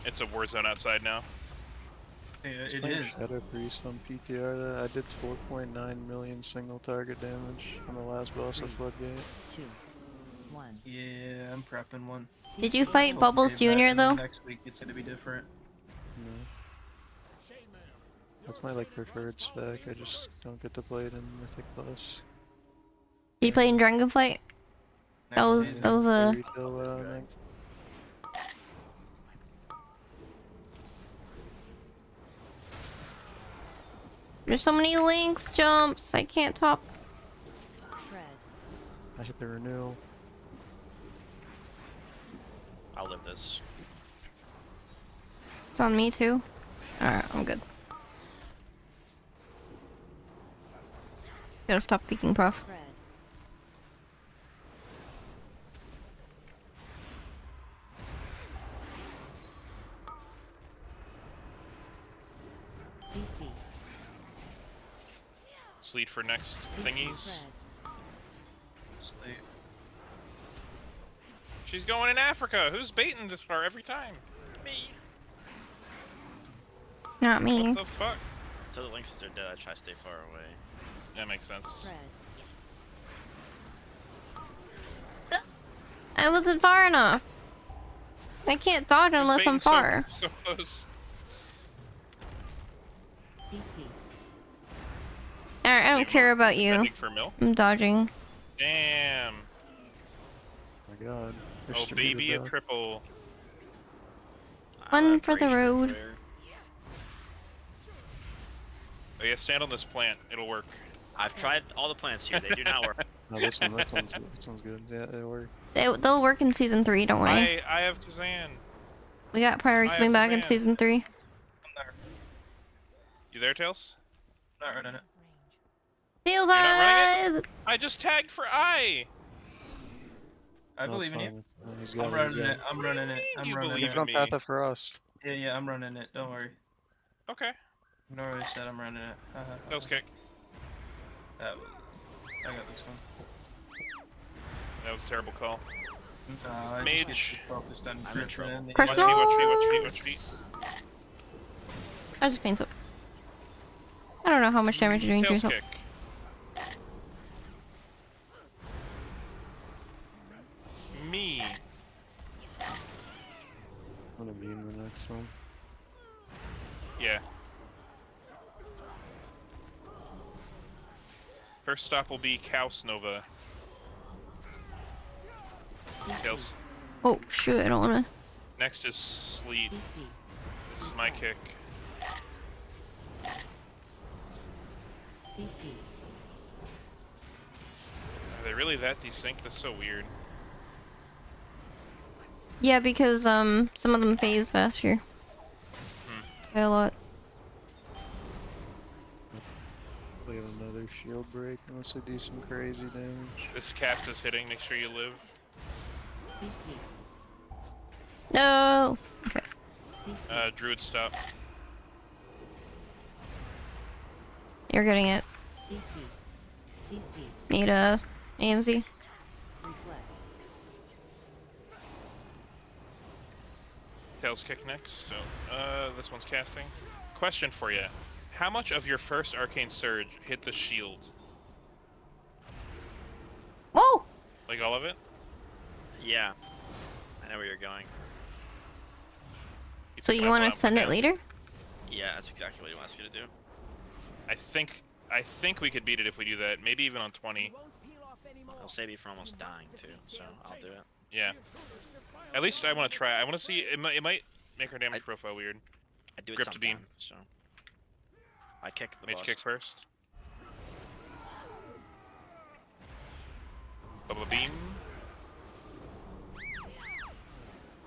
It's a war zone outside now. Yeah, it Playing is. Shadow Priest on PTR that I did 4.9 million single target damage on the last boss of Floodgate. 2, 1. Yeah, I'm prepping one. Did you fight Hope Bubbles that- Jr. and then though? Next week it's gonna be different. No. That's my like preferred spec. I just don't get to play it in Mythic Plus. Did you play in Dragonflight? That Next was season. that was a. Retail WoW, I think. There's so many links, jumps. I can't top. Shred. I hit the renewal. I'll live this. It's on me too. Alright, I'm good. Gotta stop peeking, prof. Shred. CC. Sleet for next CC. thingies. Shred. Sleep. She's going in Africa. Who's baiting this far every time? Me. Not me. What the fuck? Until the lynxes are dead, I try to stay far away. That makes sense. Shred. I wasn't far enough. I can't dodge Who's unless baiting I'm far. So close. CC. Alright, I don't care about you. Sending for mill. I'm dodging. Damn. Oh my god. Oh Distributed baby, a dog. triple. One for the Abrasion road. Flare. Oh yeah, stand on this plant. It'll work. I've tried all the plants here, they do not work. Oh, this one's good. Yeah, it worked. They'll work in season 3, don't worry. I have Kazan. We got Pyre I have coming back in Kazan. season 3. I'm there. You there, Tails? Not running it. Tails You're not running are. I just tagged for I. I No, believe it's in you. fine, it's fine. He's got I'm it, running he's it. I'm running it. I'm You running believe it. He's in on me. Path of Frost. Yeah, I'm running it. Don't worry. Okay. I already said I'm running it. Tails kick. I got this one. That was a terrible call. No, I Mage. just get focused on I'm in crit trouble. and the- Personal. Watch me. I just paint up. I don't know how much damage you're doing to Tails yourself. kick. Me. I'm gonna beam the next one. Yeah. First stop will be Chaos Nova. Tails. Oh shoot, I don't wanna. Next is Sleet. CC. This is my kick. CC. Are they really that desynced? That's so weird. Yeah, because some of them phase faster. By a lot. We have another shield break unless we do some crazy damage. This cast is hitting. Make sure you live. CC. No. Okay. CC. Druid stop. You're getting it. CC. CC. Need a AMZ. Reflect. Tails kick next. So, this one's casting. Question for you. How much of your first Arcane Surge hit the shield? Whoa! Like all of it? Yeah. I know where you're going. So you want to send it later? Yeah, that's exactly what he wants me to do. I think we could beat it if we do that. Maybe even on 20. He'll save you from almost dying too, so I'll do it. Yeah. At least I want to try. I want to see. It might make our damage profile weird. I do it Grip to beam. sometime, so I kick the Mage boss. kick first. Bubba beam.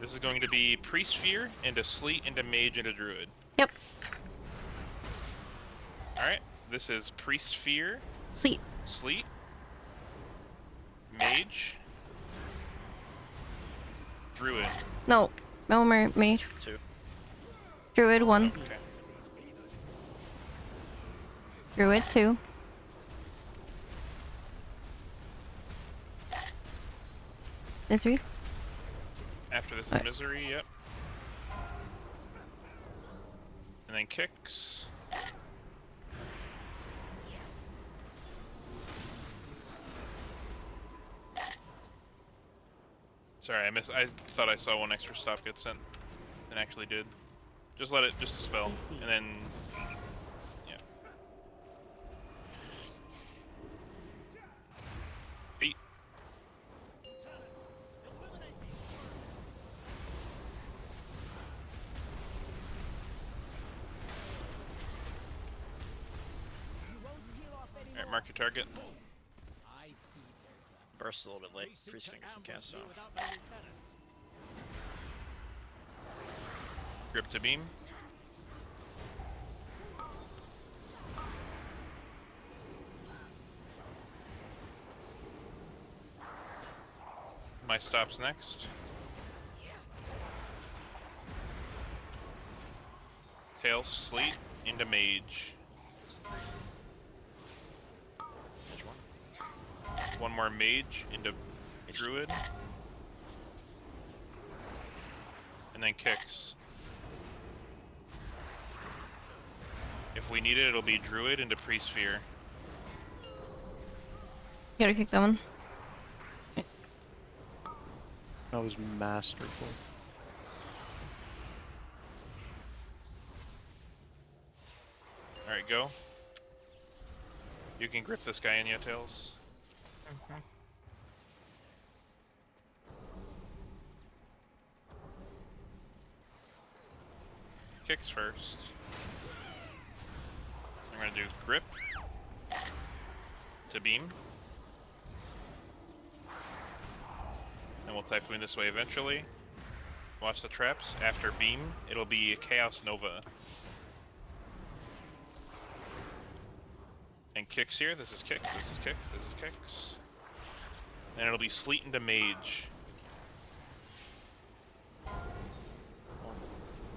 This is going to be Priest Fear into Sleet into Mage into Druid. Yep. Alright, this is Priest Fear, Sleep. Sleet, Mage, Druid. No. No more mage. 2. Druid 1. Okay. Druid 2. Misery. After this is Alright. Misery, yep. And then kicks. Sorry, I thought I saw one extra stop get sent, and actually did. Just let it, just a spell, and then, yeah. Beat. Alright, mark your target. Burst a little bit late. Priest can get some casts off. Grip to beam. My stop's next. Tail Sleet into Mage. Which one? One more Mage into Druid. And then kicks. If we need it, it'll be Druid into Priest Fear. Gotta kick that one. That was masterful. Alright, go. You can grip this guy in, yeah, Tails. Okay. Kicks first. I'm gonna do grip to beam. And we'll Typhoon this way eventually. Watch the traps. After beam, it'll be Chaos Nova. And kicks here. This is kicks, this is kicks, this is kicks. And it'll be Sleet into Mage.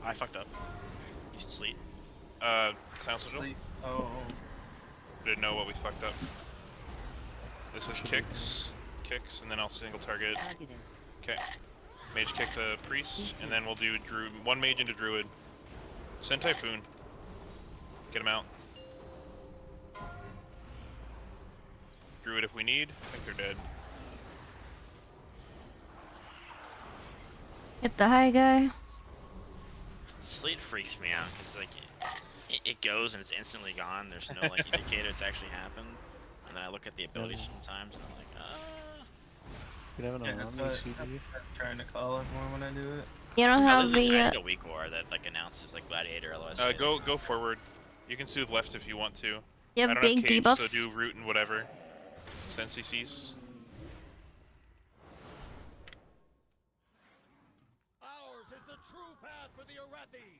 I fucked up. Used Sleet. Sound Sigil? Sleep. Oh. Didn't know what we fucked up. This is kicks, kicks, and then I'll single target. Targeted. Okay. Mage kick the priest, and then we'll do one mage into druid. Send Typhoon. Get him out. Druid if we need. I think they're dead. Hit the high guy. Sleet freaks me out because like it goes and it's instantly gone. There's no like indicator it's actually happened. And then I look at the abilities sometimes and I'm like, You have an Yeah, that's Omni what CD? I'm trying to call it more when I do it. You don't have I the need a weak war that like announces like Gladiator LOS. Go forward. You can soothe left if you want to. You I have don't big have cage, debuffs. so do root and whatever. Sensi sees. Ours is the true path for the Arathi.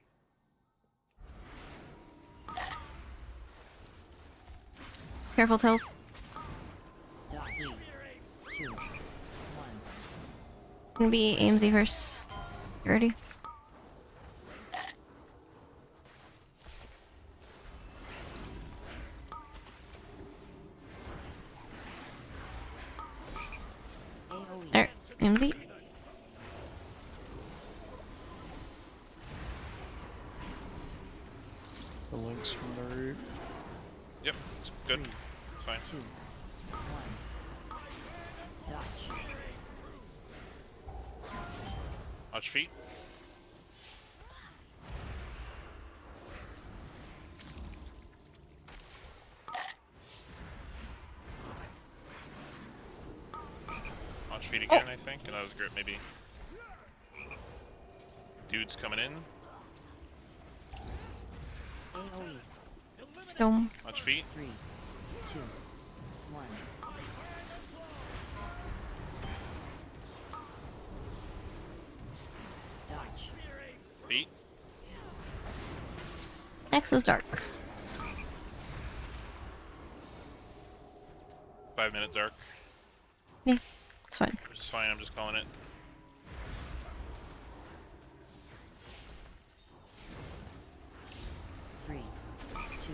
Careful, Tails. Dot 3, 2, 1. Gonna be AMZ first. You ready? AoE. Alright, AMZ. The links from the root. Yep, it's good. It's fine. 2, 1. Dodge. Watch feet. Watch feet again, I think, and that was great. Maybe. Dude's coming in. AoE. Dome. Watch feet. 3, 2, 1. Dodge. Feet. Next is dark. 5-minute dark, It's fine. which is fine. I'm just calling it. Three, two,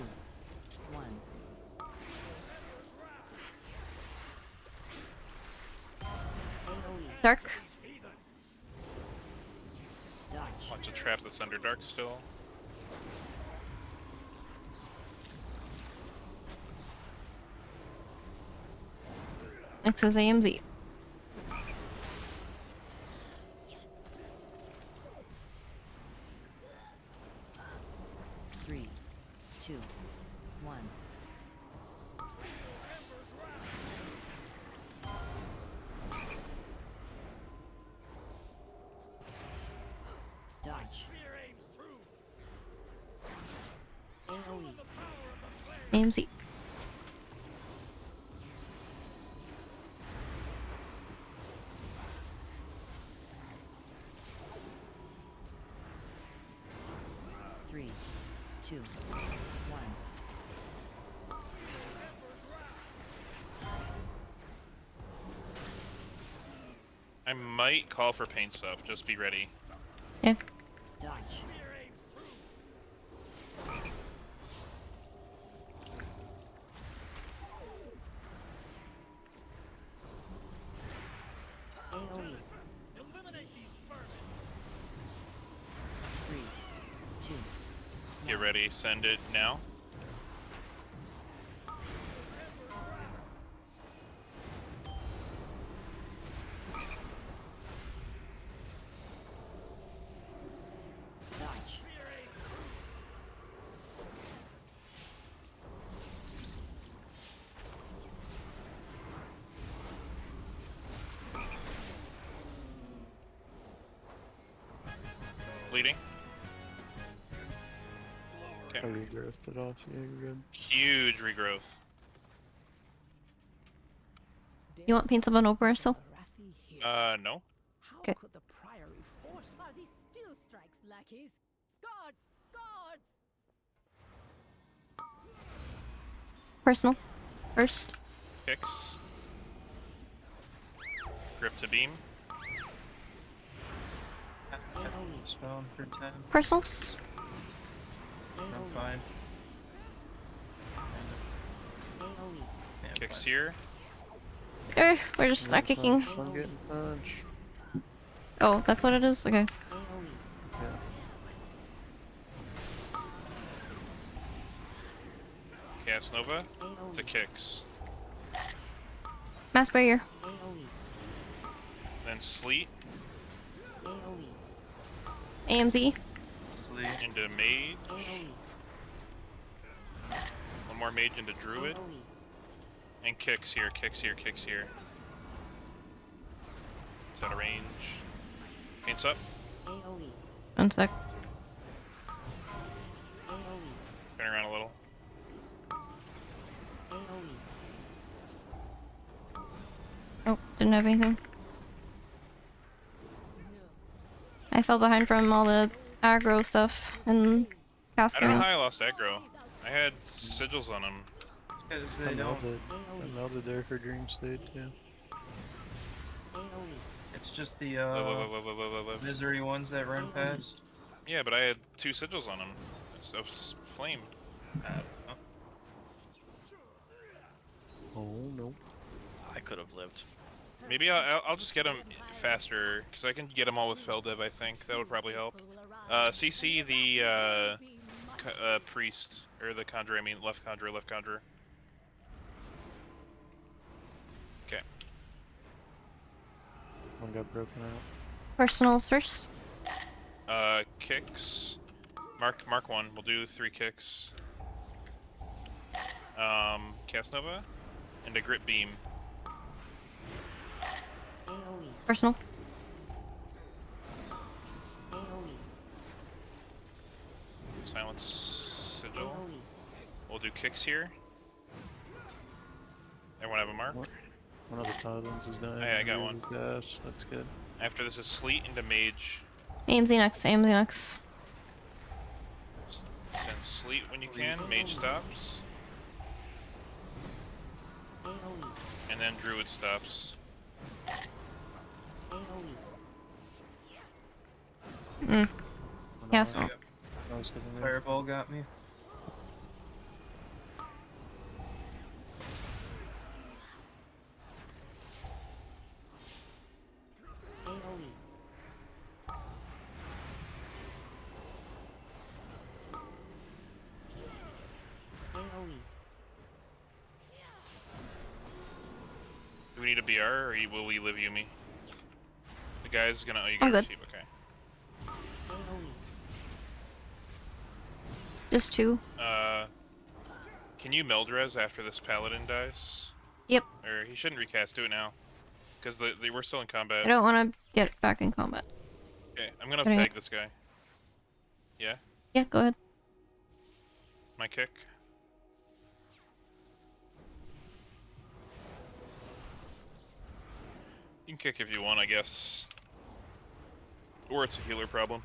one. AoE. Dark. Dodge. Watch a trap that's under dark still. Next is AMZ. Three, two, one. Dodge. AoE. AMZ. Three, two, one. I might call for paint sub. Just be ready. Yeah. Dodge. AoE. Three, two, Get ready. Send it now. dodge. Bleeding. I Okay. regrowthed it off. Yeah, you're good. Huge regrowth. You want paint on Oprah still? Arathi here. No. How Okay. could the Priory force Are these still strikes, lackeys? Guards! Guards! Personal. First. Kicks. Grip to beam. AoE. Spawn for 10. Personals. I'm AoE. fine. AoE. Yeah, I'm Kicks fine. here. We're just not kicking. I'm getting punch. Oh, that's what it is? Okay. AoE. Yeah. Cast Nova. To AoE. kicks. Mass barrier. AoE. Then sleet AoE. AMZ. Sleep. into mage. AoE. One more mage into druid. AoE. And kicks here, kicks here, kicks here. It's out of range. Paints up. AoE. One sec. AoE. Turn around a little. Didn't have anything. I fell behind from all the aggro stuff and I don't know casting. how I lost aggro. I had sigils on him. Because I they don't. melded there for Dream State too. It's just the Live. misery ones that run past. Yeah, but I had 2 sigils on him. So flame. Oh no. I could have lived. Maybe I'll just get him faster because I can get them all with Feldev. I think that would probably help. CC the priest or the conjurer. I mean left conjurer. Okay. One got broken out. Personals first. Kicks. Mark 1. We'll do 3 kicks. Cast Nova and a grip beam. Personal. Silence sigil. We'll do kicks here. Everyone have a mark? One of the paladins is dying. Hey, I got one. Gosh, that's good. After this is sleet into mage. AMZ next. AMZ next. Then sleet when you can. Mage stops. And then druid stops. Castle. Fireball got me. Do we need a BR or will we live Yumi? The guy's gonna. Oh, you I'm got good. cheap. Okay. Just 2. Can you Meldrez after this paladin dies? Yep. Or he shouldn't recast. Do it now, because they were still in combat. I don't want to get back in combat. Okay, I'm gonna Putting tag it- this guy. Yeah. Yeah, go ahead. My kick. You can kick if you want, I guess. Or it's a healer problem.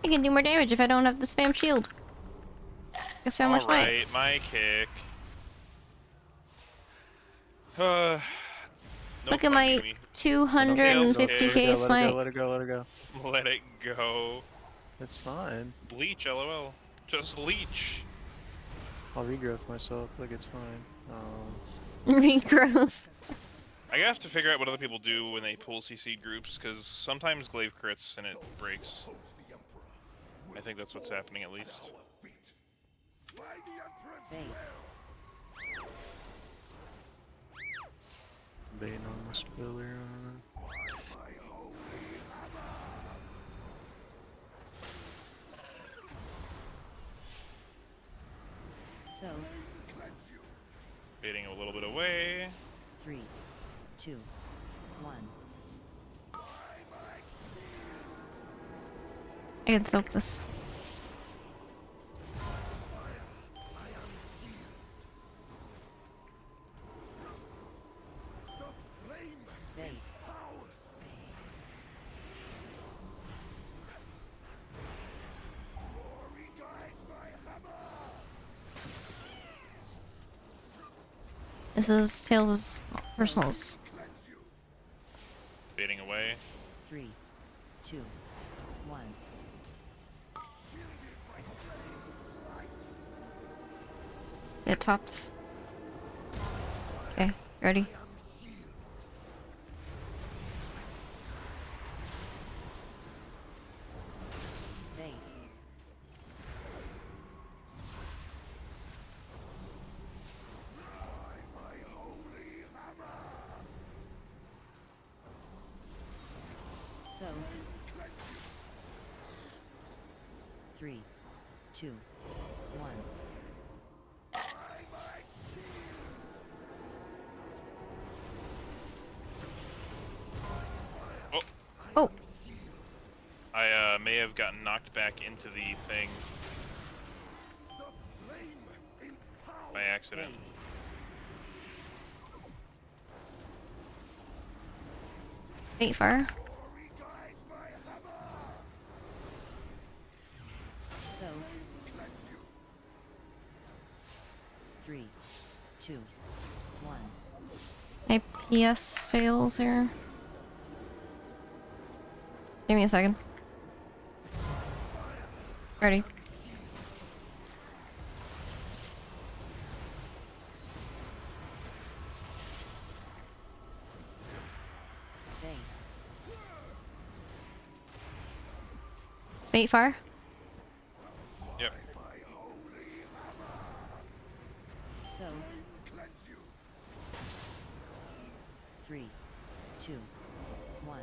I can do more damage if I don't have the spam shield. I spam more smite. Alright, my kick. No Look at fun, my Yumi. 250k smite. Let her go. Let it go. It's fine. Leech, lol. Just leech. I'll regrowth myself. Like it's fine. Regrowth. I have to figure out what other people do when they pull CC groups, because sometimes glaive crits and it breaks. I think that's what's happening at least. Bane on the spiller. So, Baiting a little bit away. 3, 2, 1. I can soak this. Bait. This is Tails' personals. Baiting away. 3, 2, 1. Get topped. Okay, ready? Bait. So, 3, 2, 1. Oh, I may have gotten knocked back into the thing. by accident. Fate Fire. So. 3, 2, 1. My PS sales here. Give me a second. Ready. Fate Fire. Yep. So. 3, 2, 1.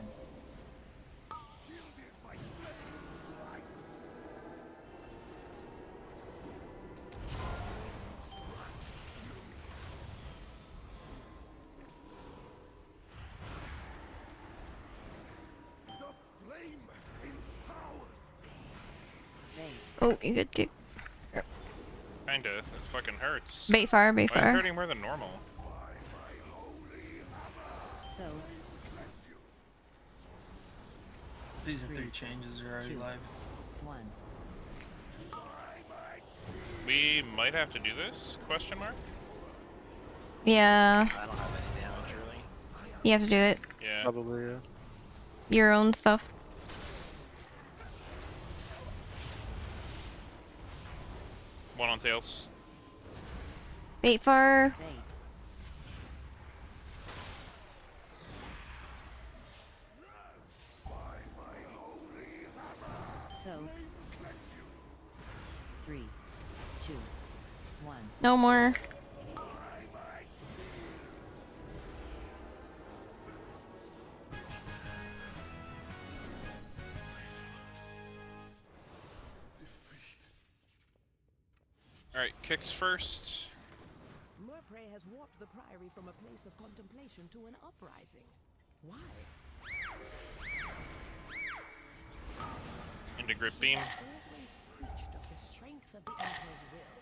Oh, you could kick. Kinda. It fucking hurts. Bait Fire, Bait Why is it Fire. hurting more than normal? So. Season 3 changes are already 2, live. 1. We might have to do this? Question mark? Yeah, I don't have any damage really. you have to do it. Yeah. Probably, yeah. Your own stuff. One on tails. Bait Fire. Fate. So. 3, 2, 1. No more. Alright, kicks first. Murpray has warped the Priory from a place of contemplation to an uprising. Why? Into grip beam. Always preached of the strength of the Emperor's will.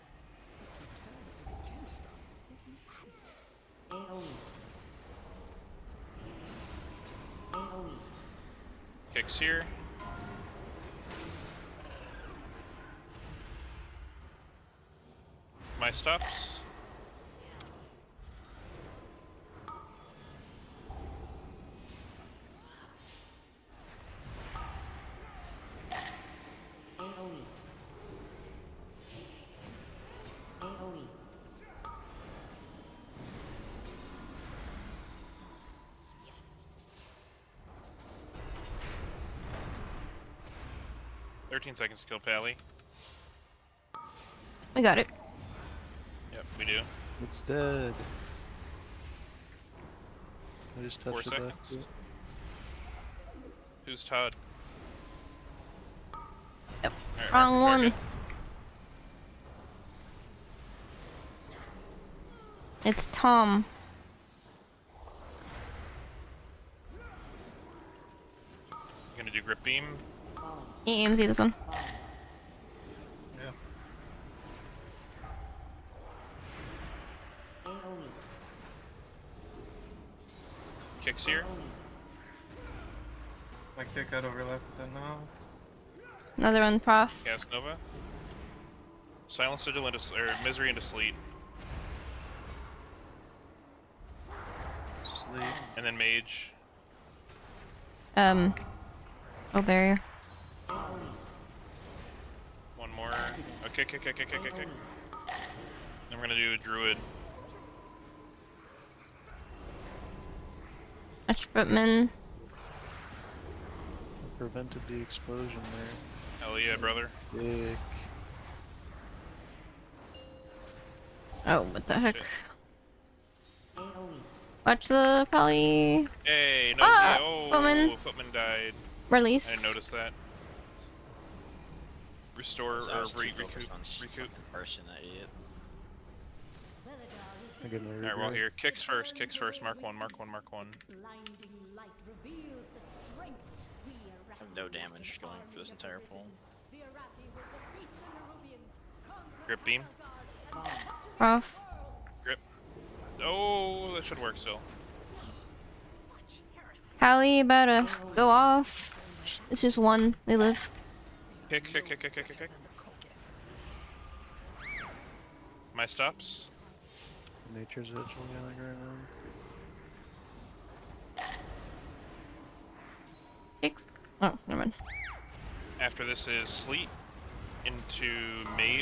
But to turn it against us is madness. AoE. AoE. Kicks here. My stops. AoE. AoE. "13 seconds to kill Pally." We got it. Yep, we do. It's dead. I just 4 touched it back. seconds. Who's Todd? Yep. Alright, Wrong mark one. target. It's Tom. Gonna do grip beam. EMZ this one. Yeah. AoE. Kicks here. My kick got overlapped with that now. Another one, Prof. Cast Nova. Silence Sigil into or Misery into Sleet. Sleep. And then Mage. Oh, barrier. One more. Okay, kick. Then we're gonna do a Druid. Ashputman. Prevented the explosion there. Hell yeah, brother. Dick. Oh, what the heck? Shit. AoE. Watch the Pally. Hey, no, Ah, oh, Footman. Footman died. Release. I didn't notice that. Restore I or was too recoup. focused on Recoup. person, that idiot. I get my Alright, well regret. here, kicks first. Mark one. Blinding light reveals the strength we I have no damage going for this entire pool. The Arathi will defeat the Nerubians, conquer Grip beam. Azaz, and back to Off. Grip. Oh, that should work still. Hallie about to go off. It's just one. They live. Kick, kick, kick, kick, kick, kick, kick. My stops. Nature's Edge going right now. Kicks. Oh, never mind. After this is Sleet into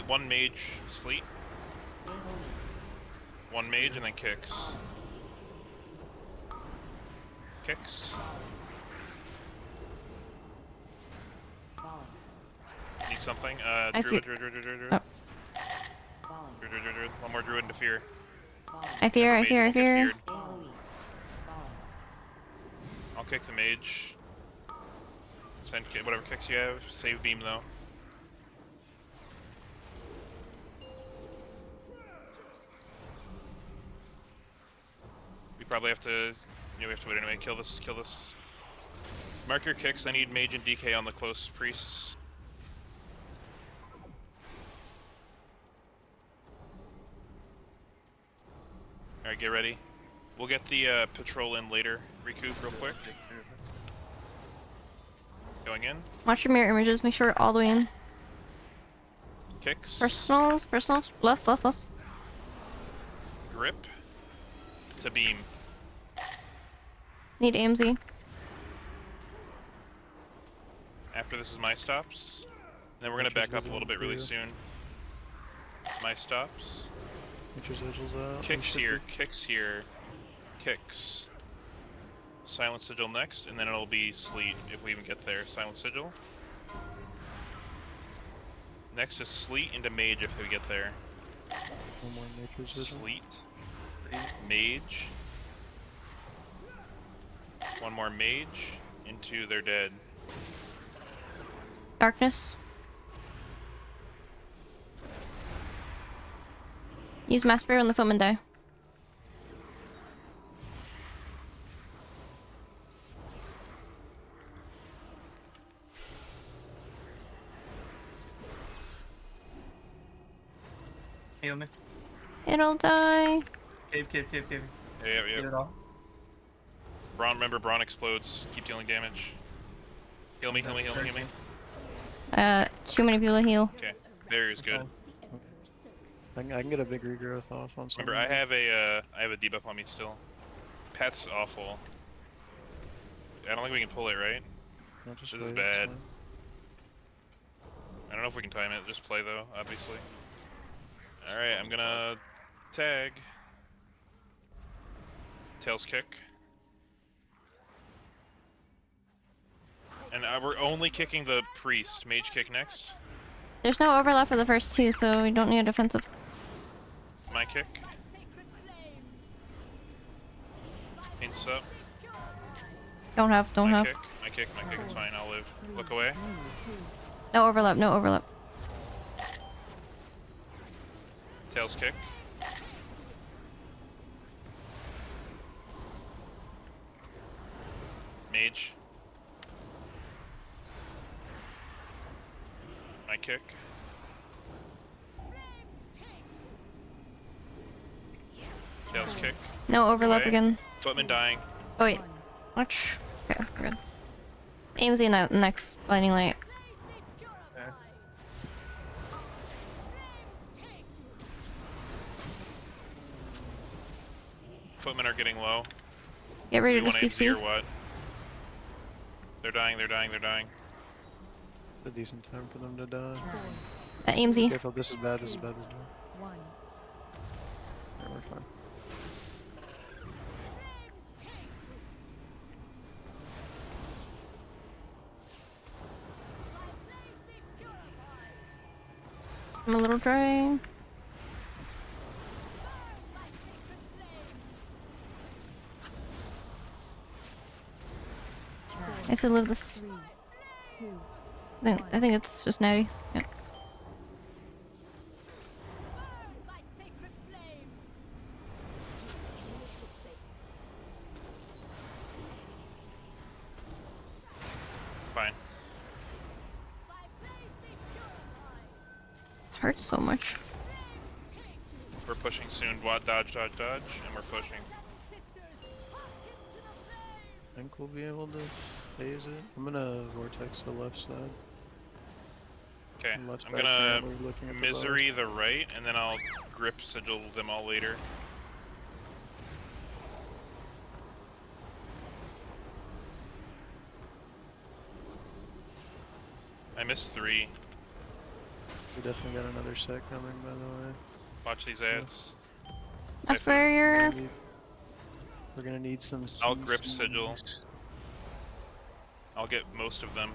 one mage Sleet. One mage and then kicks. Kicks. Need something? Druid. Oh. Druid. One more druid into fear. I fear. I'll kick the mage. Send whatever kicks you have. Save beam though. We probably have to. We have to wait anyway. Kill this. Kill this. Mark your kicks. I need mage and DK on the close priests. Alright, get ready. We'll get the patrol in later. Recoup real quick. Going in. Watch your mirror images. Make sure we're all the way in. Kicks. Personals. Less. Grip. To beam. Need AMZ. After this is my stops. And then we're gonna back up a little bit really soon. My stops. Nature's Edge's out. Kicks here, kicks here, kicks. Silent Sigil next, and then it'll be Sleet if we even get there. Silent Sigil. Next is Sleet into Mage if we get there. One more Nature's Edge. Sleet. Mage. One more Mage into their dead. Darkness. Use Mass Spear on the footman die. Heal me. It'll die. Cave. Yeah. Get it all. Brawn, remember, Brawn explodes. Keep dealing damage. Heal me. Too many people to heal. Okay, there is good. I can get a big regrowth off on something. Remember, I have a debuff on me still. Path's awful. I don't think we can pull it, right? No, just This wait, is it's bad. fine. I don't know if we can time it. Just play though, obviously. Alright, I'm gonna tag. Tails kick. And we're only kicking the priest. Mage kick next. There's no overlap for the first two, so we don't need a defensive. My kick. Hints up. Don't have. My kick, it's fine, I'll live. Look away. No overlap. Tails kick. Mage. My kick. Tails kick. No overlap Away. again. Footman dying. Oh wait. Watch. Okay, we're good. AMZ in the next lightning light. Footmen are getting low. Get ready Do to we want AMZ CC. or what? They're dying. A decent time for them to die. AMZ. Careful, this is bad. One. Yeah, we're fine. I'm a little dry. I have to live this. 3, 2, I think it's just natty. Yeah. Fine. It hurts so much. We're pushing soon. Dodge, dodge, dodge, and we're pushing. I think we'll be able to phase it. I'm gonna vortex the left side. Okay, Left's I'm back gonna camp, we're looking at the misery the right, and then I'll grip sigil them all later. I missed 3. We definitely got another set coming, by the way. Watch these ads. That's barrier. We're gonna need some. I'll grip CCs. sigil. I'll get most of them.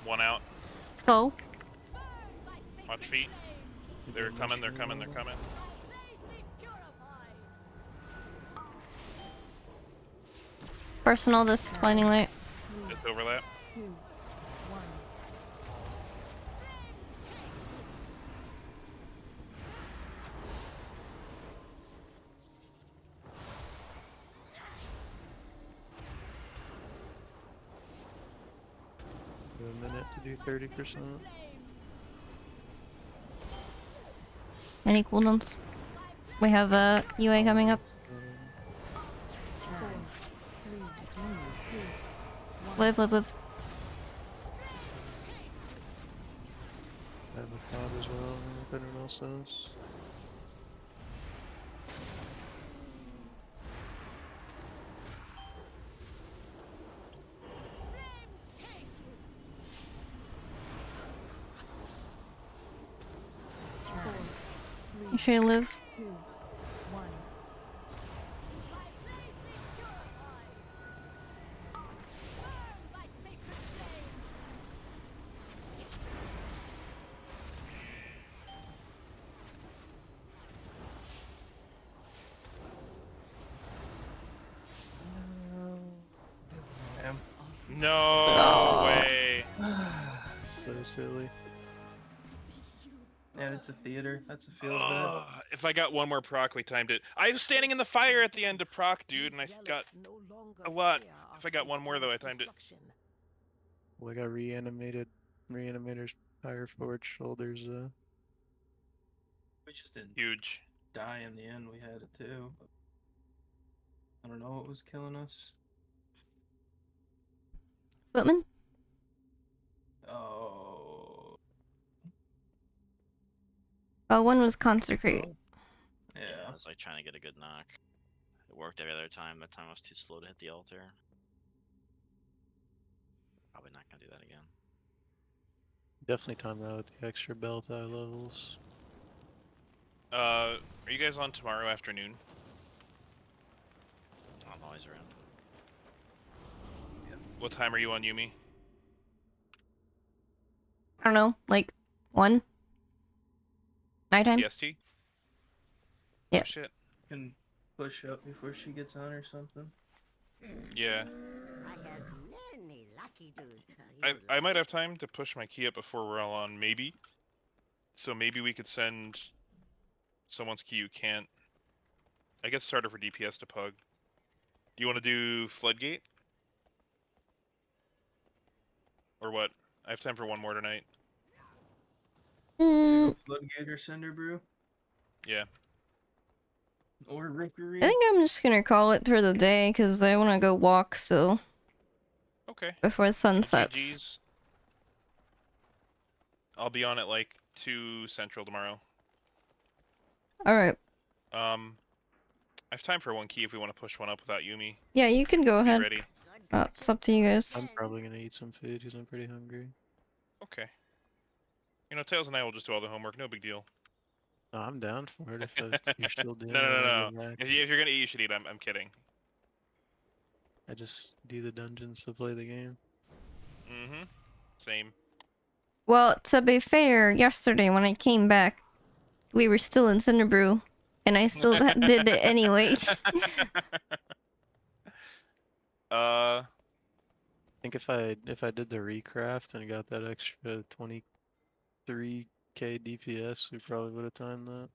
One out. Slow. Watch feet. They're coming, they're coming, they're coming. Personal, this is blinding light. Just overlap. 2, 1. A minute to do 30%. Any cooldowns? We have a UA coming up. 4, 3, 2, 1. Live. I have a pod as well, if anyone else does. You sure you live? 2, 1. Damn. No way. So silly. Yeah, it's a theater. That's a feels bad. Ugh, if I got one more proc, we timed it. I was standing in the fire at the end to proc, dude, and I got a lot. If I got one more, though, I timed it. Well, I got reanimator's fire forward shoulders, We just didn't Huge. die in the end. We had it too. But I don't know what was killing us. Footman? Oh. Oh, one was consecrate. Yeah. I was like trying to get a good knock. It worked every other time. That time I was too slow to hit the altar. Probably not gonna do that again. Definitely time that with the extra belt eye levels. Are you guys on tomorrow afternoon? I'm always around. What time are you on, Yumi? I don't know, like 1? Nighttime? PST? Yeah. Oh, shit. Can push up before she gets on or something. Yeah. I have many lucky dudes. I might have time to push my key up before we're all on, maybe. So maybe we could send someone's key who can't. I guess starter for DPS to Pug. Do you want to do Floodgate? Or what? I have time for one more tonight. Floodgate or Cinder Brew? Yeah. Or Rookery? I think I'm just gonna call it for the day because I want to go walk still Okay. before the sun sets. GG's. I'll be on at like 2 Central tomorrow. Alright. I have time for one key if we want to push one up without Yumi. Yeah, you can go Be ahead. ready. It's up to you guys. I'm probably gonna eat some food because I'm pretty hungry. Okay. You know, Tails and I will just do all the homework. No big deal. No, I'm down for it if you're still doing No, it. no, when I no, get no. back. If you're gonna eat, you should eat. I'm kidding. I just do the dungeons to play the game. Mm-hmm. Same. Well, to be fair, yesterday when I came back, we were still in Cinderbrew, and I still did it anyway. I think if I did the recraft and got that extra 23k DPS, we probably would have timed that.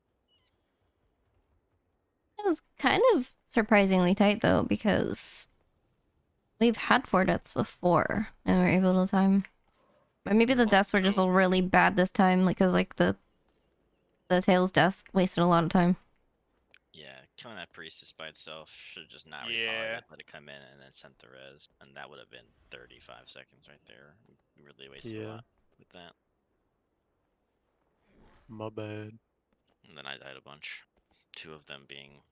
It was kind of surprisingly tight though, because we've had 4 deaths before, and we're able to time. Or maybe the deaths were just So- really bad this time, like, cause like the Tails death wasted a lot of time. Yeah, killing that priestess by itself should have just not Yeah. repowered it, let it come in, and then sent the res, and that would have been 35 seconds right there. We really wasted a Yeah. lot with that. My bad. And then I died a bunch. 2 of them being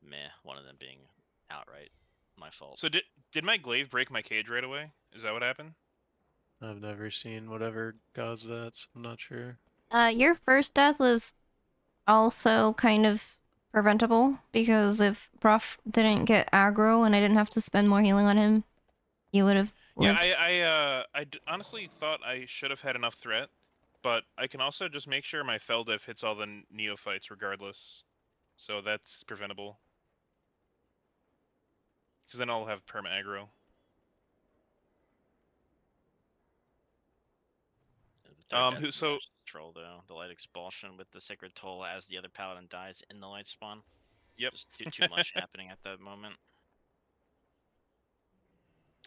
meh, 1 of them being outright my fault. So did my glaive break my cage right away? Is that what happened? I've never seen whatever caused that, so I'm not sure. Your first death was also kind of preventable, because if Prof didn't get aggro and I didn't have to spend more healing on him, you would have lived. Yeah, I honestly thought I should have had enough threat, but I can also just make sure my Feldiff hits all the neophytes regardless, so that's preventable. Because then I'll have perma aggro. The third death who- was so- just troll though. The light expulsion with the sacred toll as the other paladin dies in the light spawn. Yep. Just too much happening at that moment.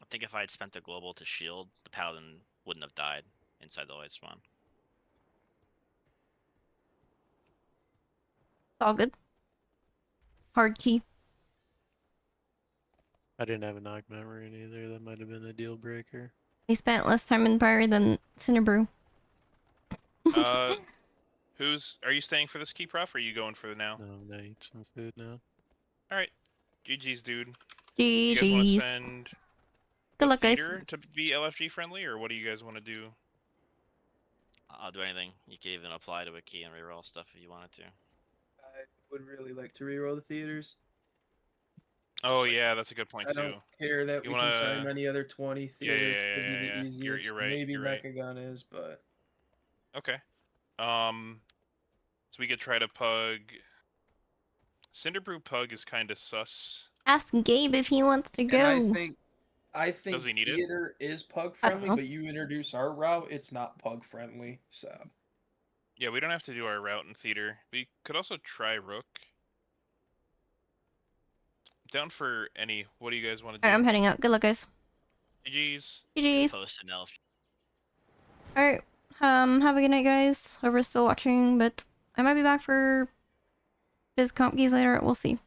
I think if I had spent the global to shield, the paladin wouldn't have died inside the light spawn. It's all good. Hard key. I didn't have a knock memory either. That might have been a deal breaker. We spent less time in Priory than Cinderbrew. Are you staying for this key, Prof, or are you going for the now? No, I'm gonna eat some food now. Alright. GG's, dude. You guys want to GG's. send Good a luck, guys. theater to be LFG friendly, or what do you guys want to do? I'll do anything. You could even apply to a key and reroll stuff if you wanted to. I would really like to reroll the theaters. Oh like- yeah, that's a good point I too. don't care that You we wanna- can time any other 20 Yeah, theaters. yeah, Would be the yeah. easiest. You're right, Maybe you're right. Mechagon is, but Okay. So we could try to pug. Cinderbrew pug is kind of sus. Ask Gabe if he wants to go. and I think Does he need it? theater is pug I don't friendly, know. but you introduce our route, it's not pug friendly. So Yeah, we don't have to do our route in theater. We could also try rook. Down for any. What do you guys want to do? Alright, I'm heading out. Good luck, guys. GG's. GG's. Post an elf. Alright. Have a good night, guys. Whoever's still watching, but I might be back for Biz Comp keys later. We'll see.